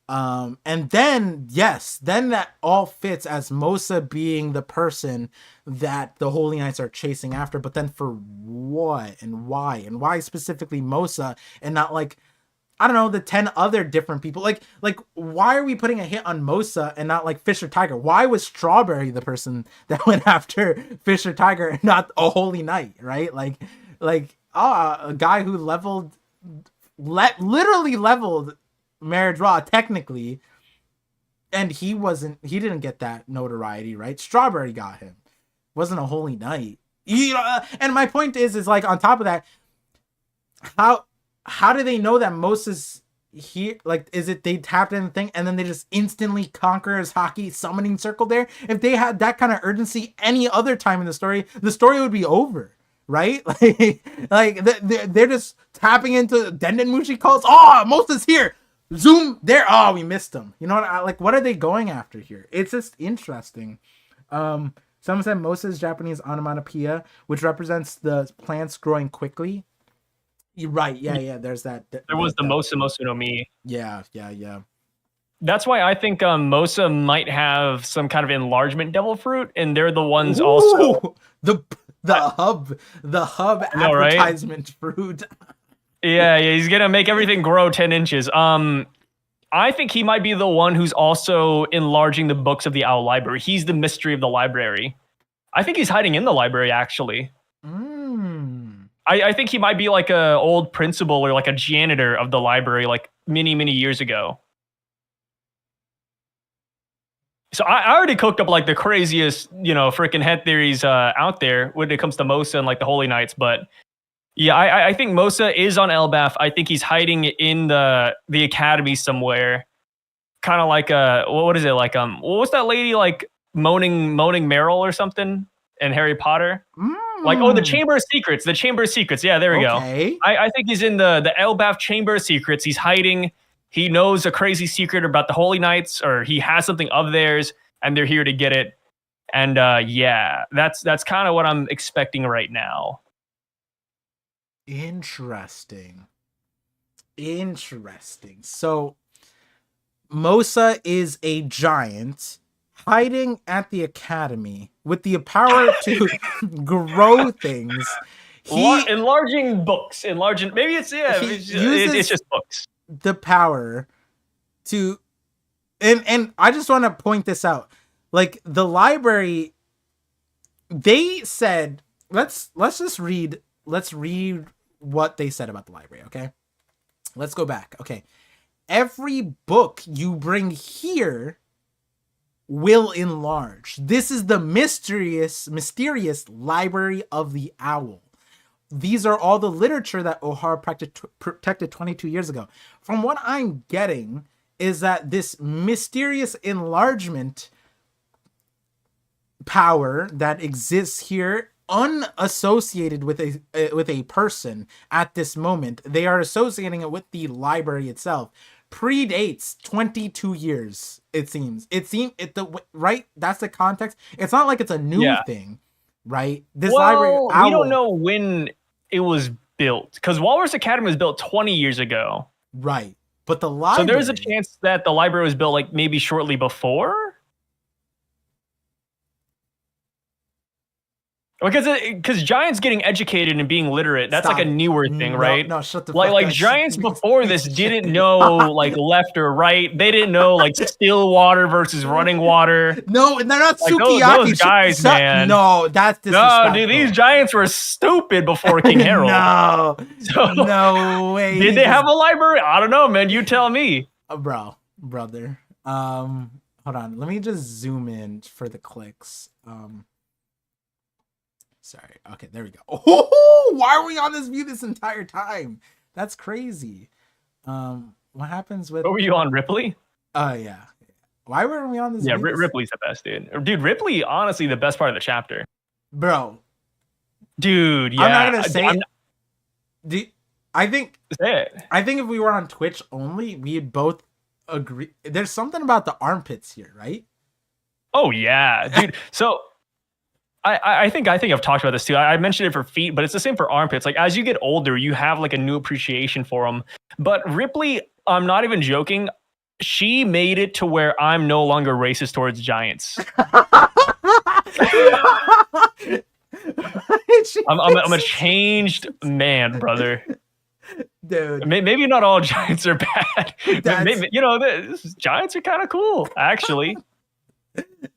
And then, yes, then that all fits as Mosa being the person that the Holy Knights are chasing after. But then for what and why? And why specifically Mosa and not like, I don't know, the 10 other different people? Like why are we putting a hit on Mosa and not like Fisher Tiger? Why was Strawberry the person that went after Fisher Tiger and not a Holy Knight, right? A guy who literally leveled Marriage Raw technically, and he didn't get that notoriety, right? Strawberry got him. Wasn't a Holy Knight. And my point is like, on top of that, how do they know that Moses here? Like, is it they tapped in the thing and then they just instantly conquer his hockey summoning circle there? If they had that kind of urgency any other time in the story would be over, right? They're just tapping into Dendenmushi calls. Oh, Moses here. Zoom there. Oh, we missed him. You know what? What are they going after here? It's just interesting. Someone said Mosa's Japanese onomatopoeia, which represents the plants growing quickly. You're right. Yeah. There's that. There was the Mosa no Mi. Yeah. That's why I think Mosa might have some kind of enlargement devil fruit, and they're the ones also the hub advertisement fruit. Yeah, he's gonna make everything grow 10 inches. I think he might be the one who's also enlarging the books of the Owl Library. He's the mystery of the library. I think he's hiding in the library, actually. I think he might be like a old principal or like a janitor of the library, like many, many years ago. So I already cooked up like the craziest, freaking head theories out there when it comes to Mosa and like the Holy Knights, but yeah, I think Mosa is on Elbaf. I think he's hiding in the academy somewhere. Kind of like what is it like? What's that lady like moaning Meryl or something in Harry Potter? Like, the Chamber of Secrets. The Chamber of Secrets. Yeah, there we go. I think he's in the Elbaf Chamber of Secrets. He's hiding. He knows a crazy secret about the Holy Knights, or he has something of theirs, and they're here to get it. And yeah, that's kind of what I'm expecting right now. Interesting. So Mosa is a giant hiding at the academy with the power to grow things. Enlarging books. Maybe it's it's just books. The power to and I just want to point this out. Like, the library, they said, let's read what they said about the library, okay? Let's go back. Okay. Every book you bring here will enlarge. This is the mysterious library of the owl. These are all the literature that O'Hara protected 22 years ago. From what I'm getting is that this mysterious enlargement power that exists here, unassociated with a person at this moment, they are associating it with the library itself, predates 22 years. It seems right. That's the context. It's not like it's a new thing, right? This library. We don't know when it was built, because Walrus Academy was built 20 years ago, right? But the library. So there's a chance that the library was built like maybe shortly before. Because giants getting educated and being literate, that's like a newer thing, right? No, shut the fuck like up. Giants before this didn't know like left or right. They didn't know like still water versus running water. No, they're not like sukiyaki. Those guys, man. No, that's disrespectful. No, dude, these giants were stupid before King Harold. No way. Did they have a library? I don't know, man. You tell me. Brother. Hold on. Let me just zoom in for the clicks. Sorry. Okay, there we go. Oh, why are we on this view this entire time? That's crazy. What happens with? What were you on, Ripley? Yeah. Why were we on this? Yeah, view Ripley's the best, dude. Dude, Ripley, honestly, the best part of the chapter. Bro. Dude, yeah. I'm not gonna say it. I think if we were on Twitch only, we'd both agree. There's something about the armpits here, right? Oh yeah, dude. So I think I've talked about this too. I mentioned it for feet, but it's the same for armpits. Like as you get older, you have like a new appreciation for them. But Ripley, I'm not even joking. She made it to where I'm no longer racist towards giants. I'm a changed man, brother. Dude, maybe not all giants are bad. Maybe, giants are kind of cool, actually.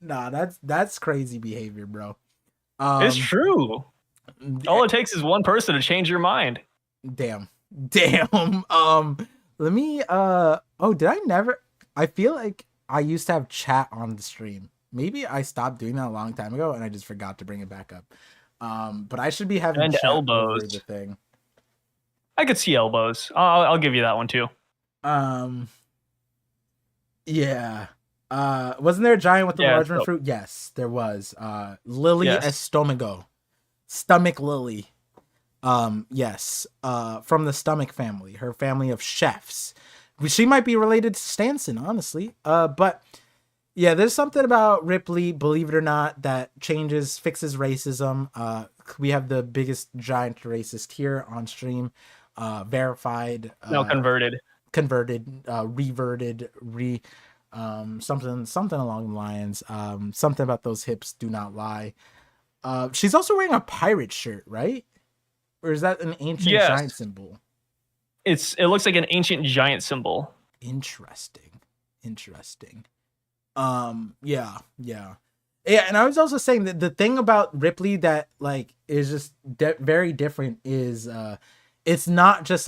Nah, that's crazy behavior, bro. It's true. All it takes is one person to change your mind. Damn. Let me did I never I feel like I used to have chat on the stream. Maybe I stopped doing that a long time ago and I just forgot to bring it back up. But I should be having and chat elbows. over the thing. I could see elbows. I'll give you that one too. Yeah. Wasn't there a giant with enlargement fruit? Yes, there was. Lily Estomago. Stomach Lily. Yes. From the stomach family. Her family of chefs. She might be related to Stanson, honestly. But yeah, there's something about Ripley, believe it or not, that fixes racism. We have the biggest giant racist here on stream. Verified. Converted. Reverted. Something along the lines. Something about those hips do not lie. She's also wearing a pirate shirt, right? Or is that an ancient giant symbol? It looks like an ancient giant symbol. Interesting. Yeah. And I was also saying that the thing about Ripley that like is just very different is it's not just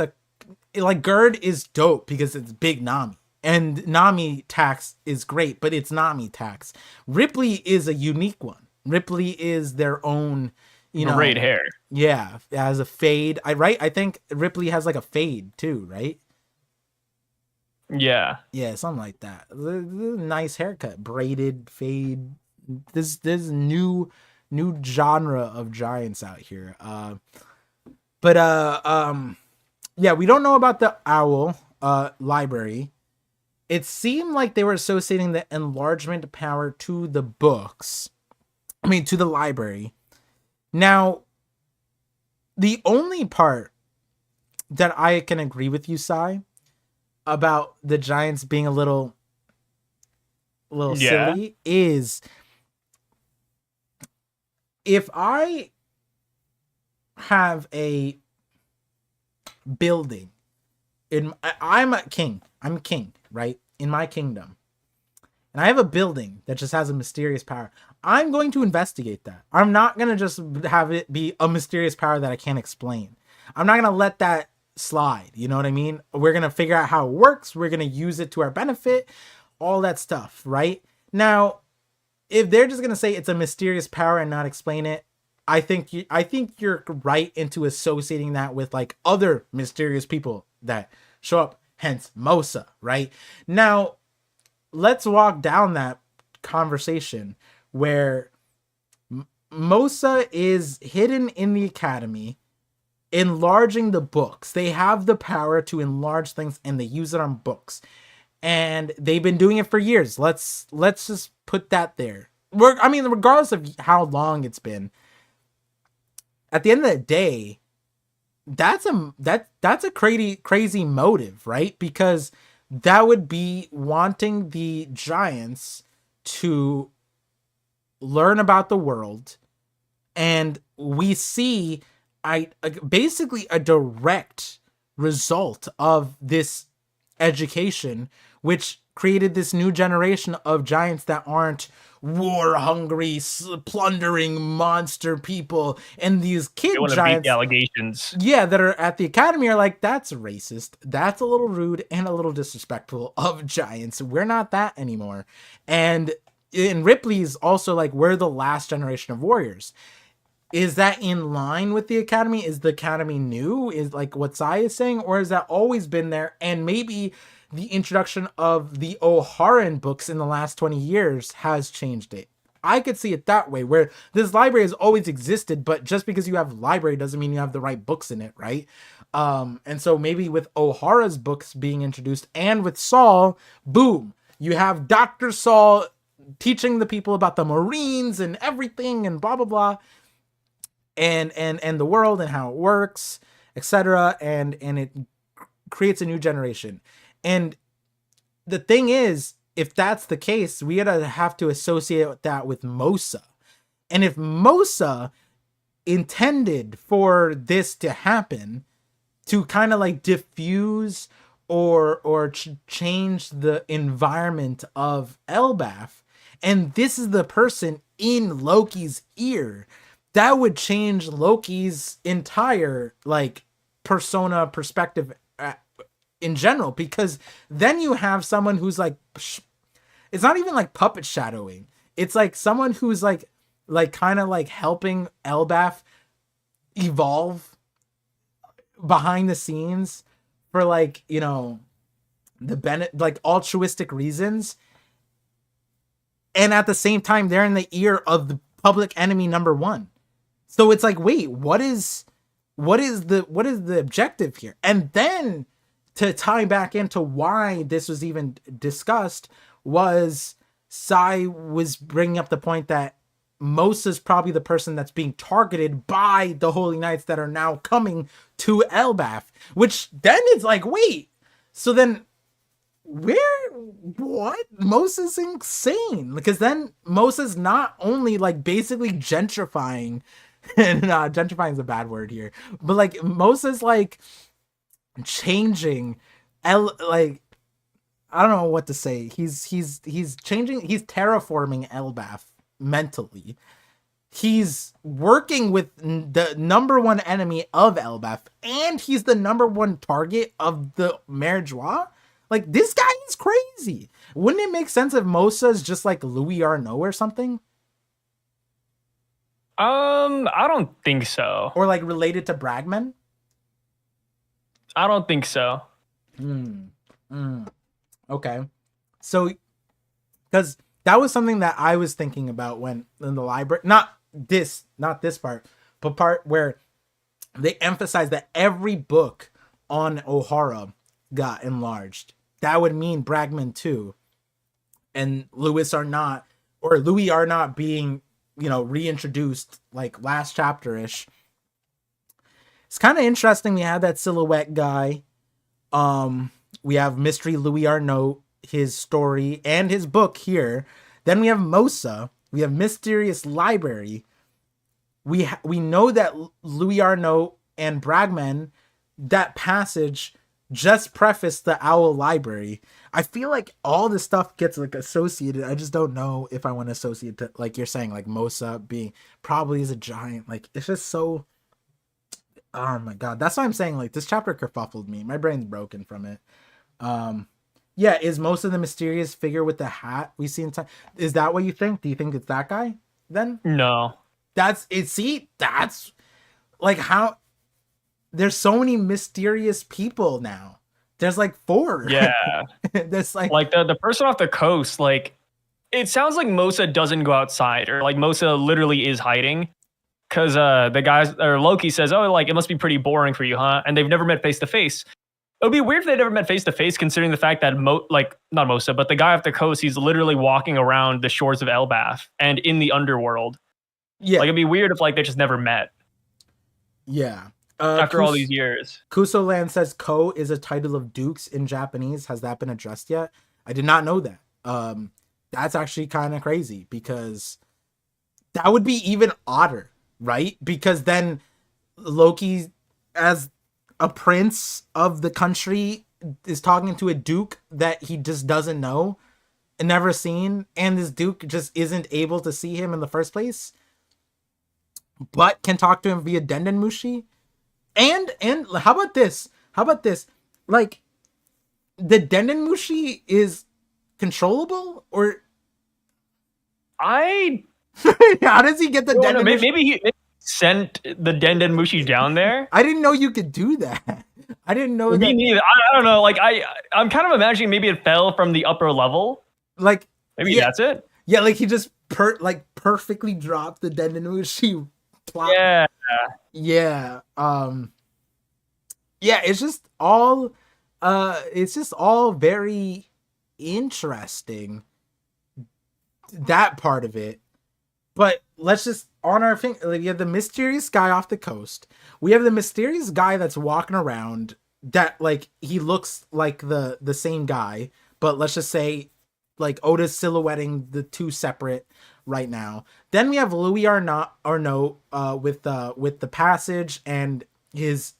Gerd is dope because it's big Nami. And Nami tax is great, but it's Nami tax. Ripley is a unique one. Ripley is their own, great hair. Yeah, it has a fade. I think Ripley has like a fade too, right? Yeah, something like that. Nice haircut, braided fade. This new genre of giants out here. Yeah, we don't know about the owl library. It seemed like they were associating the enlargement power to the books. To the library. Now, the only part that I can agree with you, Sai, about the giants being a little silly is if I have a building I'm king, right? In my kingdom. And I have a building that just has a mysterious power. I'm going to investigate that. I'm not going to just have it be a mysterious power that I can't explain. I'm not going to let that slide. You know what I mean? We're going to figure out how it works. We're going to use it to our benefit. All that stuff, right? Now, if they're just going to say it's a mysterious power and not explain it, I think you're right into associating that with like other mysterious people that show up, hence Mosa, right? Now, let's walk down that conversation where Mosa is hidden in the academy, enlarging the books. They have the power to enlarge things and they use it on books. And they've been doing it for years. Let's just put that there. Regardless of how long it's been, at the end of the day, that's a crazy motive, right? Because that would be wanting the giants to learn about the world, and we see basically a direct result of this education, which created this new generation of giants that aren't war-hungry, plundering monster people, and these kid giants, beat allegations, that are at the academy are like, that's racist, that's a little rude and a little disrespectful of giants. We're not that anymore. And in Ripley's also like, we're the last generation of warriors. is that in line with the Academy? Is the Academy new? Is like what Sai is saying? Or has that always been there? And maybe the introduction of the O'Haran books in the last 20 years has changed it. I could see it that way, where this library has always existed, but just because you have a library doesn't mean you have the right books in it, right? And so maybe with O'Hara's books being introduced and with Saul, boom, you have Dr. Saul teaching the people about the Marines and everything and blah, blah, blah. And the world and how it works, etc. And it creates a new generation. And the thing is, if that's the case, we gotta have to associate that with Mosa. And if Mosa intended for this to happen, to kind of like diffuse or change the environment of Elbaf, and this is the person in Loki's ear, that would change Loki's entire like persona perspective in general, because then you have someone who's like, it's not even like puppet shadowing. It's like someone who's like kind of like helping Elbaf evolve behind the scenes for like, you know, the like altruistic reasons. And at the same time, they're in the ear of the public enemy number one. So it's like, wait, what is the objective here? And then to tie back into why this was even discussed was Sai was bringing up the point that Mosa's probably the person that's being targeted by the Holy Knights that are now coming to Elbaf, which then it's like, wait, so then what? Mosa's insane, because then Mosa's not only like basically gentrifying, and gentrifying is a bad word here, but like Mosa's like changing like, I don't know what to say. He's changing, he's terraforming Elbaf mentally. He's working with the number one enemy of Elbaf, and he's the number one target of the Merjois. Like, this guy is crazy. Wouldn't it make sense if Mosa's just like Louis Arnaud or something? I don't think so. Or like related to Bragman? I don't think so. Okay. So, because that was something that I was thinking about when in the library, not this part, but part where they emphasized that every book on O'Hara got enlarged. That would mean Bragman too, and Louis Arnaud being, you know, reintroduced like last chapter-ish. It's kind of interesting. We have that silhouette guy. We have Mystery Louis Arnaud, his story and his book here. Then we have Mosa. We have Mysterious Library. We know that Louis Arnaud and Bragman, that passage just prefaced the Owl Library. I feel like all this stuff gets like associated. I just don't know if I want to associate it, like you're saying, like Mosa being probably is a giant. Like, it's just so, oh my god. That's why I'm saying, like, this chapter kerfuffled me. My brain's broken from it. Yeah, is Mosa the mysterious figure with the hat we see in time? Is that what you think? Do you think it's that guy then? No. That's it. See, that's like how there's so many mysterious people now. There's like 4. Yeah. There's like the person off the coast, like, it sounds like Mosa doesn't go outside, or like Mosa literally is hiding. Cause the guys, or Loki says, oh, like, it must be pretty boring for you, huh? And they've never met face to face. It would be weird if they never met face to face, considering the fact that not Mosa, but the guy off the coast, he's literally walking around the shores of Elbaf and in the underworld. Yeah. Like, it'd be weird if like they just never met. Yeah. After all these years. Kuso Land says Ko is a title of dukes in Japanese. Has that been addressed yet? I did not know that. That's actually kind of crazy, because that would be even odder, right? Because then Loki, as a prince of the country, is talking to a duke that he just doesn't know and never seen, and this duke just isn't able to see him in the first place, but can talk to him via Dendenmushi. And how about this? Like, the Dendenmushi is controllable, or how how does he get the Dendenmushi? maybe sent the Den Mushi down there. I didn't know you could do that. I didn't know Me that. neither. I don't know. Like I'm kind of imagining maybe it fell from the upper level. Like Maybe yeah, that's it. yeah. Like he just perfectly dropped the Dendemushi. Yeah. Yeah. Yeah. It's just all. It's just all very interesting. That part of it. But let's just on our thing. Like, we have the mysterious guy off the coast. We have the mysterious guy that's walking around. That like he looks like the same guy, but let's just say like Oda's silhouetting the two separate right now. Then we have Louis Arnaud with the passage and his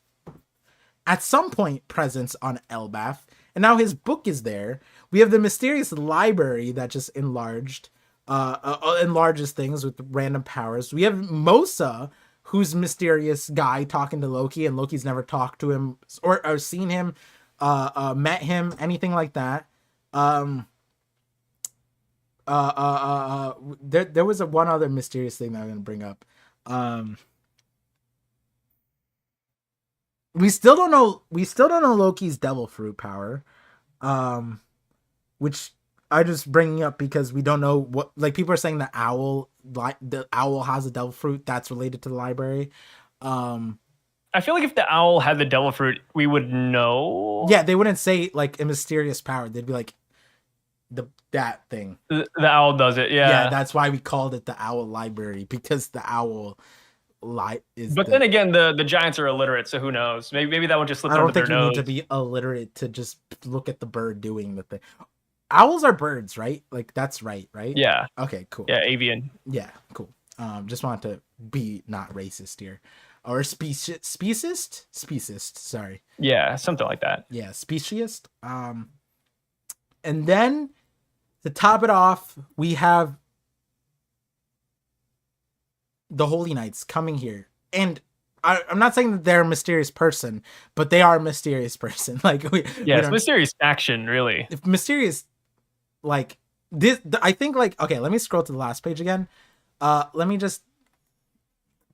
at some point presence on Elbaf, and now his book is there. We have the mysterious library that just enlarges things with random powers. We have Mosa, who's mysterious guy talking to Loki, and Loki's never talked to him or seen him, met him, anything like that. There was one other mysterious thing that I'm gonna bring up. We still don't know Loki's devil fruit power, which I just bringing up because we don't know what, like, people are saying the owl has a devil fruit that's related to the library. I feel like if the owl had the devil fruit, we would know. Yeah, they wouldn't say like a mysterious power. They'd be like that thing. The owl does it. Yeah. That's why we called it the owl library, because the owl is. But then again, the giants are illiterate, so who knows? Maybe that would just slip under their nose. I don't think you need to be illiterate to just look at the bird doing the thing. Owls are birds, right? Like that's right? Yeah. Okay, cool. Yeah, avian. Yeah, cool. Just want to be not racist here. Or speciest, sorry. Yeah, something like that. Yeah, speciest. And then to top it off, we have the Holy Knights coming here. And I'm not saying that they're a mysterious person, but they are a mysterious person. Like it's mysterious action, really. If mysterious, like this, I think, like, okay, let me scroll to the last page again. Let me just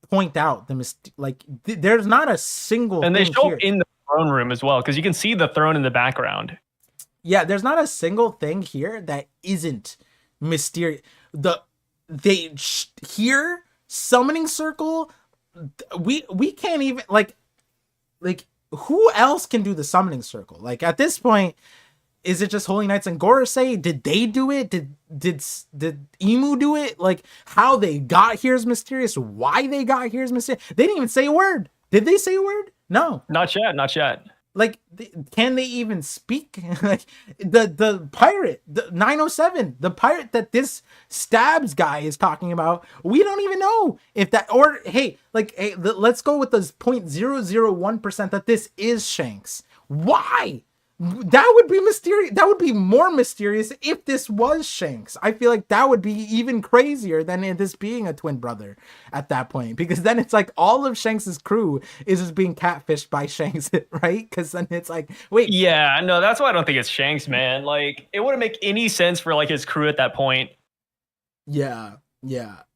point out there's not a single and thing they show here. Up in the throne room as well, because you can see the throne in the background. Yeah, there's not a single thing here that isn't mysterious. Here summoning circle, we can't even like who else can do the summoning circle? Like at this point, is it just Holy Knights and Gorosei? Did they do it? Did Emu do it? Like how they got here is mysterious. Why they got here is mysterious. They didn't even say a word. Did they say a word? No. Not yet. Like, can they even speak? Like the pirate, the 907, the pirate that this stabs guy is talking about, we don't even know if that, or hey, let's go with this 0.001% that this is Shanks. Why? That would be mysterious. That would be more mysterious if this was Shanks. I feel like that would be even crazier than this being a twin brother at that point, because then it's like all of Shanks's crew is just being catfished by Shanks, right? Because then it's like, wait. Yeah, no, that's why I don't think it's Shanks, man. Like, it wouldn't make any sense for like his crew at that point. Yeah.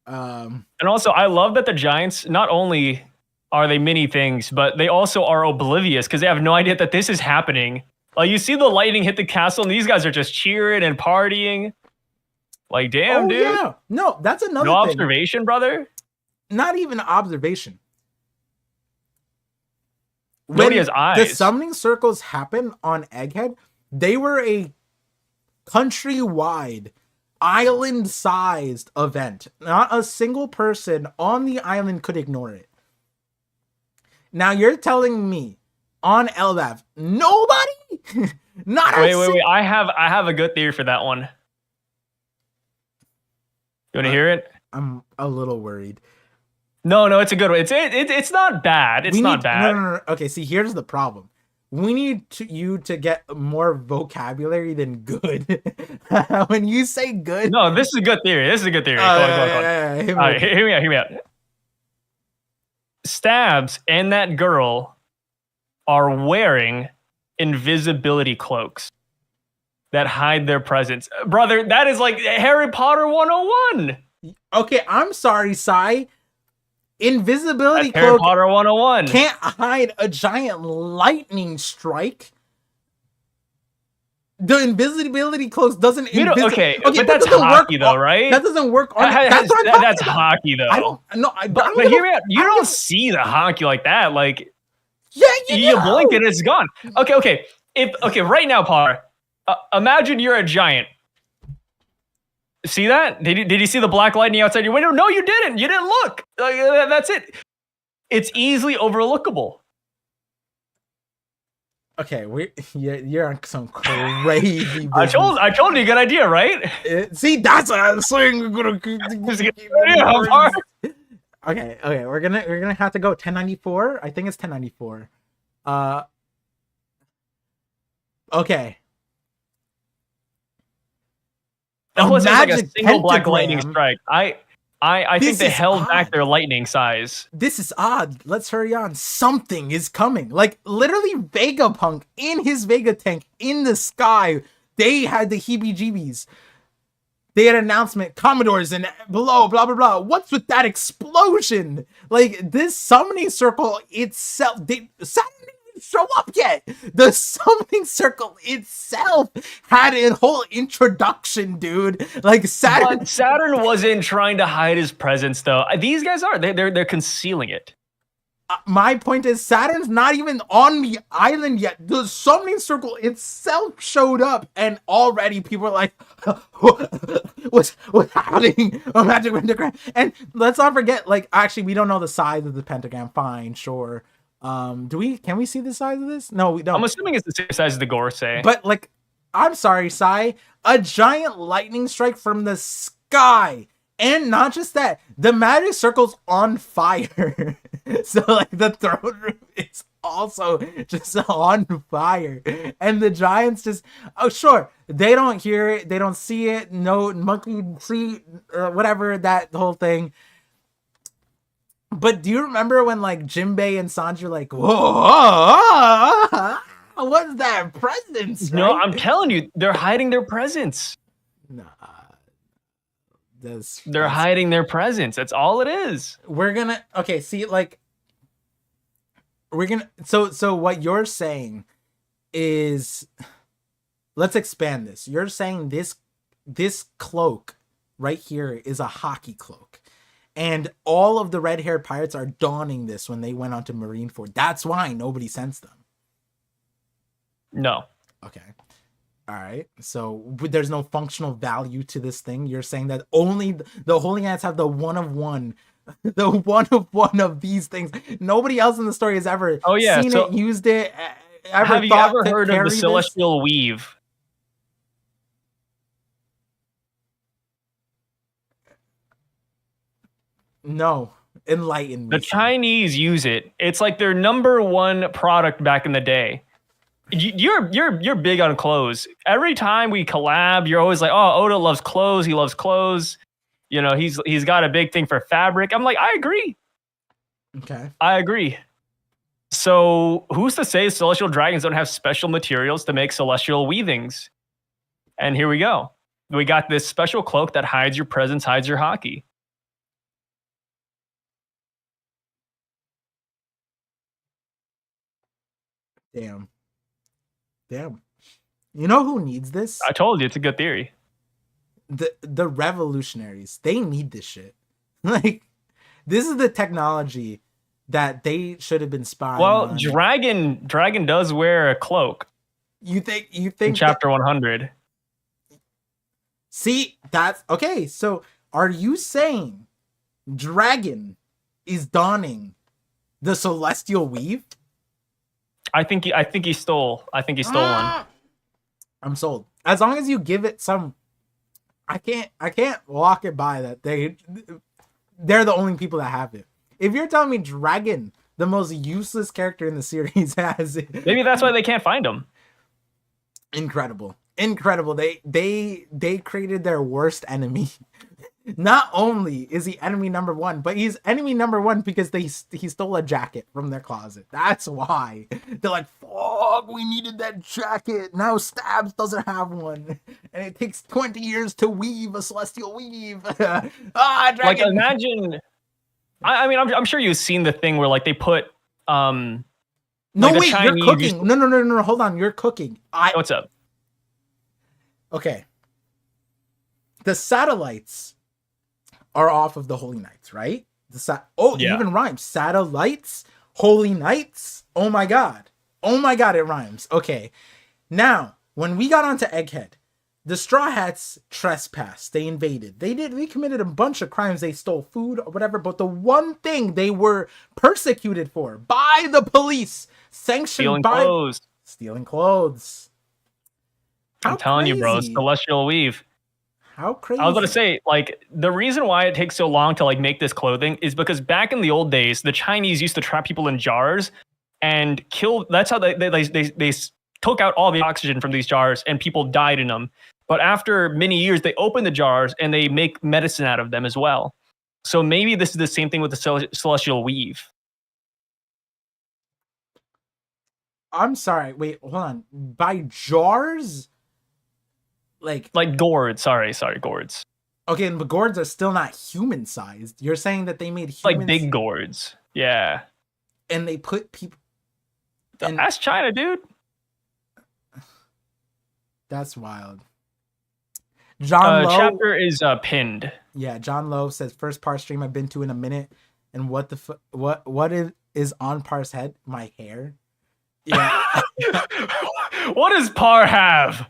And also, I love that the Giants, not only are they many things, but they also are oblivious because they have no idea that this is happening. Like, you see the lightning hit the castle, and these guys are just cheering and partying. Like, damn, dude. Yeah. No, that's another thing. No observation, brother? Not even observation. Nobody has eyes. The summoning circles happen on Egghead, they were a countrywide, island-sized event. Not a single person on the island could ignore it. Now, you're telling me on Elbaf, nobody? Not wait. I have a good theory for that one. You want to hear it? I'm a little worried. No, it's a good one. It's not bad. It's not bad. No. Okay, see, here's the problem. We need you to get more vocabulary than good. When you say good, no, this is a good theory. Come on. All right, hear me out. Stabs and that girl are wearing invisibility cloaks that hide their presence. Brother, that is like Harry Potter 101. Okay, I'm sorry, Sai. Invisibility That's Harry cloak Potter 101. can't hide a giant lightning strike. The invisibility cloak doesn't. Okay, but that's doesn't hockey, work though, right? That doesn't work on. That's what I'm talking That's about. hockey, though. I don't. No, I But don't. hear me out. You don't see the hockey like that. Like, yeah, you blink and it's gone. Okay. Right now, Par, imagine you're a giant. See that? Did you see the black lightning outside your window? No, you didn't. You didn't look. That's it. It's easily overlookable. Okay, you're on some crazy. I told you, good idea, right? See, that's what I was saying. Okay, we're gonna have to go 1094. I think it's 1094. Okay. That wasn't like a single black pentagram. lightning strike. I think they held back their lightning size. This is odd. Let's hurry on. Something is coming. Like, literally, Vegapunk in his Vega tank in the sky. They had the heebie-jeebies. They had an announcement, Commodores and below, blah, blah, blah. What's with that explosion? Like, this summoning circle itself, Saturn didn't even show up yet. The summoning circle itself had a whole introduction, dude. Like, Saturn wasn't trying to hide his presence, though. These guys are. They're concealing it. My point is, Saturn's not even on the island yet. The summoning circle itself showed up, and already people are like, what's happening? A magic pentagram. And let's not forget, like, actually, we don't know the size of the pentagram. Fine, sure. Can we see the size of this? No, we don't. I'm assuming it's the same size as the Gorsei. But, like, I'm sorry, Sai. A giant lightning strike from the sky. And not just that, the magic circle's on fire. So, like, the throne room is also just on fire. And the giants just, oh, sure, they don't hear it, they don't see it, no monkey see, whatever, that whole thing. But do you remember when, like, Jinbei and Sanji were like, whoa, what's that presence? No, right? I'm telling you, they're hiding their presence. Nah. They're hiding their presence. That's all it is. We're gonna so what you're saying is, let's expand this. You're saying this cloak right here is a hockey cloak, and all of the red-haired pirates are donning this when they went onto Marineford. That's why nobody sensed them. No. Okay. All right, so there's no functional value to this thing. You're saying that only the Holy Ants have the one of one of these things. Nobody else in the story has ever seen it, used it. Have you ever heard of the Celestial Weave? No, enlighten me. The Chinese use it. It's like their number one product back in the day. You're big on clothes. Every time we collab, you're always like, "Oh, Oda loves clothes. He loves clothes. You know, he's got a big thing for fabric." I'm like, I agree. Okay, I agree. So who's to say celestial dragons don't have special materials to make celestial weavings? And here we go. We got this special cloak that hides your presence, hides your hockey. Damn. You know who needs this? I told you, it's a good theory. The revolutionaries. They need this shit. Like, this is the technology that they should have been spying on. Dragon does wear a cloak. You think in chapter 100. See, that's okay. So are you saying Dragon is donning the celestial weave? I think he stole one. I'm sold. As long as you give it some, I can't walk it by that they're the only people that have it. If you're telling me Dragon, the most useless character in the series, has it, maybe that's why they can't find him. Incredible. They created their worst enemy. Not only is he enemy number one, but he's enemy number one because he stole a jacket from their closet. That's why. They're like, fuck, we needed that jacket. Now Stabs doesn't have one. And it takes 20 years to weave a celestial weave. Dragon. Like, I mean, I'm sure you've seen the thing where like they put No, like the wait, you're Chinese cooking. No, hold on, you're cooking. What's up? Okay. The satellites are off of the Holy Knights, right? It Yeah. even rhymes. Satellites, Holy Knights. Oh my god, it rhymes. Okay, now when we got onto Egghead, the Straw Hats trespassed. They invaded. They committed a bunch of crimes. They stole food or whatever. But the one thing they were persecuted for by the police, sanctioned stealing clothes. I'm telling you, bro, it's celestial weave. How crazy. I was going to say, like, the reason why it takes so long to, like, make this clothing is because back in the old days, the Chinese used to trap people in jars and kill. That's how they took out all the oxygen from these jars and people died in them. But after many years, they open the jars and they make medicine out of them as well. So maybe this is the same thing with the celestial weave. I'm sorry. Wait, hold on. By jars? Like gourds. Sorry, gourds. Okay, but gourds are still not human sized. You're saying that they made humans like big gourds. Yeah. And they put people. That's China, dude. That's wild. John Lowe, chapter is pinned. Yeah, John Lowe says first Par stream I've been to in a minute, and what is on Par's head? My hair. Yeah. What does Par have?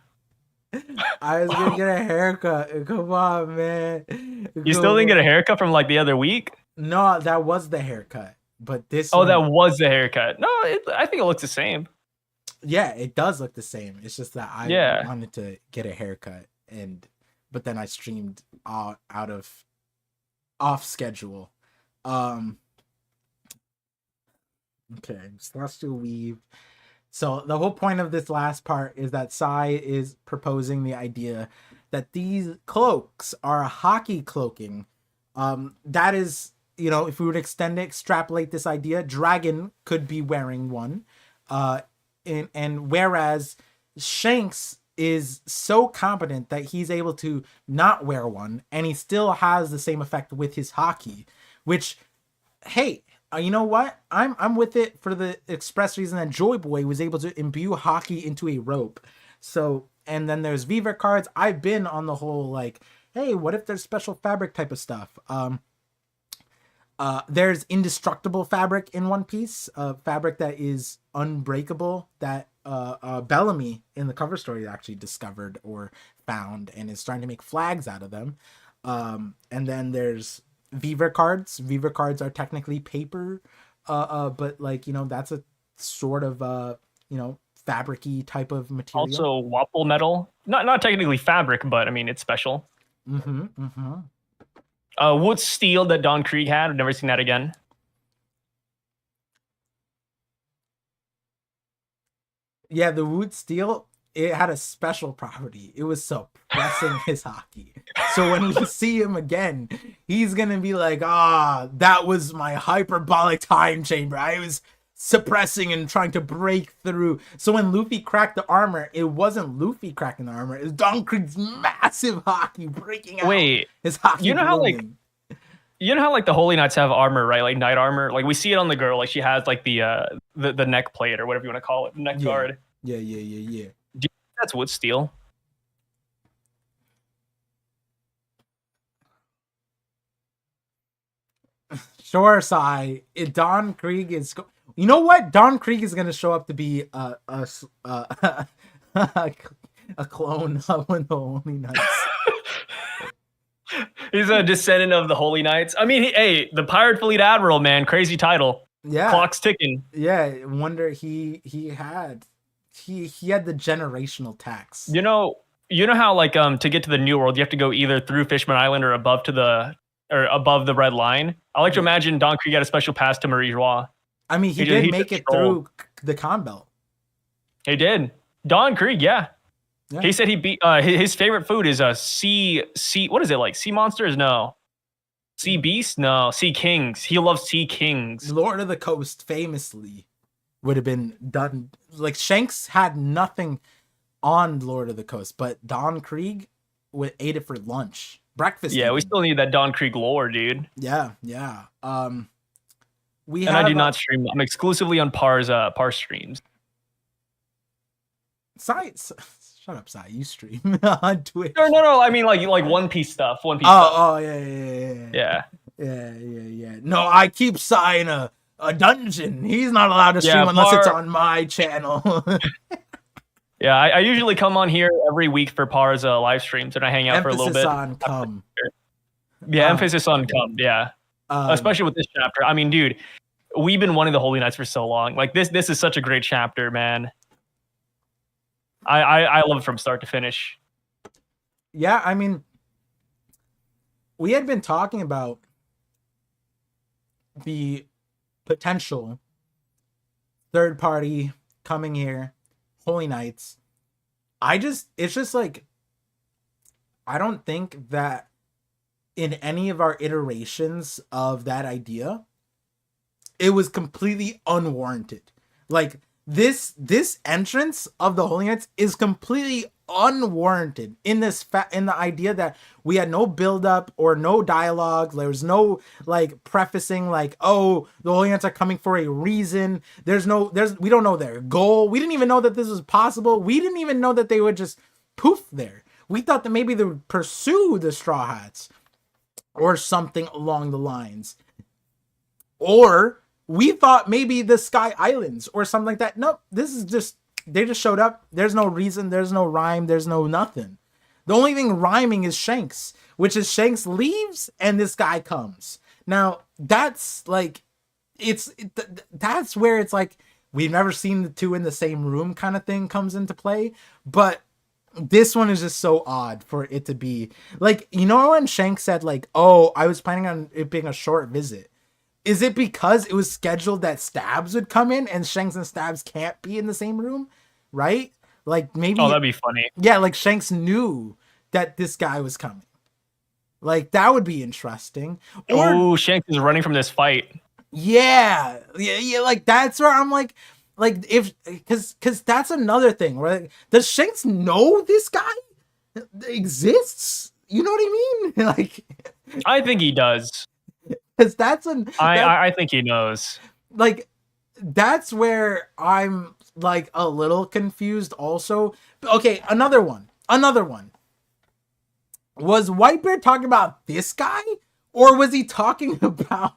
I was gonna get a haircut. Come on, man. You still didn't get a haircut from like the other week? No, that was the haircut. But this. Oh, that was the haircut. No, I think it looks the same. Yeah, it does look the same. It's just that I wanted to get a haircut, but then I off schedule. Okay, celestial weave. So the whole point of this last part is that Sai is proposing the idea that these cloaks are hockey cloaking. That is, if we would extrapolate this idea, Dragon could be wearing one. And whereas Shanks is so competent that he's able to not wear one, and he still has the same effect with his hockey, which, hey, you know what? I'm with it for the express reason that Joy Boy was able to imbue hockey into a rope. So, and then there's Viva cards. I've been on the whole like, hey, what if there's special fabric type of stuff? There's indestructible fabric in One Piece, fabric that is unbreakable, that Bellamy in the cover story actually discovered or found and is starting to make flags out of them. And then there's Viva cards. Viva cards are technically paper, but like, that's a sort of fabric-y type of material. Also Wapple metal. Not technically fabric, but I mean it's special. Wood steel that Don Krieg had. I've never seen that again. Yeah, the wood steel, it had a special property. It was suppressing his hockey. So when we see him again, he's going to be like, that was my hyperbolic time chamber. I was suppressing and trying to break through. So when Luffy cracked the armor, it wasn't Luffy cracking the armor. It was Don Krieg's massive hockey breaking out. Wait, his hockey. You know how the Holy Knights have armor, right? Like knight armor. Like we see it on the girl. Like she has like the neck plate or whatever you want to call it, neck guard. Yeah. Do you think that's wood steel? Sure, Sai. Don Krieg is. You know what? Don Krieg is going to show up to be a clone of one of the Holy Knights. He's a descendant of the Holy Knights. I mean, hey, the Pirate Fleet Admiral, man, crazy title. Yeah, clock's ticking. Yeah, wonder he had the generational tax. You know how like to get to the New World, you have to go either through Fishman Island or above the red line. I like to imagine Don Krieg had a special pass to Marie Joie. I mean, he did make it through the Con Belt. He did. Don Krieg, yeah. He said he beat his favorite food is a sea what is it, like sea monsters? No. Sea beasts? No. Sea kings. He loves sea kings. Lord of the Coast famously would have been done. Like Shanks had nothing on Lord of the Coast, but Don Krieg ate it for lunch breakfast. Yeah, we even. still need that Dawn Creek lore, dude. Yeah. We And have I do not stream. I'm exclusively on Par's streams. Shut up, Sai. You stream on Twitch. No. I mean, like One Piece stuff. One Piece stuff. Oh, yeah. Yeah. No, I keep Sai in a dungeon. He's not allowed to stream unless it's on my channel. Yeah, I usually come on here every week for Par's live streams, and I hang out for a little bit. On come. Yeah, emphasis on come. Yeah, especially with this chapter. I mean, dude, we've been wanting the Holy Knights for so long. Like this is such a great chapter, man. I love it from start to finish. Yeah, I mean, we had been talking about the potential third party coming here, Holy Knights. It's just like, I don't think that in any of our iterations of that idea, it was completely unwarranted. Like, this entrance of the Holy Knights is completely unwarranted in in the idea that we had no build up or no dialogue. There was no like prefacing like, oh, the Holy Knights are coming for a reason. We don't know their goal. We didn't even know that this was possible. We didn't even know that they would just poof there. We thought that maybe they would pursue the Straw Hats or something along the lines. Or we thought maybe the Sky Islands or something like that. Nope, this is just, they just showed up. There's no reason, there's no rhyme, there's no nothing. The only thing rhyming is Shanks, which is Shanks leaves and this guy comes. Now, that's like, that's where it's like, we've never seen the two in the same room kind of thing comes into play. But this one is just so odd for it to be. Like, you know when Shanks said like, oh, I was planning on it being a short visit. Is it because it was scheduled that Stabs would come in and Shanks and Stabs can't be in the same room? Right? Like maybe. Oh, that'd be funny. Yeah, like Shanks knew that this guy was coming. Like that would be interesting. Oh, Shanks is running from this fight. Yeah. Like that's where I'm like if because that's another thing. Right? Does Shanks know this guy exists? You know what I mean? Like, I think he does. Because I think he knows. Like, that's where I'm like a little confused also. Okay, another one. Was Whitebeard talking about this guy? Or was he talking about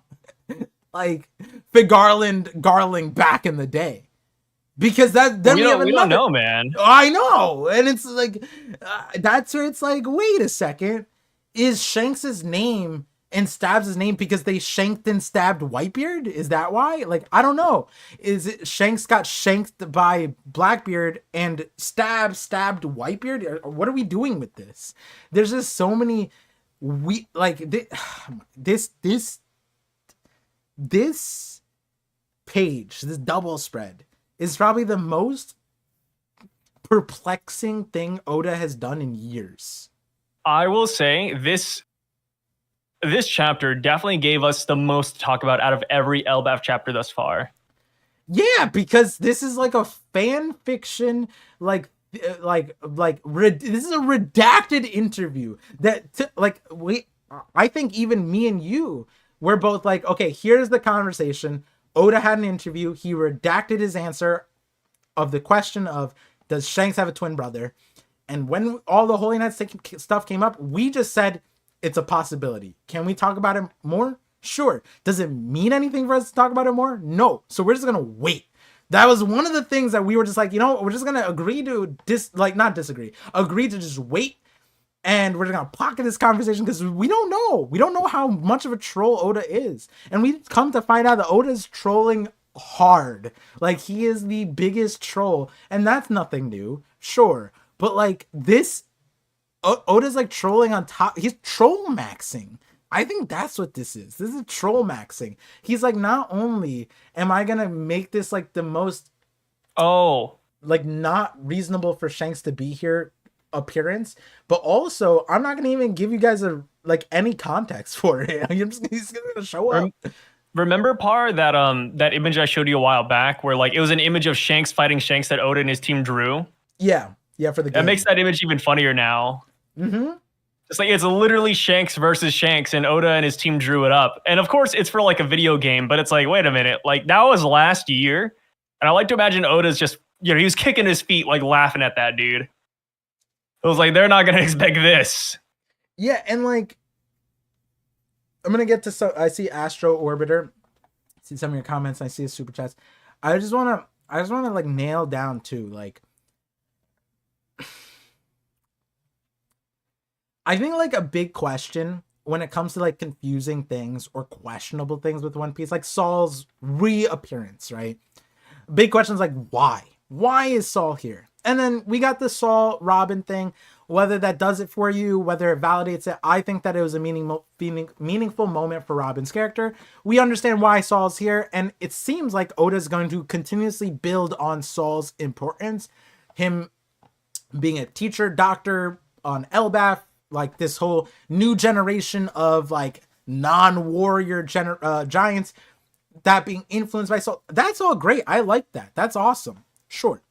like Garling back in the day? Because then we don't know, man. I know. And it's like, that's where it's like, wait a second. Is Shanks's name and Stabs' name because they shanked and stabbed Whitebeard? Is that why? Like, I don't know. Is it Shanks got shanked by Blackbeard and stabbed Whitebeard? Or what are we doing with this? There's just so many this page, this double spread is probably the most perplexing thing Oda has done in years. I will say this chapter definitely gave us the most to talk about out of every Elbaf chapter thus far. Yeah, because this is like a fan fiction, this is a redacted interview I think even me and you were both like, okay, here's the conversation. Oda had an interview. He redacted his answer of the question of, does Shanks have a twin brother? And when all the Holy Knights stuff came up, we just said, it's a possibility. Can we talk about it more? Sure. Does it mean anything for us to talk about it more? No. So we're just going to wait. That was one of the things that we were just like, we're just going to agree to agree to just wait. And we're going to pocket this conversation because we don't know. We don't know how much of a troll Oda is. And we come to find out that Oda is trolling hard. Like, he is the biggest troll. And that's nothing new. Sure. But like this, Oda's like trolling on top. He's troll maxing. I think that's what this is. This is troll maxing. He's like, not only am I going to make this like the most, like not reasonable for Shanks to be here appearance, but also I'm not going to even give you guys any context for it. He's going to show up. Remember, Par, that image I showed you a while back where like it was an image of Shanks fighting Shanks that Oda and his team drew? Yeah. Yeah, for the game. That makes that image even funnier now. Mm-hmm. It's like it's literally Shanks versus Shanks, and Oda and his team drew it up. And of course, it's for like a video game, but it's like, wait a minute, like that was last year, and I like to imagine Oda's just, he was kicking his feet, like laughing at that dude. It was like they're not gonna expect this. Yeah, and like I'm gonna get to I see Astro Orbiter. I see some of your comments. I see a super chats. I just wanna like nail down too, like I think like a big question when it comes to like confusing things or questionable things with One Piece, like Saul's reappearance, right? Big questions like why? Why is Saul here? And then we got the Saul Robin thing. Whether that does it for you, whether it validates it, I think that it was a meaningful moment for Robin's character. We understand why Saul's here, and it seems like Oda's going to continuously build on Saul's importance. Him being a teacher, doctor on Elbaf, like this whole new generation of like non-warrior giants that being influenced by Saul. That's all great. I like that. That's awesome. Sure.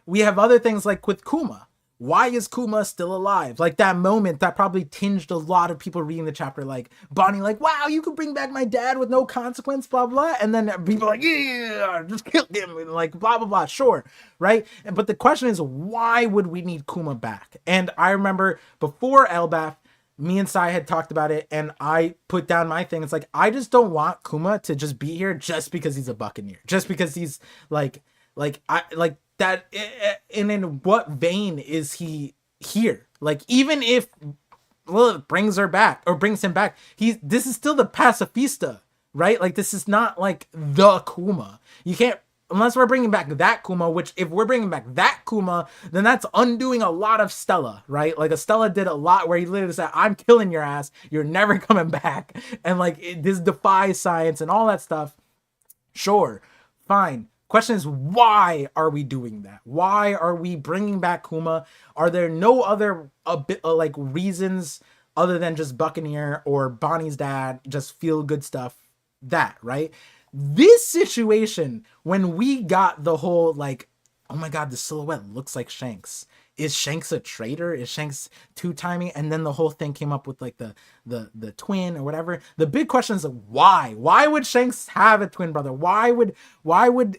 We have other things like with Kuma. Why is Kuma still alive? Like that moment that probably tinged a lot of people reading the chapter, like Bonnie, like, wow, you could bring back my dad with no consequence, blah, blah. And then people like, yeah, just kill him. And like, blah, blah, blah. Sure. Right. But the question is, why would we need Kuma back? And I remember before Elbaf, me and Sai had talked about it, and I put down my thing. It's like, I just don't want Kuma to just be here just because he's a Buccaneer, just because he's like that. And in what vein is he here? Like, even if Lilith brings her back or brings him back, this is still the pacifista, right? Like, this is not like the Kuma. You can't, unless we're bringing back that Kuma, which if we're bringing back that Kuma, then that's undoing a lot of Stella, right? Like, Stella did a lot where he literally said, I'm killing your ass, you're never coming back, and like this defies science and all that stuff. Sure, fine. Question is, why are we doing that? Why are we bringing back Kuma? Are there no other like reasons other than just Buccaneer or Bonnie's dad, just feel good stuff? That, right? This situation, when we got the whole like, oh my god, the silhouette looks like Shanks. Is Shanks a traitor? Is Shanks two-timing? And then the whole thing came up with like the twin or whatever. The big question is why? Why would Shanks have a twin brother? Why would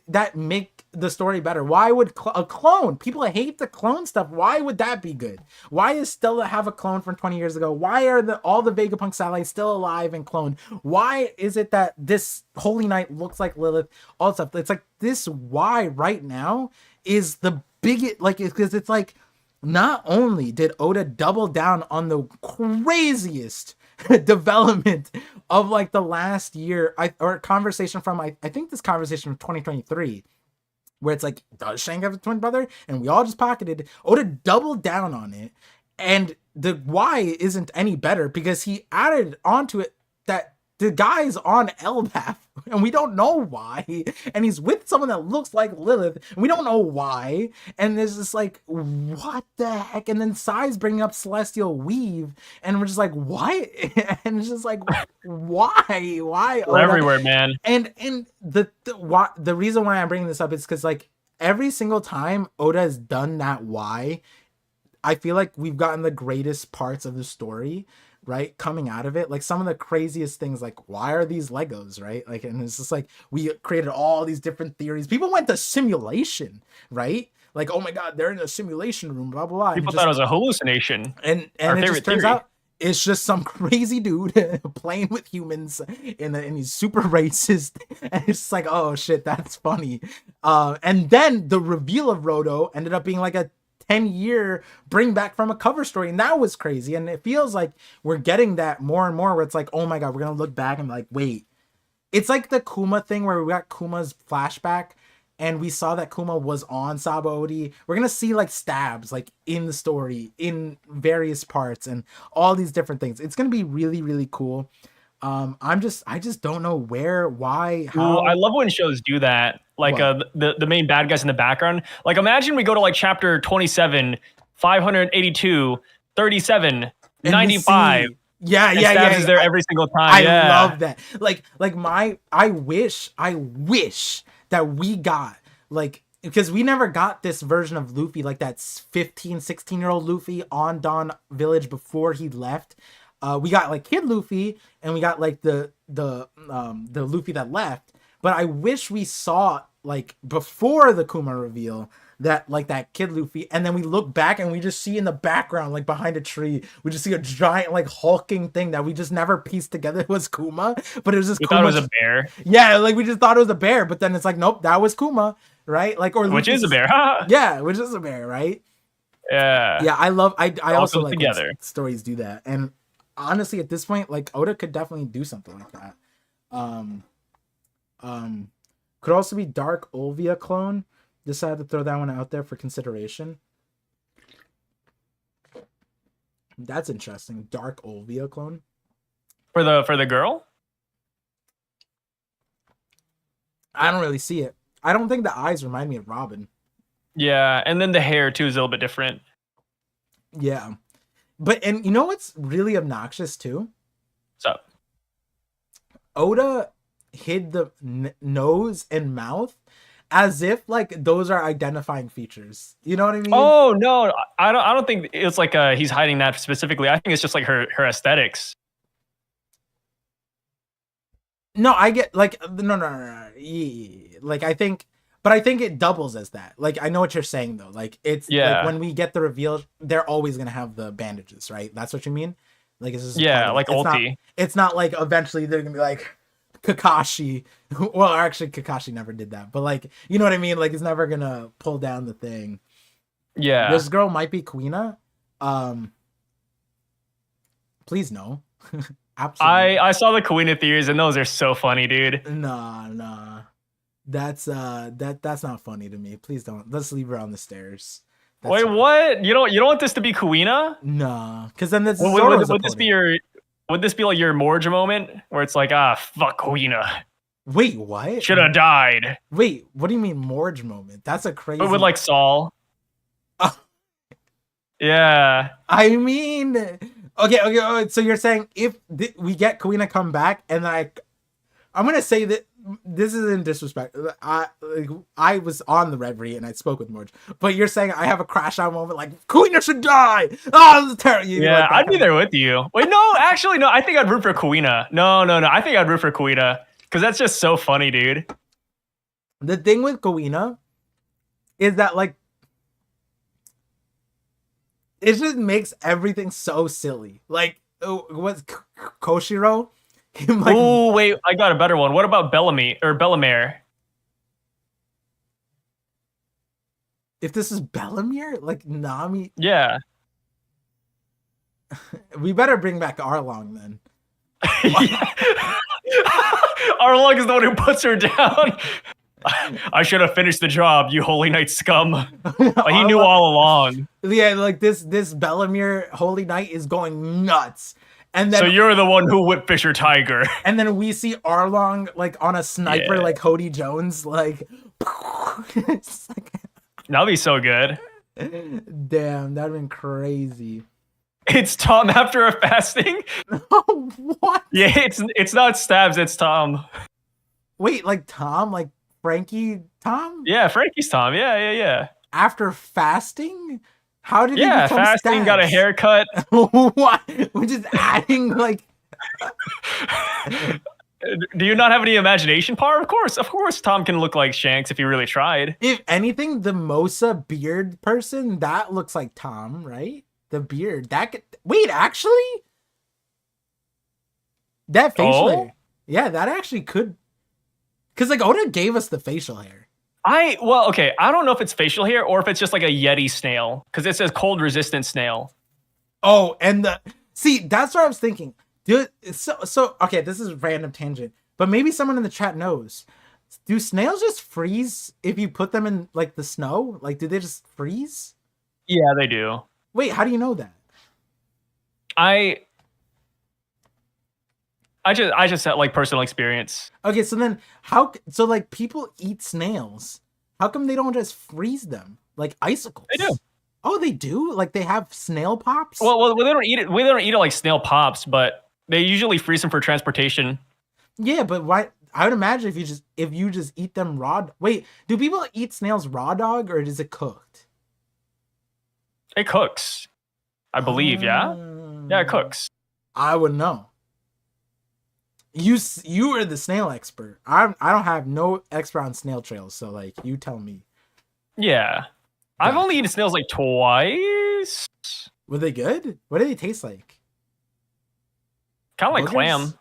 that make the story better? Why would a clone? People hate the clone stuff. Why would that be good? Why is Stella have a clone from 20 years ago? Why are all the Vegapunk satellites still alive and cloned? Why is it that this Holy Knight looks like Lilith? All that stuff. It's like this why right now is the biggest, like, because it's like, not only did Oda double down on the craziest development of like the last year, or conversation from, I think this conversation from 2023, where it's like, does Shanks have a twin brother? And we all just pocketed. Oda doubled down on it, and the why isn't any better because he added onto it that the guy's on Elbaf, and we don't know why, and he's with someone that looks like Lilith, and we don't know why, and there's just like, what the heck? And then Sai's bringing up Celestial Weave, and we're just like, what? And it's just like, why We're everywhere, man. And the reason why I'm bringing this up is because like every single time Oda has done that why, I feel like we've gotten the greatest parts of the story, right, coming out of it. Like some of the craziest things, like why are these Legos, right? Like, and it's just like we created all these different theories. People went to simulation, right? Like, oh my god, they're in a simulation room, blah blah blah. People thought it was a hallucination. And it just turns out it's just some crazy dude playing with humans and he's super racist. And it's like, oh shit, that's funny. And then the reveal of Rodo ended up being like a 10-year bring back from a cover story, and that was crazy. And it feels like we're getting that more and more where it's like, oh my god, we're gonna look back and be like, wait, it's like the Kuma thing where we got Kuma's flashback and we saw that Kuma was on Sabaody. We're gonna see like stabs like in the story in various parts and all these different things. It's gonna be really, really cool. I just don't know where, why, how. Ooh, I love when shows do that. Like the main bad guys in the background. Like imagine we go to like chapter 27, 582, 37, 95. Yeah. Stabs is there every single time. I love that. I wish that we got like because we never got this version of Luffy, like that 15, 16-year-old Luffy on Dawn Village before he left. We got like Kid Luffy, and we got like the Luffy that left. But I wish we saw like before the Kuma reveal that like that Kid Luffy, and then we look back and we just see in the background, like behind a tree, we just see a giant like hulking thing that we just never pieced together it was Kuma, but it was just We Kuma. thought it was a bear. Yeah, like we just thought it was a bear, but then it's like nope, that was Kuma, right? Like or Which Luffy's, is a bear. yeah, which is a bear, right? Yeah. Yeah, I also like together. when stories do that, and honestly, at this point, like Oda could definitely do something like that. Could also be Dark Olvia clone. Decided to throw that one out there for consideration. That's interesting. Dark Olvia clone For the girl? I don't really see it. I don't think the eyes remind me of Robin. Yeah, and then the hair too is a little bit different. Yeah, and you know what's really obnoxious too? What's up? Oda hid the nose and mouth as if like those are identifying features. You know what I mean? Oh no, I don't think it's like he's hiding that specifically. I think it's just like her aesthetics. No, I get like no. Yeah. Like I think it doubles as that. Like I know what you're saying though. Like it's like when we get the reveal, they're always gonna have the bandages, right? That's what you mean? Like it's just like ulti. It's not like eventually they're gonna be like Kakashi. Well, actually Kakashi never did that, but like you know what I mean? Like it's never gonna pull down the thing. Yeah. This girl might be Kuina. Please no. Absolutely. I saw the Kuina theories and those are so funny, dude. Nah. That's not funny to me. Please don't. Let's leave her on the stairs. Wait, what? You don't want this to be Kuina? Nah, because then this would this be like your Morge moment where it's like fuck Kuina? Wait, what? Should have died. Wait, what do you mean Morge moment? That's a crazy. But with like Saul. Yeah. I mean, okay. So you're saying if we get Kuina come back, and I'm gonna say that this isn't disrespect. I was on the Reverie and I spoke with Morge, but you're saying I have a crash out moment like Kuina should die. Oh, this is terrible. Yeah, like I'd be there with you. Wait, no, actually, no. I think I'd root for Kuina. No. I think I'd root for Kuina because that's just so funny, dude. The thing with Kuina is that like it just makes everything so silly. Like what's Koshiro? Like, oh wait, I got a better one. What about Bellamy or Bellamere? If this is Bellamere, like Nami, yeah, we better bring back Arlong then. Arlong is the one who puts her down. I should have finished the job, you Holy Knight scum. He knew all along. Yeah, like this Bellamere Holy Knight is going nuts. And then, so you're the one who whipped Fisher Tiger. And then we see Arlong like on a sniper, like Hody Jones, like. That'd be so good. Damn, that'd been crazy. It's Tom after a fasting. What? Yeah, it's not Stabs, it's Tom. Wait, like Tom, like Frankie Tom? Yeah, Frankie's Tom. Yeah. After fasting. How did he become fasting, Stabs? Got a haircut. What? We're just adding like. Do you not have any imagination power? Of course, Tom can look like Shanks if he really tried. If anything, the Mosa beard person that looks like Tom, right? The beard wait, actually, that facial hair, yeah, that actually could, because like Oda gave us the facial hair. I don't know if it's facial hair or if it's just like a Yeti snail, because it says cold resistant snail. Oh, and that's what I was thinking. Dude, so okay, this is a random tangent, but maybe someone in the chat knows. Do snails just freeze if you put them in like the snow? Like, do they just freeze? Yeah, they do. Wait, how do you know that? I just had like personal experience. Okay, so then like people eat snails. How come they don't just freeze them like icicles? They do. Oh, they do? Like they have snail pops? Well, they don't eat it like snail pops, but they usually freeze them for transportation. Yeah, but why? I would imagine if you just eat them raw. Wait, do people eat snails raw dog or is it cooked? It cooks, I believe. Yeah, it cooks. I would know. You are the snail expert. I don't have no expert on snail trails, so like you tell me. Yeah, I've only eaten snails like twice. Were they good? What do they taste like? Kind of like Boogers? clam.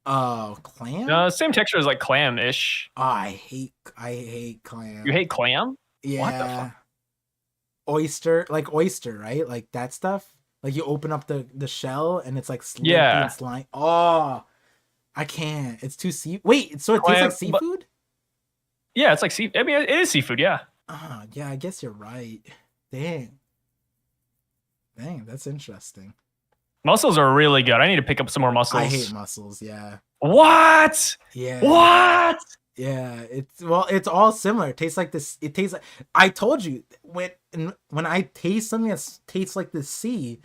Oh, clam? Same texture as like clam-ish. Oh, I hate clam. You hate clam? Yeah. What the fuck? Oyster, right? Like that stuff. Like you open up the shell and it's like slimy and slime. Oh, I can't. It's too Wait, so it tastes like seafood? Yeah, it's like seafood. I mean, it is seafood. Yeah. Yeah. I guess you're right. Dang, that's interesting. Mussels are really good. I need to pick up some more mussels. I hate mussels. Yeah. What? Yeah. What? Yeah. It's all similar. It tastes like this. It tastes like, I told you when I taste something that tastes like the sea,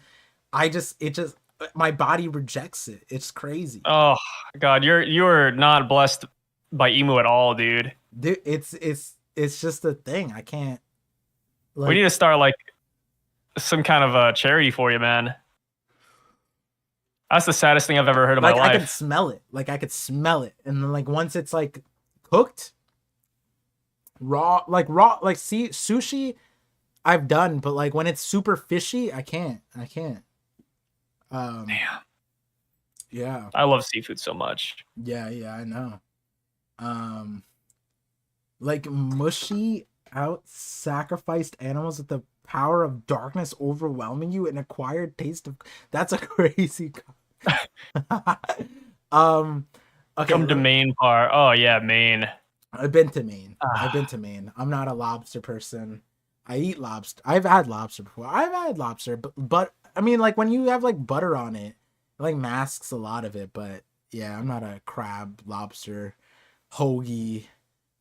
my body rejects it. It's crazy. Oh God, you're not blessed by emu at all, dude. Dude, it's just a thing. I can't. We need to start like some kind of a charity for you, man. That's the saddest thing I've ever heard in my life. I could smell it. I could smell it. And then once it's cooked, raw, sushi I've done, but when it's super fishy, I can't. Damn. Yeah. I love seafood so much. Yeah, I know. Mushy out sacrificed animals with the power of darkness overwhelming you, an acquired taste of, that's a crazy okay, come to Maine part. Oh yeah, Maine. I've been to Maine. I'm not a lobster person. I eat lobster. I've had lobster before. But I mean, when you have butter on it, it masks a lot of it. But yeah, I'm not a crab, lobster, hoagie.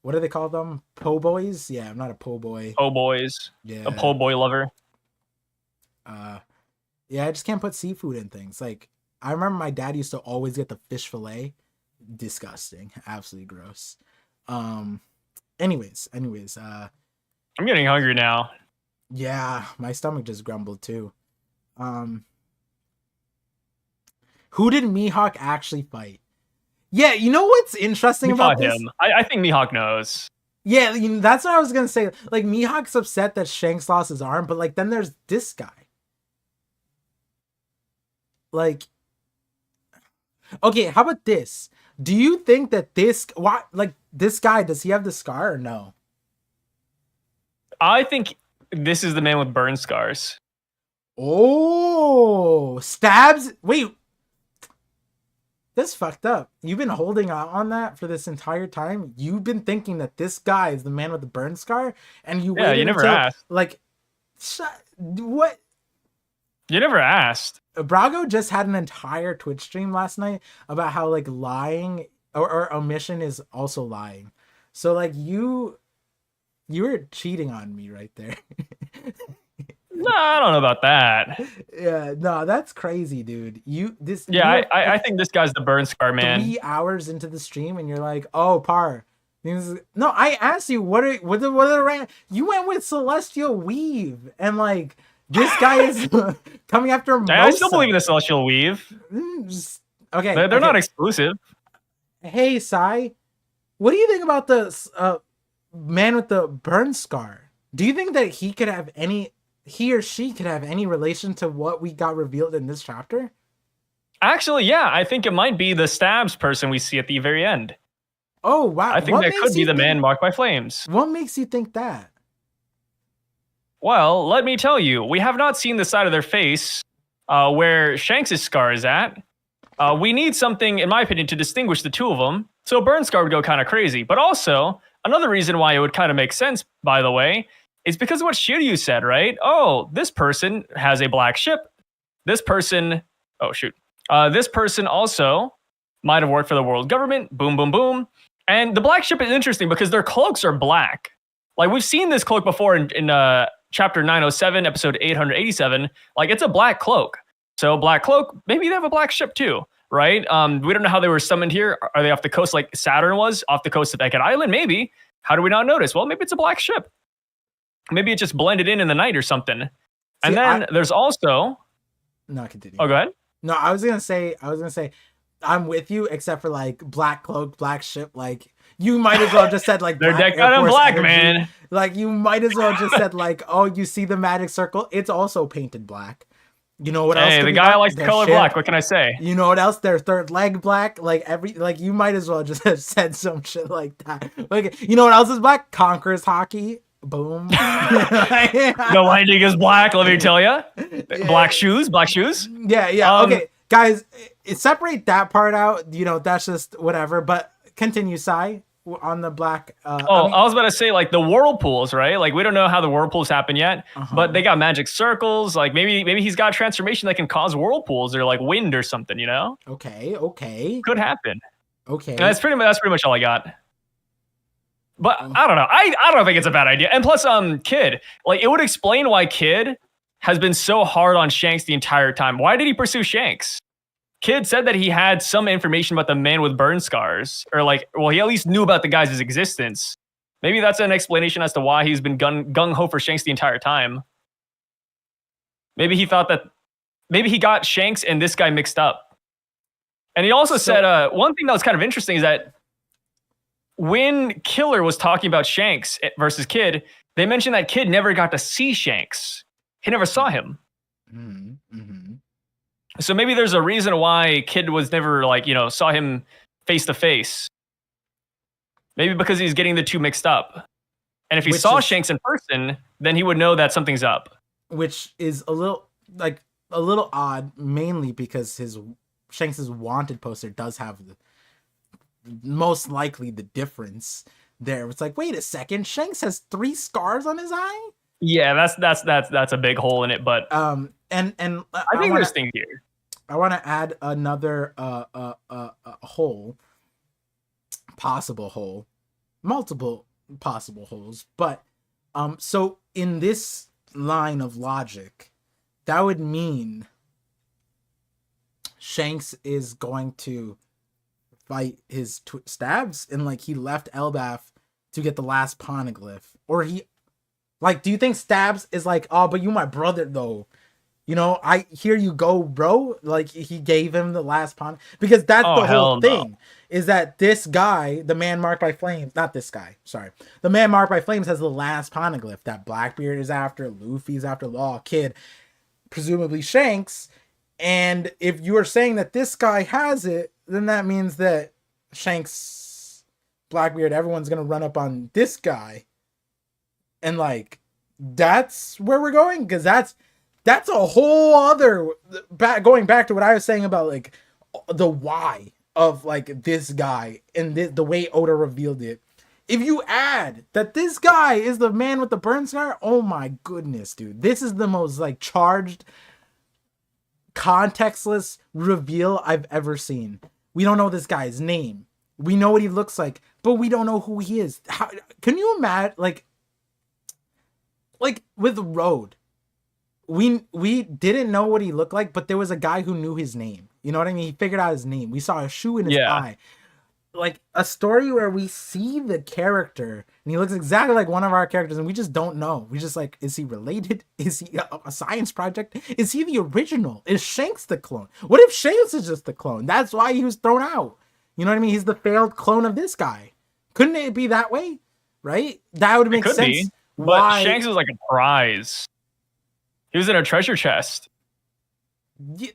What do they call them? Po' boys? Yeah, I'm not a po' boy. Po' boys. Yeah. A po' boy lover. Yeah, I just can't put seafood in things. I remember my dad used to always get the fish fillet. Disgusting. Absolutely gross. Anyways, I'm getting hungry now. Yeah, my stomach just grumbled too. Who did Mihawk actually fight? Yeah, you know what's interesting about this? Him. I think Mihawk knows. Yeah, that's what I was gonna say. Mihawk's upset that Shanks lost his arm, but then there's this guy. Okay, how about this? Do you think that this guy, does he have the scar or no? I think this is the man with burn scars. Oh, stabs. Wait, that's fucked up. You've been holding out on that for this entire time. You've been thinking that this guy is the man with the burn scar, and you you never asked. What? You never asked. Brago just had an entire Twitch stream last night about how lying or omission is also lying. So you were cheating on me right there. No, I don't know about that. Yeah, no, that's crazy, dude. I think this guy's the burn scar man. 3 hours into the stream and you're like, oh, Par. No, I asked you what are the you went with Celestial Weave and this guy is coming after Mosa. I still believe in the Celestial Weave. Okay. They're not exclusive. Hey, Sai, what do you think about the man with the burn scar? Do you think that he or she could have any relation to what we got revealed in this chapter? Actually, yeah, I think it might be the stabs person we see at the very end. Oh, wow. I think that could be the man marked by flames. What makes you think that? Well, let me tell you, we have not seen the side of their face where Shanks' scar is at. We need something, in my opinion, to distinguish the two of them. So burn scar would go kind of crazy. But also, another reason why it would kind of make sense, by the way, is because of what Shiryu said, right? Oh, this person has a black ship. This person also might have worked for the world government. Boom, boom, boom. And the black ship is interesting because their cloaks are black. We've seen this cloak before in chapter 907, episode 887. It's a black cloak. So black cloak, maybe they have a black ship too. right? We don't know how they were summoned here. Are they off the coast like Saturn was off the coast of Beckett Island? Maybe. How do we not notice? Well, maybe it's a black ship. Maybe it just blended in the night or something. And then there's also. No, continue. Oh, go ahead. No, I was gonna say, I'm with you, except for like black cloak, black ship. Like you might as well just said like they're decked out in black, man. Like you might as well just said like, oh, you see the magic circle? It's also painted black. You know what else? Hey, the guy likes the color black. What can I say? You know what else? Their third leg black. Like you might as well just have said some shit like that. Like, you know what else is black? Conquerors hockey. Boom. The lighting is black. Let me tell you. Yeah. Black shoes. Yeah. Okay, guys, separate that part out. You know, that's just whatever. But continue, Sai, on the black. I was about to say, like, the whirlpools, right? Like, we don't know how the whirlpools happen yet, but they got magic circles. Like, maybe he's got a transformation that can cause whirlpools or like wind or something. You know? Okay. Could happen. Okay. And that's pretty much all I got. But I don't know. I don't think it's a bad idea. And plus, Kid, like, it would explain why Kid has been so hard on Shanks the entire time. Why did he pursue Shanks? Kid said that he had some information about the man with burn scars, or like, well, he at least knew about the guy's existence. Maybe that's an explanation as to why he's been gung ho for Shanks the entire time. Maybe he thought that maybe he got Shanks and this guy mixed up. And he also said one thing that was kind of interesting is that when Killer was talking about Shanks versus Kid, they mentioned that Kid never got to see Shanks. He never saw him. Mm-hmm. So maybe there's a reason why Kid was never like, you know, saw him face to face. Maybe because he's getting the two mixed up. And if he saw Shanks in person, then he would know that something's up. Which is a little odd, mainly because Shanks's wanted poster does have most likely the difference there. It's like, wait a second, Shanks has 3 scars on his eye? Yeah, that's a big hole in it, but and I think there's things here. I want to add another possible hole, multiple possible holes, but so in this line of logic, that would mean Shanks is going to fight his stabs, and like he left Elbaf to get the last poneglyph, or he like, do you think Stabs is like, oh, but you my brother though, you know, I here you go, bro, like he gave him the last pawn? Because that's the whole thing, is that this guy, the man marked by flames, not this guy, sorry, the man marked by flames has the last poneglyph that Blackbeard is after, Luffy's after, Law, Kid, presumably Shanks. And if you are saying that this guy has it, then that means that Shanks, Blackbeard, everyone's gonna run up on this guy, and like that's where we're going, because that's a whole other going back to what I was saying about like the why of like this guy and the way Oda revealed it. If you add that this guy is the man with the burn scar, oh my goodness, dude, this is the most like charged, contextless reveal I've ever seen. We don't know this guy's name. We know what he looks like, but we don't know who he is. How can you imagine? Like with Road, we didn't know what he looked like, but there was a guy who knew his name. You know what I mean? He figured out his name. We saw a shoe in his eye. Like a story where we see the character and he looks exactly like one of our characters, and we just don't know. We just like, is he related? Is he a science project? Is he the original? Is Shanks the clone? What if Shanks is just the clone? That's why he was thrown out. You know what I mean? He's the failed clone of this guy. Couldn't it be that way? Right? That would make sense. But Shanks was like a prize. He was in a treasure chest. Yeah,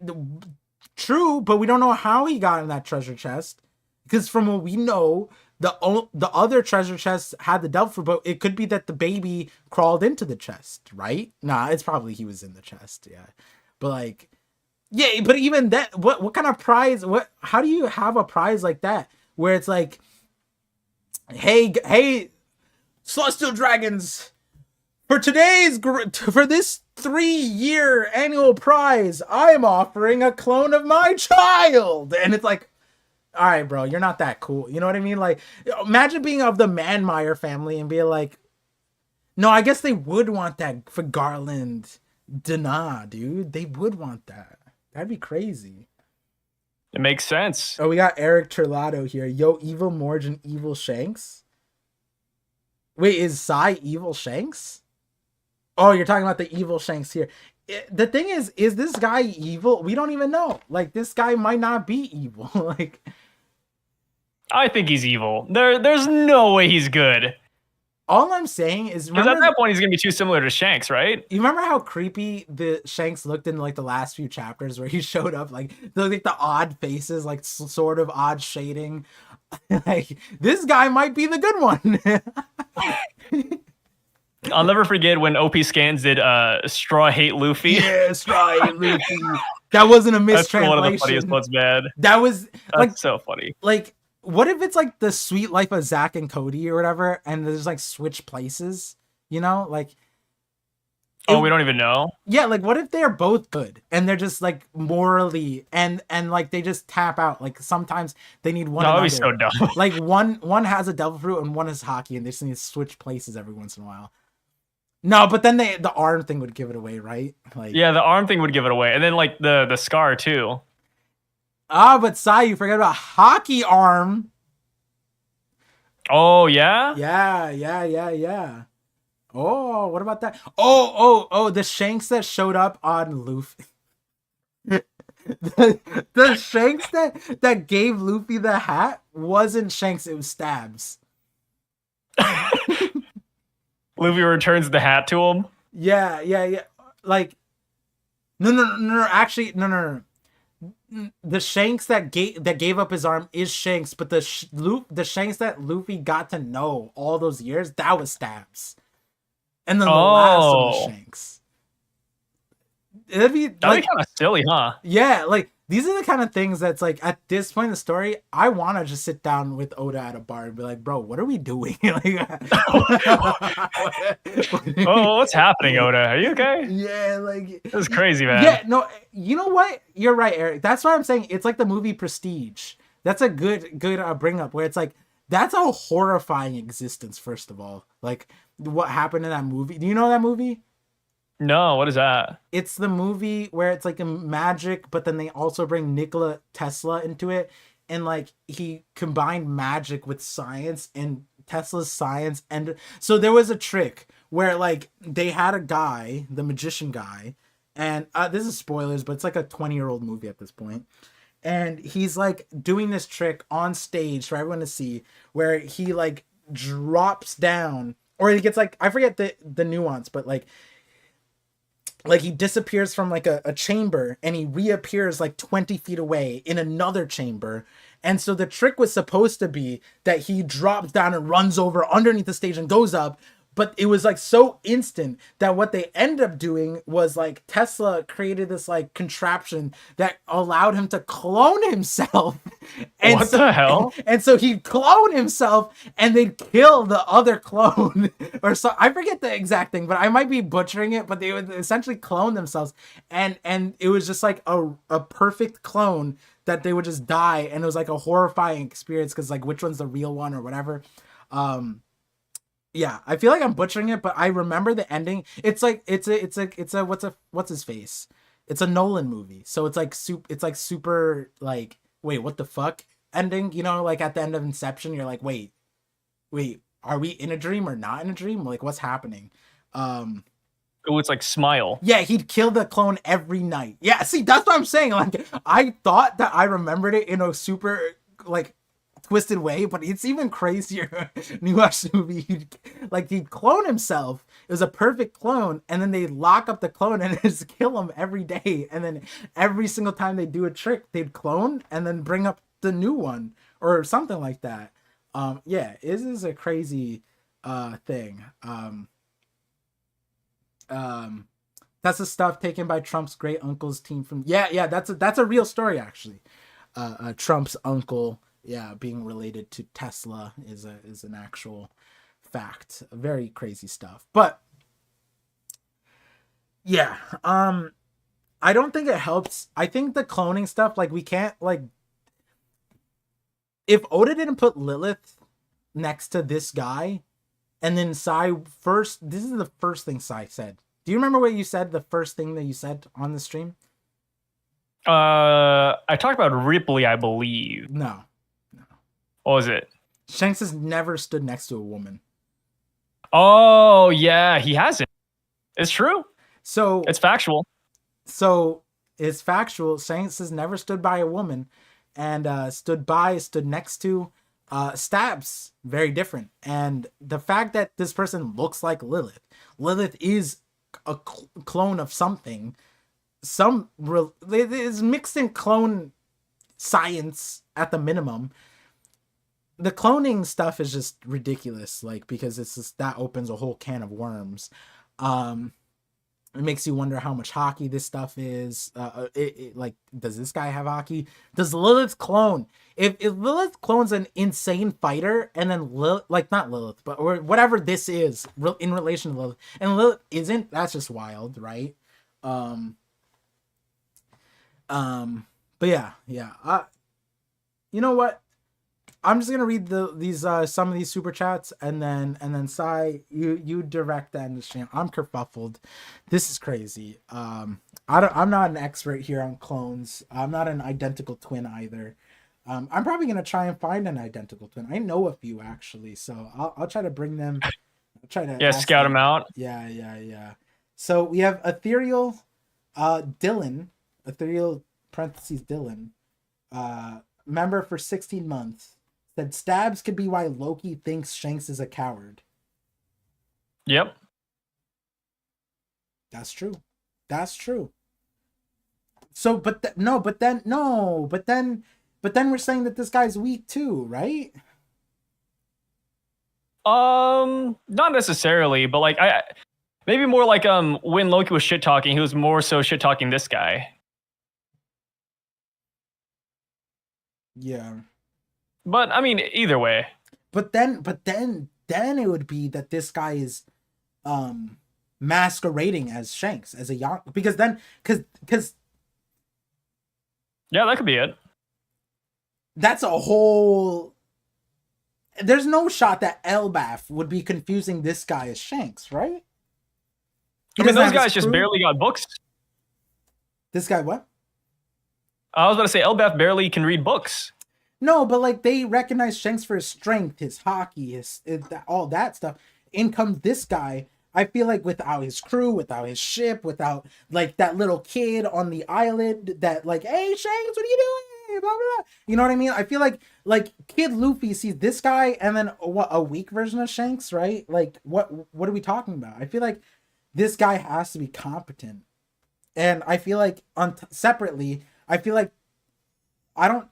true, but we don't know how he got in that treasure chest. Because from what we know, the other treasure chests had the devil fruit, but it could be that the baby crawled into the chest, right? Nah, it's probably he was in the chest, yeah. But like, yeah, but even that, what kind of prize? How do you have a prize like that where it's like, hey, Celestial Dragons, for this 3-year annual prize, I am offering a clone of my child, and it's like, all right, bro, you're not that cool. You know what I mean? Like, imagine being of the Manmeyer family and being like, no, I guess they would want that for Garland. Dude, they would want that. That'd be crazy. It makes sense. Oh, we got Eric Turlado here. Yo, evil Morge and evil Shanks. Wait, is Sai evil Shanks? Oh, you're talking about the evil Shanks here. The thing is this guy evil? We don't even know. Like, this guy might not be evil. Like, I think he's evil. There's no way he's good. all I'm saying is, Because at that point, he's gonna be too similar to Shanks, right? you remember how creepy the Shanks looked in like the last few chapters where he showed up, like the odd faces, like sort of odd shading. Like, this guy might be the good one. I'll never forget when OP Scans did Straw Hate Luffy. Yeah, Straw Hate Luffy. That wasn't a mistranslation. That's one of the funniest ones, man. That was like That's so funny. Like, what if it's like the sweet life of Zack and Cody or whatever, and there's like switch places, you know? Like, Oh, we don't even know. yeah, like what if they're both good and they're just like morally and like they just tap out? Like sometimes they need one. That would another. be so dumb. Like one has a devil fruit and one is hockey, and they just need to switch places every once in a while. No, but then the arm thing would give it away, right? Like, Yeah, the arm thing would give it away, and then like the scar too. but Sai, you forgot about hockey arm. Oh yeah. Yeah. Oh, what about that? Oh, the Shanks that showed up on Luffy. the Shanks that gave Luffy the hat wasn't Shanks, it was Stabs. Luffy returns the hat to him. Yeah. Like, no. Actually, no. The Shanks that gave up his arm is Shanks, but the Shanks that Luffy got to know all those years, that was Stabs. And then the last one was Shanks. That'd be kind of silly, huh? Yeah, like these are the kind of things that's like at this point in the story, I want to just sit down with Oda at a bar and be like, bro, what are we doing? Like, Oh, what's happening, Oda? Are you okay? Yeah, like This is crazy, man. Yeah, no, you know what? You're right, Eric. That's why I'm saying it's like the movie Prestige. That's a good bring up where it's like that's a horrifying existence. First of all, like what happened in that movie. Do you know that movie? No, what is that? It's the movie where it's like a magic, but then they also bring Nikola Tesla into it, and like he combined magic with science and Tesla's science, and so there was a trick where like they had a guy, the magician guy, and this is spoilers, but it's like a 20-year-old movie at this point. And he's like doing this trick on stage for everyone to see where he like drops down, or he gets like, I forget the nuance, but like he disappears from like a chamber and he reappears like 20 feet away in another chamber. And so the trick was supposed to be that he drops down and runs over underneath the stage and goes up. But it was like so instant that what they ended up doing was like Tesla created this like contraption that allowed him to clone himself. And what the hell? And so he'd clone himself and they'd kill the other clone. Or so I forget the exact thing, but I might be butchering it, but they would essentially clone themselves. And it was just like a perfect clone that they would just die. And it was like a horrifying experience because like which one's the real one or whatever. Yeah, I feel like I'm butchering it, but I remember the ending. It's like it's a what's his face? It's a Nolan movie, so it's like super like wait, what the fuck ending? You know, like at the end of Inception, you're like wait, are we in a dream or not in a dream? Like what's happening? Oh, it's like Smile. Yeah, he'd kill the clone every night. Yeah, see, that's what I'm saying. Like I thought that I remembered it in a super like twisted way, but it's even crazier. When you watch the movie, he'd clone himself. It was a perfect clone, and then they lock up the clone and just kill him every day. And then every single time they do a trick, they'd clone and then bring up the new one or something like that. Yeah, this is a crazy thing. That's the stuff taken by Trump's great uncle's team from. Yeah, that's a real story actually. Trump's uncle. Yeah, being related to Tesla is an actual fact. Very crazy stuff. But yeah, I don't think it helps. I think the cloning stuff, like we can't like if Oda didn't put Lilith next to this guy, and then Sai first. This is the first thing Sai said. Do you remember what you said? The first thing that you said on the stream? I talked about Ripley, I believe. No. What was it? Shanks has never stood next to a woman. Oh yeah, he hasn't. It's true. So It's factual. So it's factual. Shanks has never stood by a woman, and stood next to, stabs. Very different. And the fact that this person looks like Lilith, Lilith is a clone of something. It is mixed in clone science at the minimum. The cloning stuff is just ridiculous, like, because it's just that opens a whole can of worms. It makes you wonder how much hockey this stuff is. Like, does this guy have hockey? Does Lilith clone? If Lilith clones an insane fighter, and then not Lilith, but or whatever this is in relation to Lilith, and Lilith isn't, that's just wild, right? But yeah. You know what? I'm just gonna read these some of these super chats, and then Sai, you direct the end of the stream. I'm kerfuffled. This is crazy. I'm not an expert here on clones. I'm not an identical twin either. I'm probably gonna try and find an identical twin. I know a few actually, so I'll try to bring them. I'll try to Scout them out. Yeah. So we have ethereal, Dylan, ethereal parentheses Dylan, member for 16 months. That stabs could be why Loki thinks Shanks is a coward. Yep. That's true. So, but then we're saying that this guy's weak too, right? Not necessarily, but like maybe more like when Loki was shit talking, he was more so shit talking this guy. Yeah. But I mean, either way. But then it would be that this guy is masquerading as Shanks, as a young, because yeah, that could be it. That's a whole. There's no shot that Elbaf would be confusing this guy as Shanks, right? I mean, those guys just barely got books. This guy what? I was about to say Elbaf barely can read books. No, but like they recognize Shanks for his strength, his hockey, all that stuff. In comes this guy. I feel like without his crew, without his ship, without like that little kid on the island that like, hey Shanks, what are you doing? Blah, blah, blah. You know what I mean? I feel like Kid Luffy sees this guy and then what, a weak version of Shanks, right? Like what are we talking about? I feel like this guy has to be competent, and I feel like separately, I feel like I don't.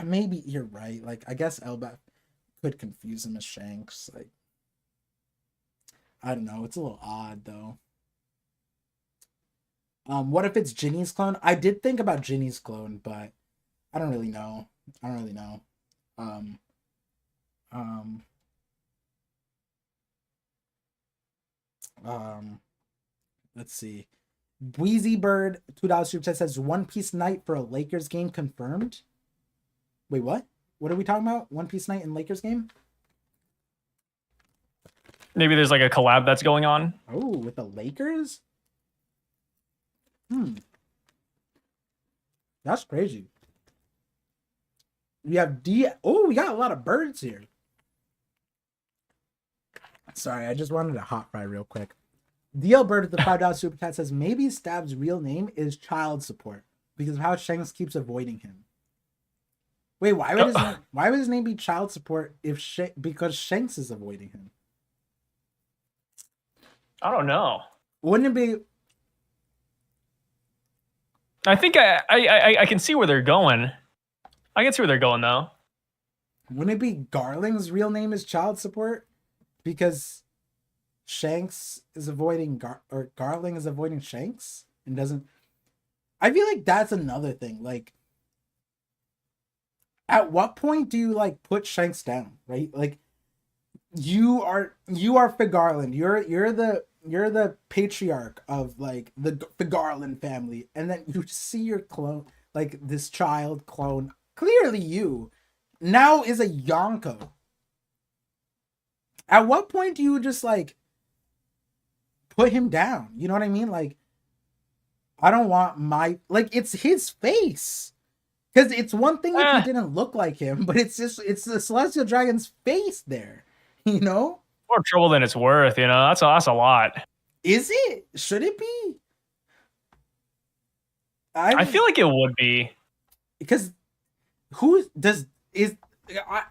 Maybe you're right. Like, I guess Elbaf could confuse him as Shanks. Like, I don't know. It's a little odd, though. What if it's Ginny's clone? I did think about Ginny's clone, but I don't really know. Let's see. Wheezy Bird, $2 super chat says One Piece night for a Lakers game confirmed. Wait, what? What are we talking about? One Piece night in Lakers game? Maybe there's like a collab that's going on. Oh, with the Lakers? That's crazy. We have we got a lot of birds here. Sorry, I just wanted to hot fry real quick. DL Bird at the $5 super chat says maybe Stab's real name is child support because of how Shanks keeps avoiding him. Wait, why would his name be child support because Shanks is avoiding him? I don't know. Wouldn't it be? I think I can see where they're going. I can see where they're going though. Wouldn't it be Garling's real name is child support because Shanks is avoiding Garling is avoiding Shanks and doesn't? I feel like that's another thing. Like, at what point do you like put Shanks down, right? Like, you are Garland. You're the patriarch of like the Garland family, and then you see your clone, like this child clone, clearly you, now is a Yonko. At what point do you just like put him down? You know what I mean? Like, I don't want my like it's his face. Because it's one thing if he Eh, didn't look like him, but it's the celestial dragon's face there. You know? more trouble than it's worth. You know, that's a lot. Is it? Should it be? I I feel like it would be. because who does is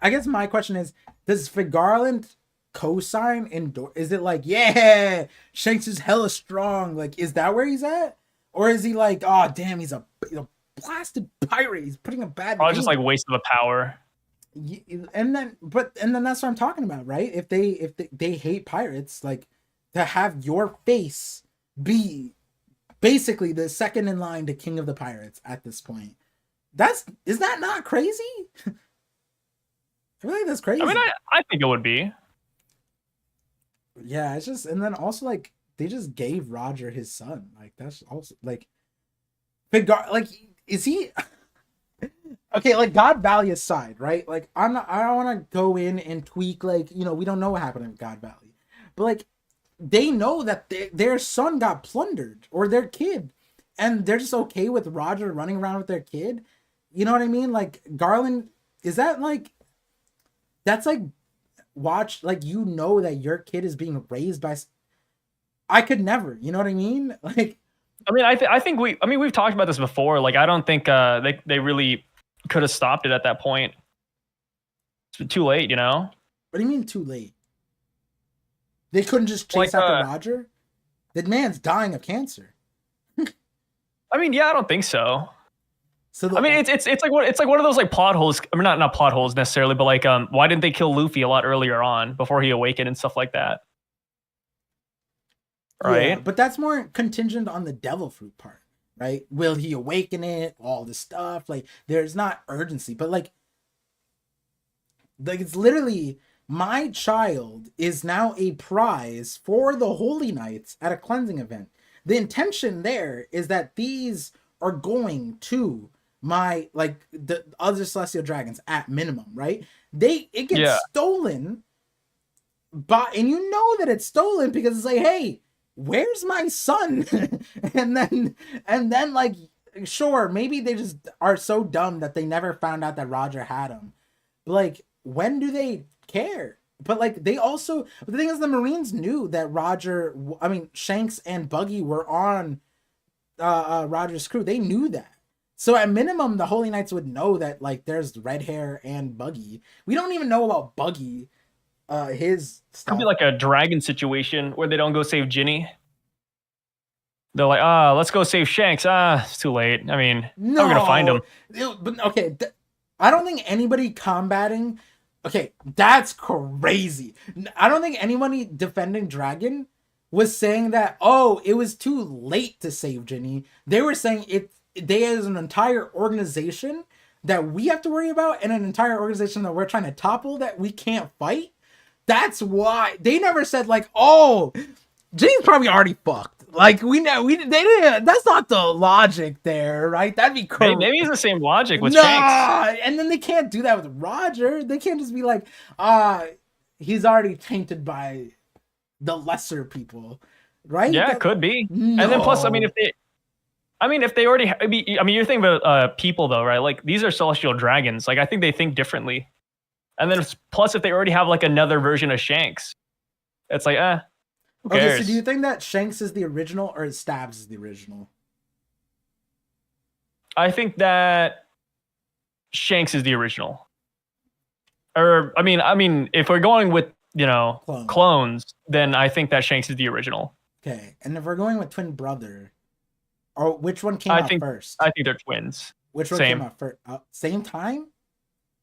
I guess my question is, does Garland co-sign endorse? Is it like, yeah, Shanks is hella strong? Like, is that where he's at? Or is he like, oh damn, he's a blasted pirate. He's putting a bad Probably name. just like waste of the power. And then that's what I'm talking about, right? If they hate pirates, like to have your face be basically the second in line to king of the pirates at this point. Is that not crazy? I feel like that's crazy. I mean, I think it would be. Yeah, it's just, and then also like they just gave Roger his son. Like that's also like like is he okay, like God Valley aside, right? Like I don't want to go in and tweak, like, you know, we don't know what happened in God Valley. But like they know that their son got plundered or their kid, and they're just okay with Roger running around with their kid. You know what I mean? Like Garland, is that like that's like watch, like, you know that your kid is being raised by I could never, you know what I mean? Like I mean, I think we've talked about this before. Like, I don't think they really could have stopped it at that point. It's too late, you know. what do you mean too late? They couldn't just chase Like, after Roger? That man's dying of cancer. I mean, yeah, I don't think so. So I mean, it's like one of those like plot holes. I mean, not plot holes necessarily, but like why didn't they kill Luffy a lot earlier on before he awakened and stuff like that? Right. Yeah, but that's more contingent on the devil fruit part, right? Will he awaken it? All this stuff. Like, there's not urgency, but like it's literally my child is now a prize for the Holy Knights at a cleansing event. The intention there is that these are going to my, like, the other celestial dragons at minimum, right? It gets stolen, but and you know that it's stolen because it's like, hey, where's my son? and then like, sure, maybe they just are so dumb that they never found out that Roger had him. But like, when do they care? But like, they also, the thing is, the Marines knew that Shanks and Buggy were on Roger's crew. They knew that. So at minimum, the Holy Knights would know that, like, there's Red Hair and Buggy. We don't even know about Buggy. His stuff. Could be like a dragon situation where they don't go save Ginny. They're like, let's go save Shanks. It's too late. I mean, how are we gonna find him? But okay, I don't think anybody combating. Okay, that's crazy. I don't think anybody defending Dragon was saying that, oh, it was too late to save Ginny. They were saying there's an entire organization that we have to worry about, and an entire organization that we're trying to topple that we can't fight. That's why they never said like, oh, Ginny's probably already fucked. Like, they didn't. That's not the logic there, right? That'd be crazy. Maybe it's the same logic with Shanks. And then they can't do that with Roger. They can't just be like, he's already tainted by the lesser people, right? Yeah, it could be. No. And then plus, I mean, if they already, I mean, you're thinking about people though, right? Like, these are celestial dragons. Like, I think they think differently. And then plus, if they already have like another version of Shanks, it's like, who cares? Okay, so do you think that Shanks is the original or Stabs is the original? I think that Shanks is the original. Or I mean, if we're going with, you know, clones, then I think that Shanks is the original. Okay, and if we're going with twin brother, or which one came out first? I think they're twins. Which one came out first? Same time?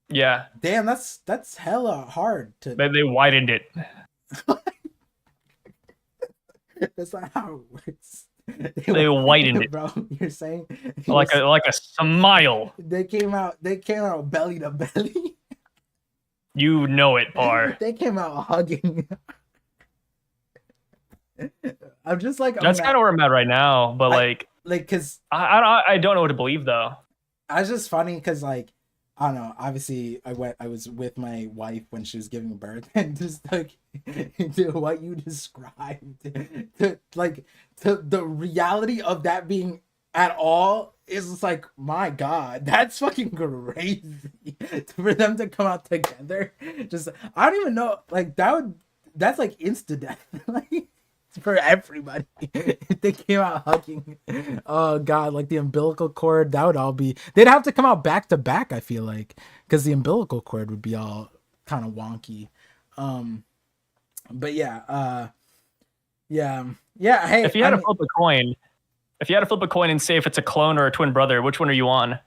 Yeah. Damn, that's hella hard to. They widened it. That's not how it works. They widened it, bro. You're saying like a smile. They came out belly to belly. You know it, Par. They came out hugging. I'm just like, that's kind of where I'm at right now, but because I don't know what to believe though. I was just funny because, like, I don't know. Obviously, I was with my wife when she was giving birth, and just like to what you described, to the reality of that being at all is just like, my god, that's fucking crazy for them to come out together. Just I don't even know, like that's like insta death like for everybody if they came out hugging. Oh god, like the umbilical cord, that would all be, they'd have to come out back to back, I feel like, because the umbilical cord would be all kind of wonky. But yeah, hey, If you had to flip a coin, and say if it's a clone or a twin brother, which one are you on?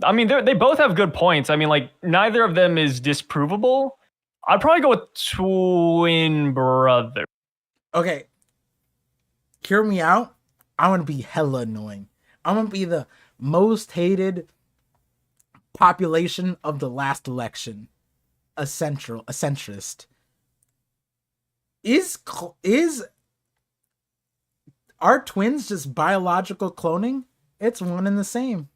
I mean, they both have good points. I mean, like, neither of them is disprovable. I'd probably go with twin brother. Okay, hear me out. I want to be hella annoying. I want to be the most hated population of the last election. A centrist. Is are twins just biological cloning? It's one and the same.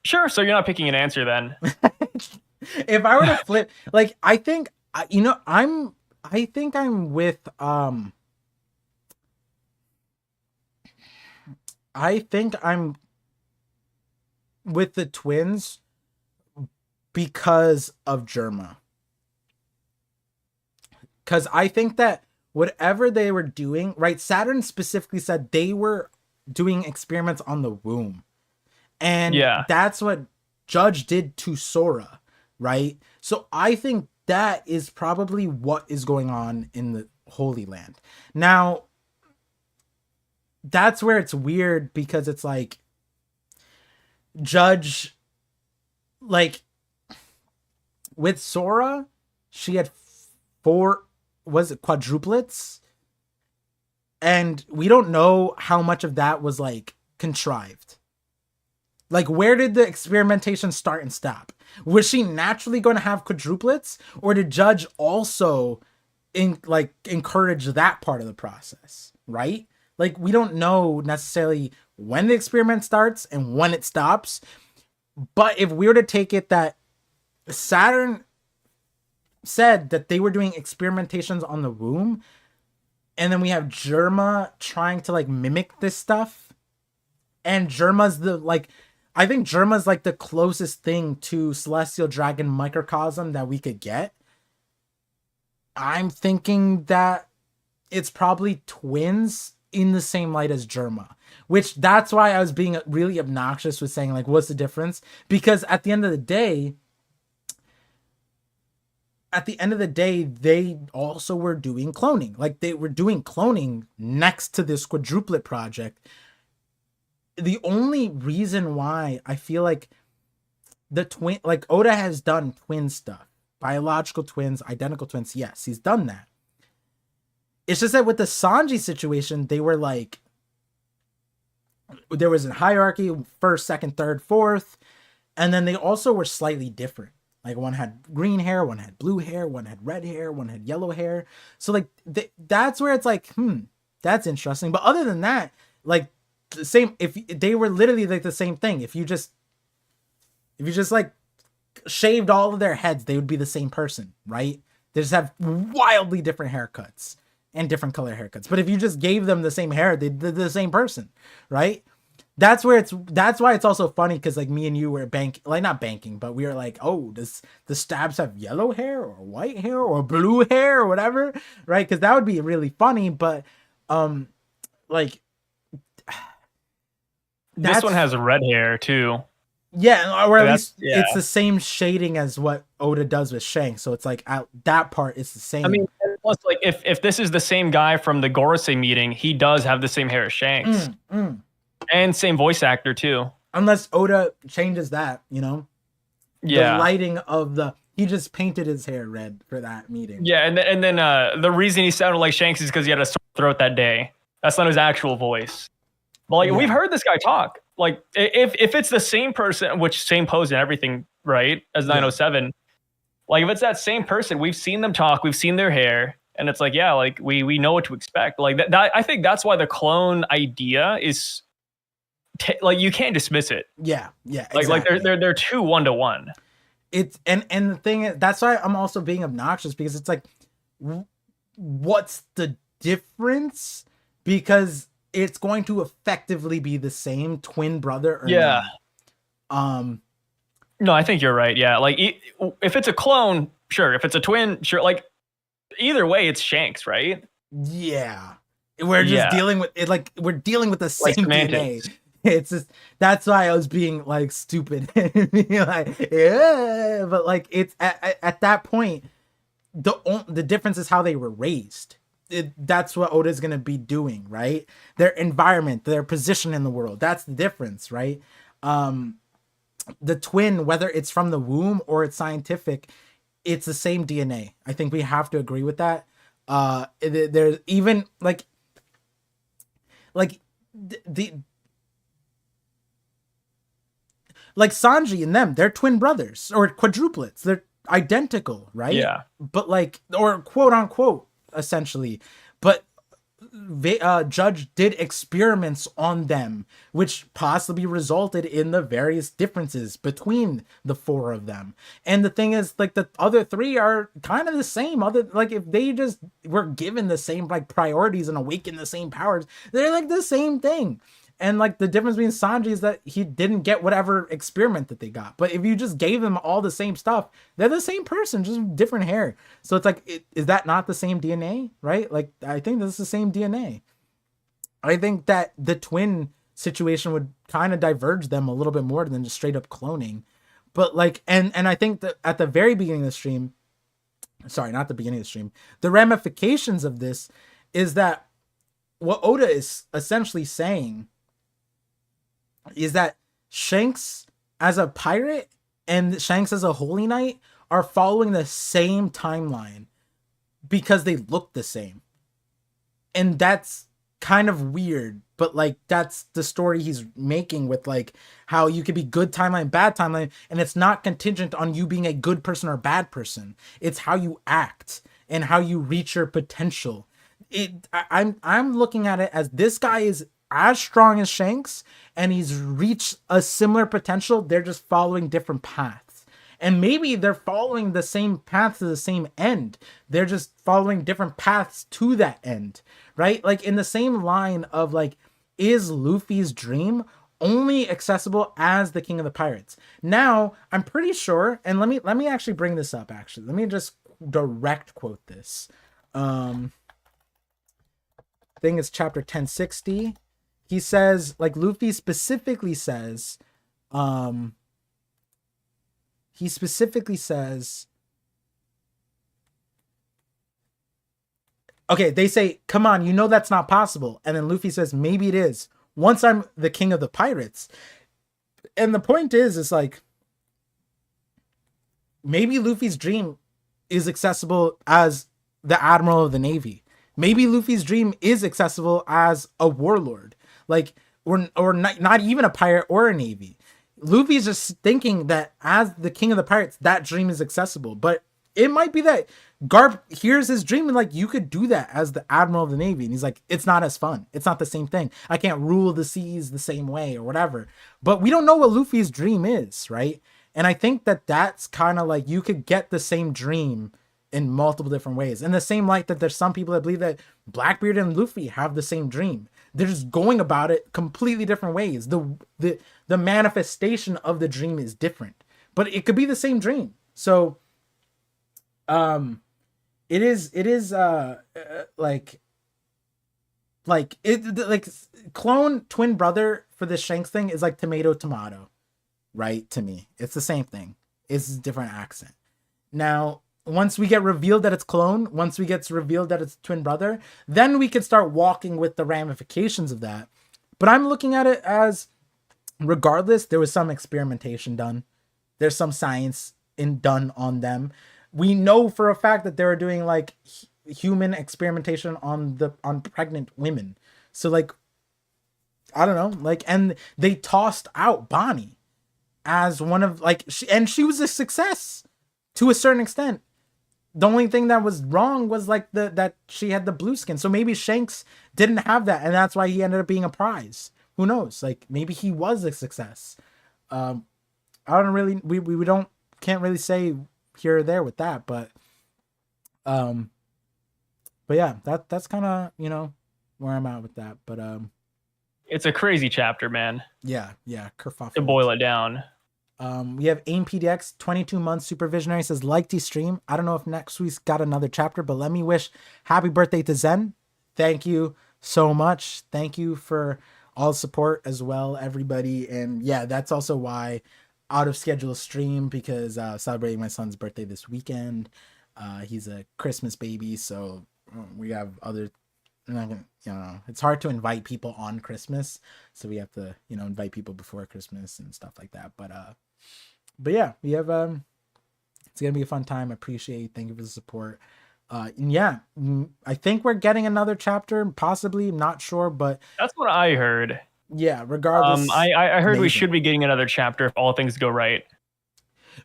Sure, so you're not picking an answer then. If I were to flip, like, I think I'm with I think I'm with the twins because of Germa. Because I think that whatever they were doing, right? Saturn specifically said they were doing experiments on the womb. And that's what Judge did to Sora, right? So I think that is probably what is going on in the Holy Land. Now, that's where it's weird because it's like Judge, like with Sora, she had 4, was it quadruplets? And we don't know how much of that was like contrived. Like, where did the experimentation start and stop? Was she naturally going to have quadruplets, or did Judge also encourage that part of the process, right? Like, we don't know necessarily when the experiment starts and when it stops. But if we were to take it that Saturn said that they were doing experimentations on the womb, and then we have Germa trying to like mimic this stuff, and Germa's I think Germa's like the closest thing to Celestial Dragon microcosm that we could get. I'm thinking that it's probably twins in the same light as Germa, which that's why I was being really obnoxious with saying like, what's the difference? Because at the end of the day, they also were doing cloning. Like, they were doing cloning next to this quadruplet project. The only reason why I feel like the twin, like Oda has done twin stuff, biological twins, identical twins. Yes, he's done that. It's just that with the Sanji situation, they were like, there was a hierarchy, first, second, third, fourth. And then they also were slightly different. Like, one had green hair, one had blue hair, one had red hair, one had yellow hair. So like that's where it's like, that's interesting. But other than that, like, the same, if they were literally like the same thing, if you just like shaved all of their heads, they would be the same person, right? They just have wildly different haircuts and different color haircuts. But if you just gave them the same hair, they're the same person, right? That's why it's also funny, because like me and you were not banking, but we were like, oh, does the Stabs have yellow hair or white hair or blue hair or whatever, right? Because that would be really funny. But like, this one has red hair too. Yeah, or at least it's the same shading as what Oda does with Shanks. So it's like that part is the same. I mean, plus, like, if this is the same guy from the Gorosei meeting, he does have the same hair as Shanks. And same voice actor too. Unless Oda changes that, The lighting of he just painted his hair red for that meeting. Yeah, and then the reason he sounded like Shanks is because he had a sore throat that day. That's not his actual voice. But like, we've heard this guy talk. Like, if it's the same person, which same pose and everything, right, as 907. Like, if it's that same person, we've seen them talk, we've seen their hair, and it's like, yeah, like we know what to expect. Like that I think that's why the clone idea is like, you can't dismiss it. Yeah, exactly. Like they're too 1-to-1. it's and the thing is, that's why I'm also being obnoxious, because it's like, what's the difference? Because it's going to effectively be the same twin brother or Yeah. not. No, I think you're right. Yeah, like if it's a clone, sure. If it's a twin, sure. Like either way, it's Shanks, right? Yeah, we're just Yeah. dealing with it. Like, we're dealing with the Like same DNA. semantics. It's just, that's why I was being like stupid. Like, yeah, but like, it's at that point, the difference is how they were raised. That's what Oda's gonna be doing, right? Their environment, their position in the world. That's the difference, right? The twin, whether it's from the womb or it's scientific, it's the same DNA. I think we have to agree with that. There's even like the like Sanji and them, they're twin brothers or quadruplets. They're identical, right? Yeah. But like, or quote unquote, essentially. But Judge did experiments on them, which possibly resulted in the various differences between the four of them. And the thing is, like, the other three are kind of the same. Other, like, if they just were given the same like priorities and awakened the same powers, they're like the same thing. And like, the difference between Sanji is that he didn't get whatever experiment that they got. But if you just gave them all the same stuff, they're the same person, just different hair. So it's like, is that not the same DNA, right? Like, I think this is the same DNA. I think that the twin situation would kind of diverge them a little bit more than just straight up cloning. But like, and I think that at the very beginning of the stream, sorry, not the beginning of the stream, the ramifications of this is that what Oda is essentially saying is that Shanks as a pirate and Shanks as a holy knight are following the same timeline because they look the same. And that's kind of weird, but like, that's the story he's making with like how you could be good timeline, bad timeline, and it's not contingent on you being a good person or bad person. It's how you act and how you reach your potential. I'm looking at it as this guy is as strong as Shanks and he's reached a similar potential. They're just following different paths, and maybe they're following the same path to the same end. They're just following different paths to that end, right? Like, in the same line of like, is Luffy's dream only accessible as the King of the Pirates? Now, I'm pretty sure, and let me actually bring this up. Actually, let me just direct quote this. I think it's chapter 1060. He says, like, Luffy specifically says, okay, they say, come on, you know that's not possible. And then Luffy says, maybe it is. Once I'm the king of the pirates. And the point is like, maybe Luffy's dream is accessible as the Admiral of the Navy. Maybe Luffy's dream is accessible as a warlord. Like, or not even a pirate or a navy. Luffy's just thinking that as the king of the pirates, that dream is accessible. But it might be that Garp hears his dream and like, you could do that as the Admiral of the Navy. And he's like, it's not as fun. It's not the same thing. I can't rule the seas the same way or whatever. But we don't know what Luffy's dream is, right? And I think that that's kind of like, you could get the same dream in multiple different ways. In the same light that there's some people that believe that Blackbeard and Luffy have the same dream. They're just going about it completely different ways. The manifestation of the dream is different, but it could be the same dream. So, it is like clone twin brother for the Shanks thing is like tomato, right? To me, it's the same thing. It's a different accent. Now, once we get revealed that it's clone, once we get revealed that it's twin brother, then we could start walking with the ramifications of that. But I'm looking at it as, regardless, there was some experimentation done. There's some science done on them. We know for a fact that they were doing like human experimentation on pregnant women. So like, I don't know, like, and they tossed out Bonnie as one of like, she was a success to a certain extent. The only thing that was wrong was like that she had the blue skin. So maybe Shanks didn't have that, and that's why he ended up being a prize. Who knows? Like, maybe he was a success. I don't really, we don't can't really say here or there with that, but yeah, that's kind of, you know, where I'm at with that. But It's a crazy chapter, man. yeah, To boil it down. We have AIM PDX 22 months supervisionary says, like the stream. I don't know if next week's got another chapter, but let me wish happy birthday to Zen. Thank you so much. Thank you for all the support as well, everybody. And yeah, that's also why out of schedule stream, because celebrating my son's birthday this weekend. He's a Christmas baby, so we have other, it's hard to invite people on Christmas, so we have to, you know, invite people before Christmas and stuff like that. But yeah, we have it's gonna be a fun time. I appreciate it. Thank you for the support. And yeah, I think we're getting another chapter, possibly. I'm not sure, but that's what I heard. Yeah, regardless. I heard amazing. We should be getting another chapter if all things go right.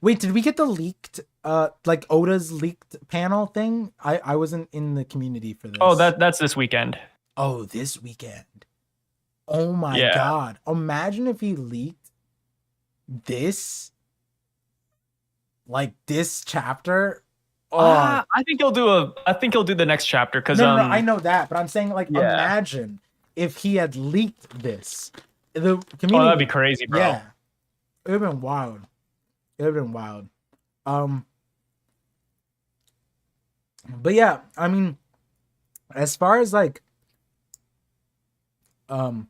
Wait, did we get the leaked like Oda's leaked panel thing? I wasn't in the community for this. Oh, that's this weekend. Oh, this weekend. Oh my god. Imagine if he leaked this, like this chapter. Oh, I think he'll do the next chapter, because no, I know that, but I'm saying, like, imagine if he had leaked this. The community, that'd be crazy, bro. Yeah. It would have been wild. But yeah, I mean, as far as like how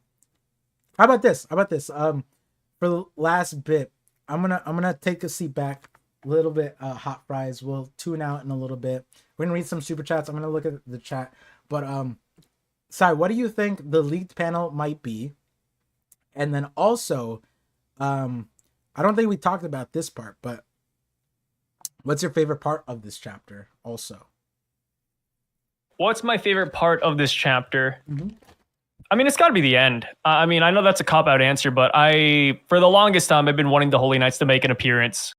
about this? For the last bit, I'm gonna take a seat back a little bit. Hot fries. We'll tune out in a little bit. We're gonna read some super chats. I'm gonna look at the chat. But Sai, what do you think the leaked panel might be? And then also, I don't think we talked about this part, but what's your favorite part of this chapter also? What's my favorite part of this chapter? Mm-hmm. I mean, it's got to be the end. I mean, I know that's a cop-out answer, but for the longest time, I've been wanting the Holy Knights to make an appearance.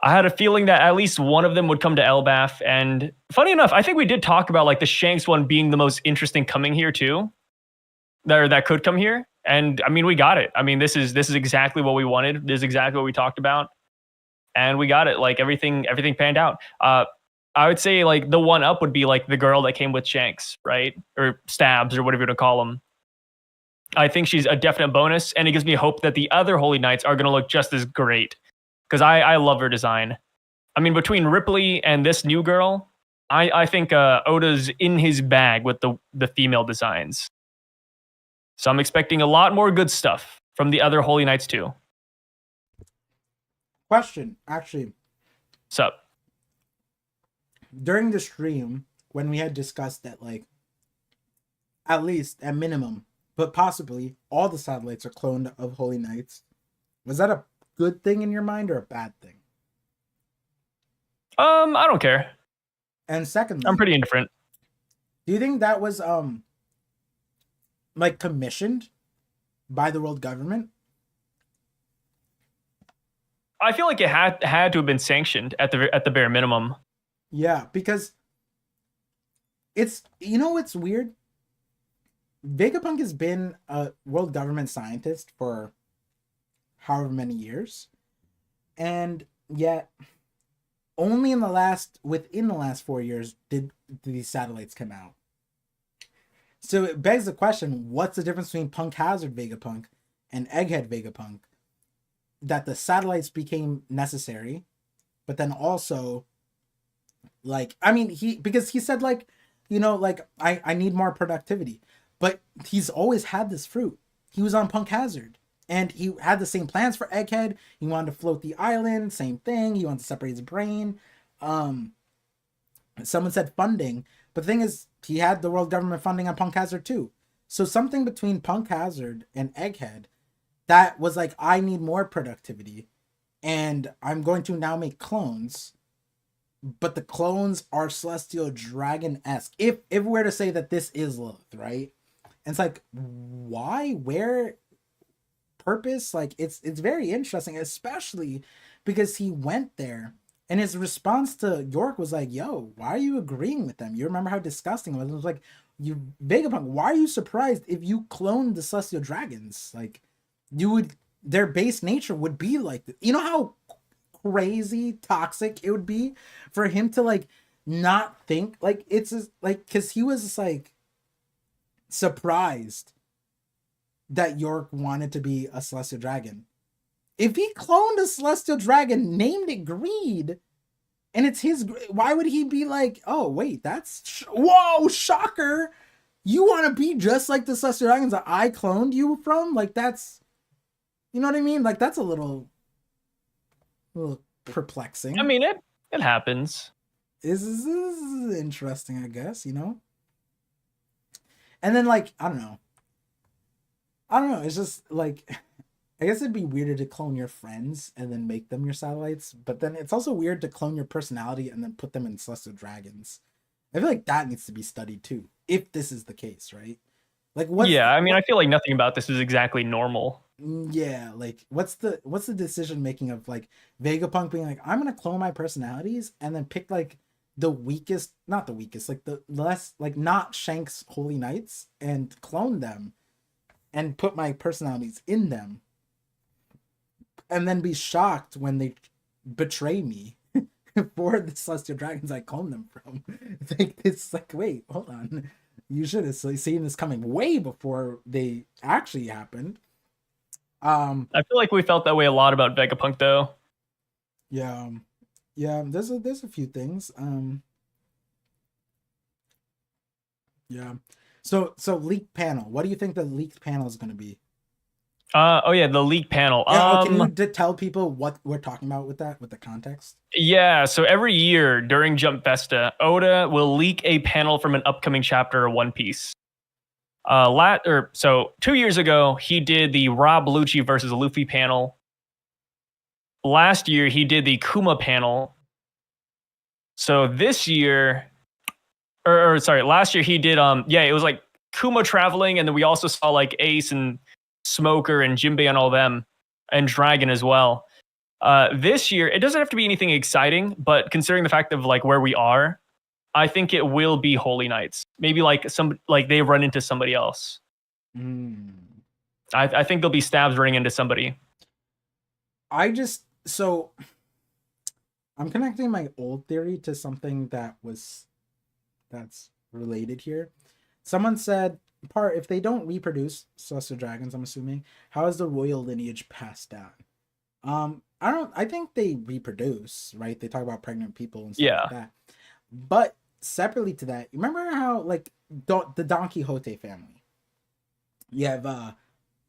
I had a feeling that at least one of them would come to Elbaf, and funny enough, I think we did talk about like the Shanks one being the most interesting coming here too. That could come here. And I mean, we got it. I mean, this is exactly what we wanted. This is exactly what we talked about. And we got it. Like everything panned out. I would say like the one up would be like the girl that came with Shanks, right? Or Stabs, or whatever you want to call them. I think she's a definite bonus, and it gives me hope that the other Holy Knights are going to look just as great, because I love her design. I mean, between Ripley and this new girl, I think Oda's in his bag with the female designs. So I'm expecting a lot more good stuff from the other Holy Knights too. Question, actually. Sup? During the stream, when we had discussed that, like, at least, at minimum, but possibly, all the satellites are cloned of Holy Knights, was that a good thing in your mind or a bad thing? I don't care. And secondly, I'm pretty indifferent. Do you think that was, like, commissioned by the world government? I feel like it had to have been sanctioned at the bare minimum. Yeah, because it's, you know what's weird? Vegapunk has been a world government scientist for however many years, and yet only within the last 4 years did these satellites come out. So it begs the question, what's the difference between Punk Hazard Vegapunk and Egghead Vegapunk? That the satellites became necessary, but then also, like, I mean, because he said, like, you know, like, I need more productivity, but he's always had this fruit. He was on Punk Hazard, and he had the same plans for Egghead. He wanted to float the island, same thing. He wanted to separate his brain. Someone said funding, but the thing is, he had the world government funding on Punk Hazard too. So something between Punk Hazard and Egghead that was like, I need more productivity, and I'm going to now make clones, but the clones are celestial dragon-esque. If we were to say that this is Lilith, right? And it's like, why? Where? Purpose? Like, it's very interesting, especially because he went there, and his response to York was like, yo, why are you agreeing with them? You remember how disgusting it was? It was like, you, Vegapunk, why are you surprised if you cloned the celestial dragons? Like, their base nature would be like, you know how crazy toxic it would be for him to like not think like it's just, like because he was just like surprised that York wanted to be a celestial dragon. If he cloned a celestial dragon, named it Greed, and it's his, why would he be like, oh wait, that's whoa, shocker, you want to be just like the celestial dragons that I cloned you from? Like that's, you know what I mean? Like that's a little perplexing. I mean, it happens. This is interesting, I guess, you know? And then like, I don't know. It's just like, I guess it'd be weirder to clone your friends and then make them your satellites, but then it's also weird to clone your personality and then put them in celestial dragons. I feel like that needs to be studied too, if this is the case, right? Like what? Yeah, I mean, I feel like nothing about this is exactly normal. Yeah, like what's the decision making of like Vegapunk being like, I'm gonna clone my personalities and then pick like the weakest, not the weakest, like the less, like not Shanks Holy Knights and clone them and put my personalities in them and then be shocked when they betray me for the celestial dragons I cloned them from. It's like, wait, hold on. You should have seen this coming way before they actually happened. I feel like we felt that way a lot about Vegapunk, though. Yeah, there's a few things. Yeah. So leaked panel. What do you think the leaked panel is going to be? Oh yeah, the leak panel. Yeah, can you tell people what we're talking about with that, with the context? Yeah, so every year during Jump Festa, Oda will leak a panel from an upcoming chapter of One Piece. So 2 years ago, he did the Rob Lucci versus Luffy panel. Last year, he did the Kuma panel. So this year, last year he did it was like Kuma traveling, and then we also saw like Ace and Smoker and Jinbei and all them, and Dragon as well. This year, it doesn't have to be anything exciting, but considering the fact of like where we are, I think it will be Holy Knights. Maybe like they run into somebody else. I think there'll be stabs running into somebody. So I'm connecting my old theory to something that's related here. Someone said, if they don't reproduce celestial dragons, I'm assuming, how is the royal lineage passed down? I think they reproduce, right? They talk about pregnant people and stuff like that. But separately to that, you remember how like the Don Quixote family, you have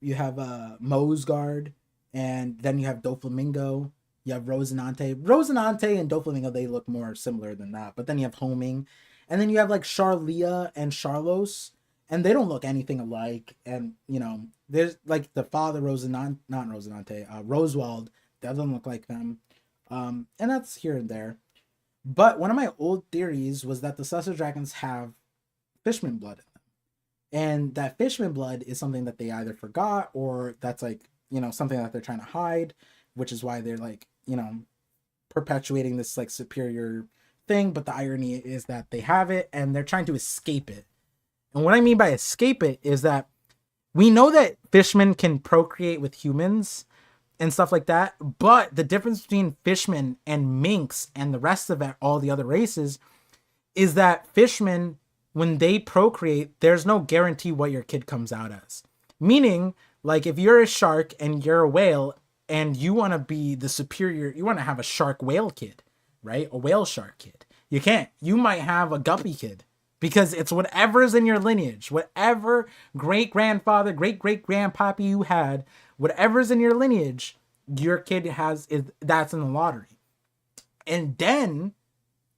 Mosgard, and then you have Doflamingo, you have Rosinante and Doflamingo, they look more similar than that, but then you have Homing, and then you have like Charlia and Charlos, and they don't look anything alike. And you know, there's like the father Rosewald, that doesn't look like them, and that's here and there. But one of my old theories was that the celestial dragons have fishman blood in them, and that fishman blood is something that they either forgot, or that's like, you know, something that they're trying to hide, which is why they're like, you know, perpetuating this like superior thing. But the irony is that they have it and they're trying to escape it. And what I mean by escape it is that we know that fishmen can procreate with humans and stuff like that, but the difference between fishmen and minks and the rest of all the other races is that fishmen, when they procreate, there's no guarantee what your kid comes out as. Meaning, like if you're a shark and you're a whale and you want to be the superior, you want to have a shark whale kid, right? A whale shark kid. You can't. You might have a guppy kid, because it's whatever's in your lineage, whatever great-grandfather, great-great-grandpappy you had, whatever's in your lineage, your kid that's in the lottery. And then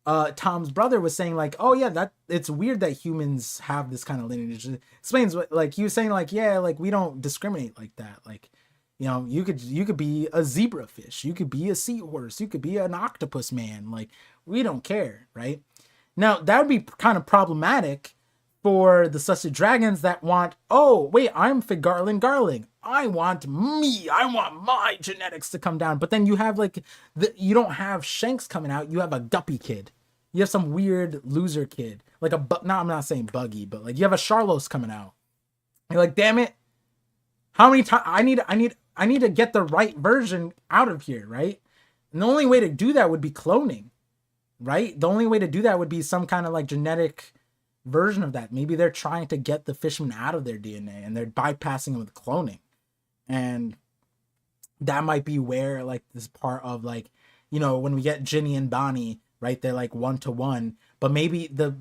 Tom's brother was saying like, oh yeah, that it's weird that humans have this kind of lineage. It explains what, like he was saying like, yeah, like we don't discriminate like that. Like, you know, you could be a zebrafish, you could be a seahorse, you could be an octopus man. Like, we don't care, right? Now, that would be kind of problematic for the celestial dragons that want, oh, wait, I'm Figarland Garling. I want my genetics to come down. But then you have like, you don't have Shanks coming out. You have a guppy kid. You have some weird loser kid. Like I'm not saying buggy, but like you have a Charlos coming out. You're like, damn it. How many times I need to get the right version out of here, right? And the only way to do that would be cloning, right? The only way to do that would be some kind of like genetic version of that. Maybe they're trying to get the fishmen out of their DNA and they're bypassing it with cloning. And that might be where like this part of like, you know, when we get Ginny and Bonnie, right, they're like 1-to-1, but maybe the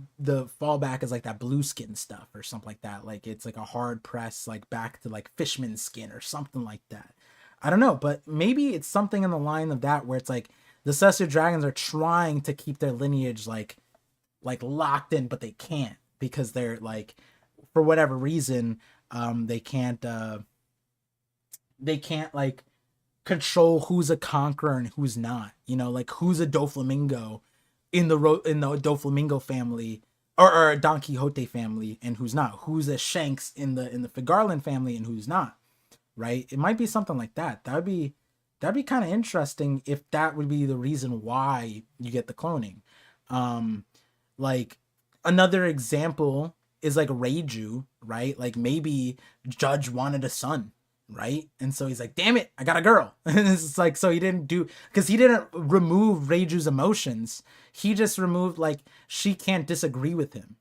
fallback is like that blue skin stuff or something like that. Like it's like a hard press, like back to like fishman skin or something like that. I don't know, but maybe it's something in the line of that where it's like the celestial dragons are trying to keep their lineage like locked in, but they can't because they're like, for whatever reason, they can't like control who's a conqueror and who's not, you know, like who's a Doflamingo in the Doflamingo family or a Don Quixote family and who's not, who's a Shanks in the Figarland family and who's not, right? It might be something like that. That'd be kind of interesting if that would be the reason why you get the cloning. Like another example is like Reiju, right? Like maybe Judge wanted a son, right? And so he's like, damn it, I got a girl. And it's like, so he didn't because he didn't remove Reiju's emotions. He just removed like, she can't disagree with him.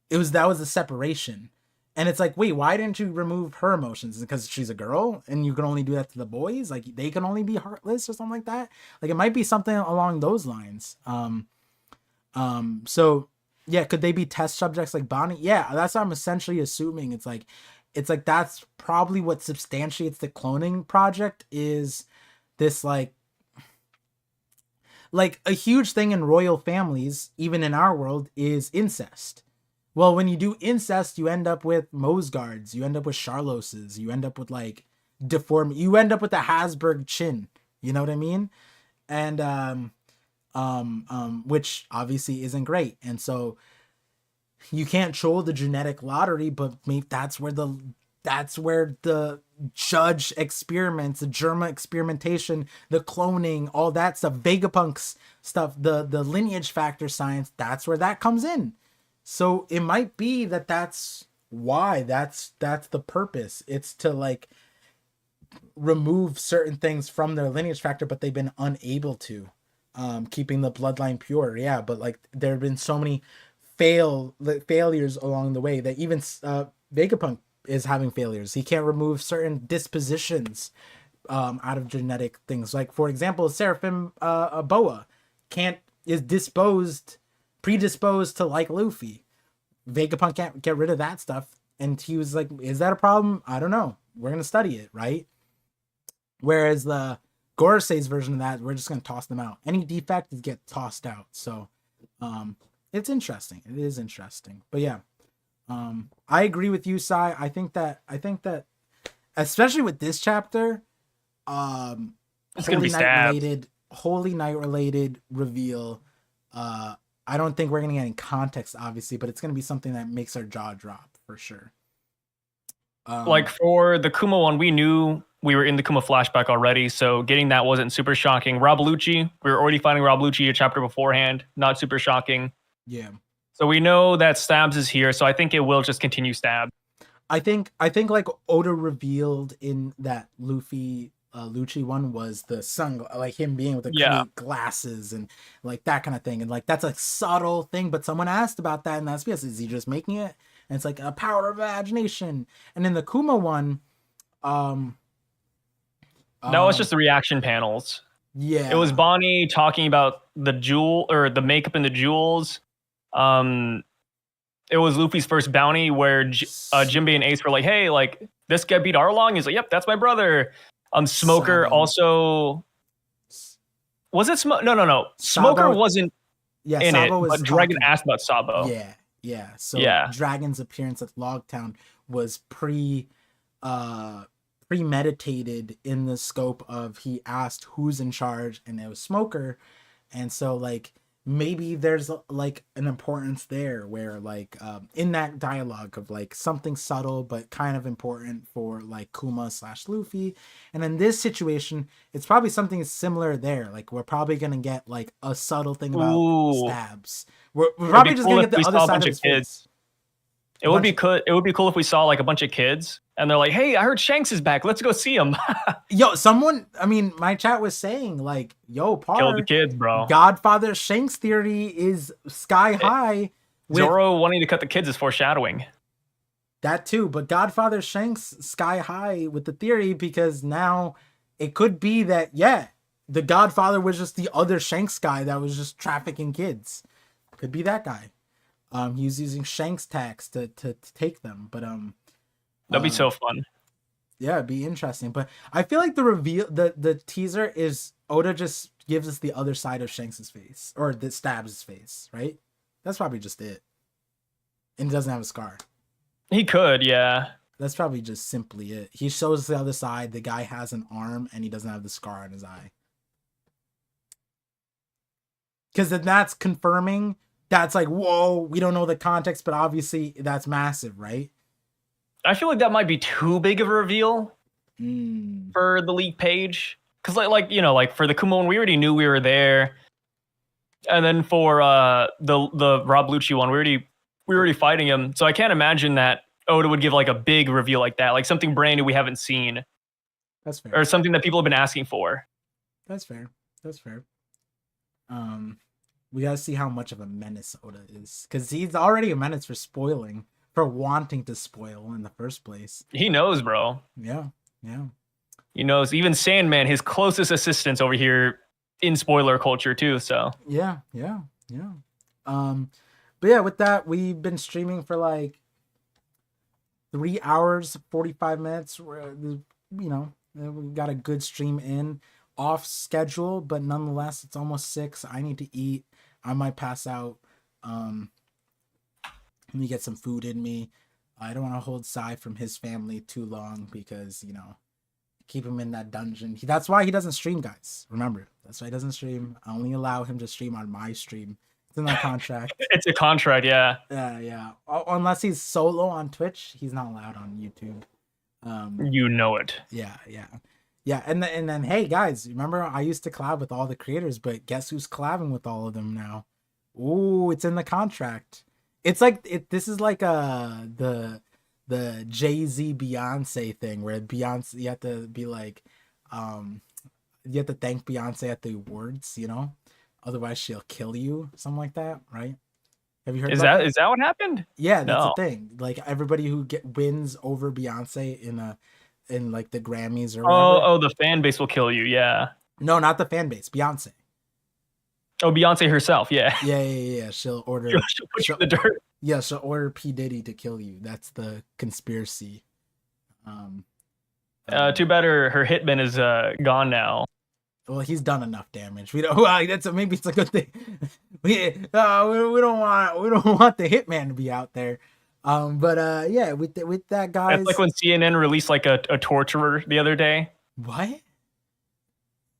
That was the separation. And it's like, wait, why didn't you remove her emotions? Because she's a girl and you can only do that to the boys? Like they can only be heartless or something like that? Like it might be something along those lines. So yeah, could they be test subjects like Bonnie? Yeah, that's what I'm essentially assuming. It's like that's probably what substantiates the cloning project is this like a huge thing in royal families, even in our world, is incest. Well, when you do incest, you end up with Mosgards, you end up with Charloses, you end up with like you end up with a Habsburg chin. You know what I mean? And which obviously isn't great. And so you can't control the genetic lottery, but maybe that's where the judge experiments, the Germa experimentation, the cloning, all that stuff, Vegapunk's stuff, the lineage factor science, that's where that comes in. So it might be that's why that's the purpose. It's to like remove certain things from their lineage factor, but they've been unable to, keeping the bloodline pure. Yeah, but like there have been so many failures along the way that even Vegapunk is having failures. He can't remove certain dispositions out of genetic things. Like for example, Seraphim Boa is predisposed to like Luffy. Vegapunk can't get rid of that stuff. And he was like, is that a problem? I don't know. We're going to study it, right? Whereas the Gorosei's version of that, we're just going to toss them out. Any defect get tossed out. So it's interesting. It is interesting. But yeah, I agree with you, Sai. I think that especially with this chapter, it's going to be stabbed. Holy Night related reveal. I don't think we're going to get any context, obviously, but it's going to be something that makes our jaw drop for sure. Like for the Kuma one, we knew we were in the Kuma flashback already, so getting that wasn't super shocking. Rob Lucci, we were already finding Rob Lucci a chapter beforehand, not super shocking. Yeah. So we know that Stabs is here, so I think it will just continue Stab. I think like Oda revealed in that Lucci one was the sun, like him being with the glasses and like that kind of thing, and like that's a subtle thing. But someone asked about that, and that's because is he just making it? And it's like a power of imagination. And in the Kuma one, that was just the reaction panels. Yeah, it was Bonnie talking about the jewel or the makeup and the jewels. It was Luffy's first bounty where Jinbei and Ace were like, "Hey, like this guy beat Arlong." He's like, "Yep, that's my brother." Smoker also was it? No. Smoker wasn't in Sabo it, but Dragon asked about Sabo. Yeah. So Dragon's appearance at Logtown was premeditated in the scope of he asked who's in charge, and it was Smoker, and so like maybe there's like an importance there where like in that dialogue of like something subtle but kind of important for like Kuma / Luffy, and in this situation it's probably something similar there. Like we're probably gonna get like a subtle thing about Stabs. We're probably just gonna get the other side of his face. It would be cool. It would be cool if we saw like a bunch of kids and they're like, "Hey, I heard Shanks is back. Let's go see him." Yo, someone, I mean, my chat was saying like, "Yo, Kill the Par, kids, bro. Godfather Shanks theory is sky high." Zoro wanting to cut the kids is foreshadowing. That too, but Godfather Shanks sky high with the theory because now it could be that the Godfather was just the other Shanks guy that was just trafficking kids. Could be that guy. He was using Shanks tax to take them, but That'd be so fun. Yeah, it'd be interesting. But I feel like the reveal, the teaser is Oda just gives us the other side of Shanks's face, or that stabs his face, right? That's probably just it, and he doesn't have a scar. He could, yeah. That's probably just simply it. He shows the other side. The guy has an arm, and he doesn't have the scar on his eye. Because then that's confirming. That's like, whoa, we don't know the context, but obviously that's massive, right? I feel like that might be too big of a reveal for the leak page. Because like for the Kumon, we already knew we were there. And then for the Rob Lucci one, we were already fighting him. So I can't imagine that Oda would give like a big reveal like that, like something brand new we haven't seen. That's fair. Or something that people have been asking for. That's fair. We gotta see how much of a menace Oda is, because he's already a menace for spoiling, for wanting to spoil in the first place. He knows, bro. Yeah. He knows. Even Sandman, his closest assistants over here in spoiler culture too. So yeah. But yeah, with that, we've been streaming for like 3 hours, 45 minutes. We got a good stream in, off schedule, but nonetheless, it's almost 6. I need to eat. I might pass out. Let me get some food in me. I don't want to hold Sai from his family too long because, keep him in that dungeon. That's why he doesn't stream, guys. Remember, that's why he doesn't stream. I only allow him to stream on my stream. It's in that contract. It's a contract, yeah. Yeah. Unless he's solo on Twitch, he's not allowed on YouTube. You know it. Yeah. And then, hey guys, remember I used to collab with all the creators, but guess who's collabing with all of them now? Ooh, it's in the contract. It's like this is like the Jay-Z Beyonce thing where Beyonce, you have to be like, you have to thank Beyonce at the awards, otherwise she'll kill you, something like that, right? Have you heard? Is that what happened? Yeah, that's the thing. Like everybody who wins over Beyonce in like the Grammys or whatever. The fan base will kill you. Yeah. No, not the fan base. Beyonce. Oh, Beyonce herself. Yeah. Yeah. She'll order. She'll put you in the dirt. Yeah, she'll order P. Diddy to kill you. That's the conspiracy. Too bad her hitman is gone now. Well, he's done enough damage. We don't. Well, maybe it's a good thing. we don't want the hitman to be out there. But yeah, with that, guys. It's like when CNN released like a torturer the other day. What?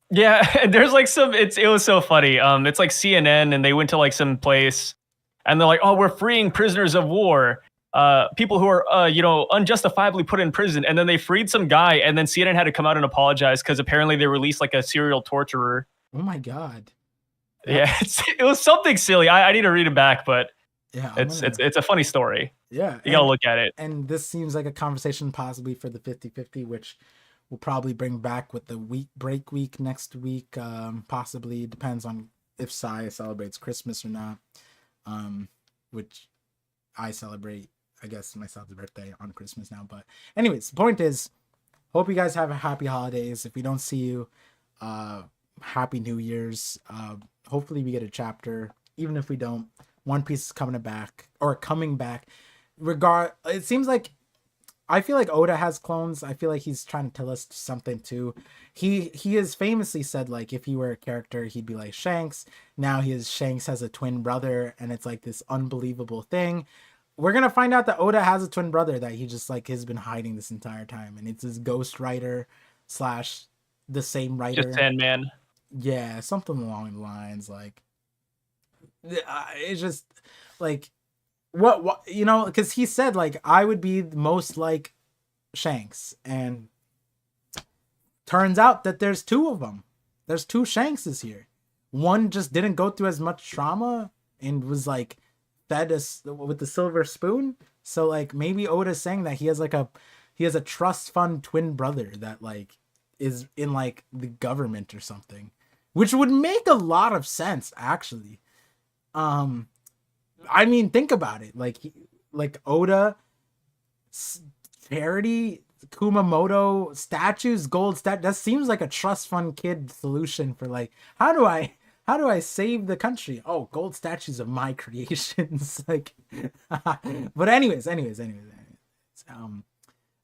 Yeah, there's like it was so funny. It's like CNN and they went to like some place and they're like, "Oh, we're freeing prisoners of war. People who are unjustifiably put in prison." And then they freed some guy and then CNN had to come out and apologize because apparently they released like a serial torturer. Oh my god. Yeah, it was something silly. I need to read it back, but yeah, it's a funny story. Yeah, you gotta look at it. And this seems like a conversation possibly for the 50-50, which we'll probably bring back with the break week next week. Possibly depends on if Sai celebrates Christmas or not. Which I celebrate, I guess, my son's birthday on Christmas now. But anyways, the point is, hope you guys have a happy holidays. If we don't see you, happy New Year's. Hopefully we get a chapter. Even if we don't, One Piece is coming back. It seems like, I feel like Oda has clones. I feel like he's trying to tell us something too. He has famously said, like, if he were a character, he'd be like Shanks. Now Shanks has a twin brother, and it's like this unbelievable thing. We're gonna find out that Oda has a twin brother that he just like has been hiding this entire time, and it's his ghost writer / the same writer. Just Sandman. Yeah, something along the lines. Like, it's just like, what because he said like I would be most like Shanks, and turns out that there's 2 of them. There's 2 Shankses here. One just didn't go through as much trauma and was like fed us with the silver spoon. So like maybe Oda's saying that he has a trust fund twin brother that like is in like the government or something, which would make a lot of sense actually. Um, I mean, think about it. Like Oda, charity, Kumamoto statues, gold that seems like a trust fund kid solution for like how do I save the country? Oh, gold statues of my creations. Like, but anyways.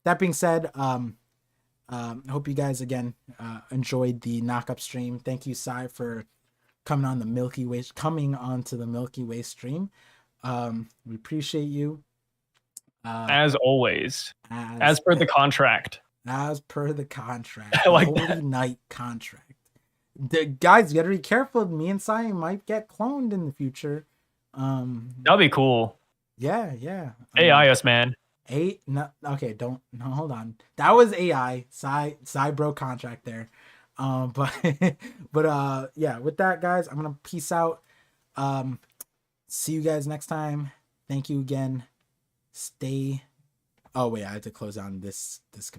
That being said, I hope you guys again enjoyed the knock up stream. Thank you, Sai, for coming onto the Milky Way stream. We appreciate you. As always, As per the contract. As per the contract, I the like Holy that. Knight contract. The guys, you gotta be careful. Me and Sai might get cloned in the future. That'd be cool. Yeah. AI us, man. No, okay, don't no, hold on. That was AI. Sai broke contract there. But yeah, with that, guys, I'm gonna peace out. See you guys next time. Thank you again. Stay. Oh wait, I had to close down this computer.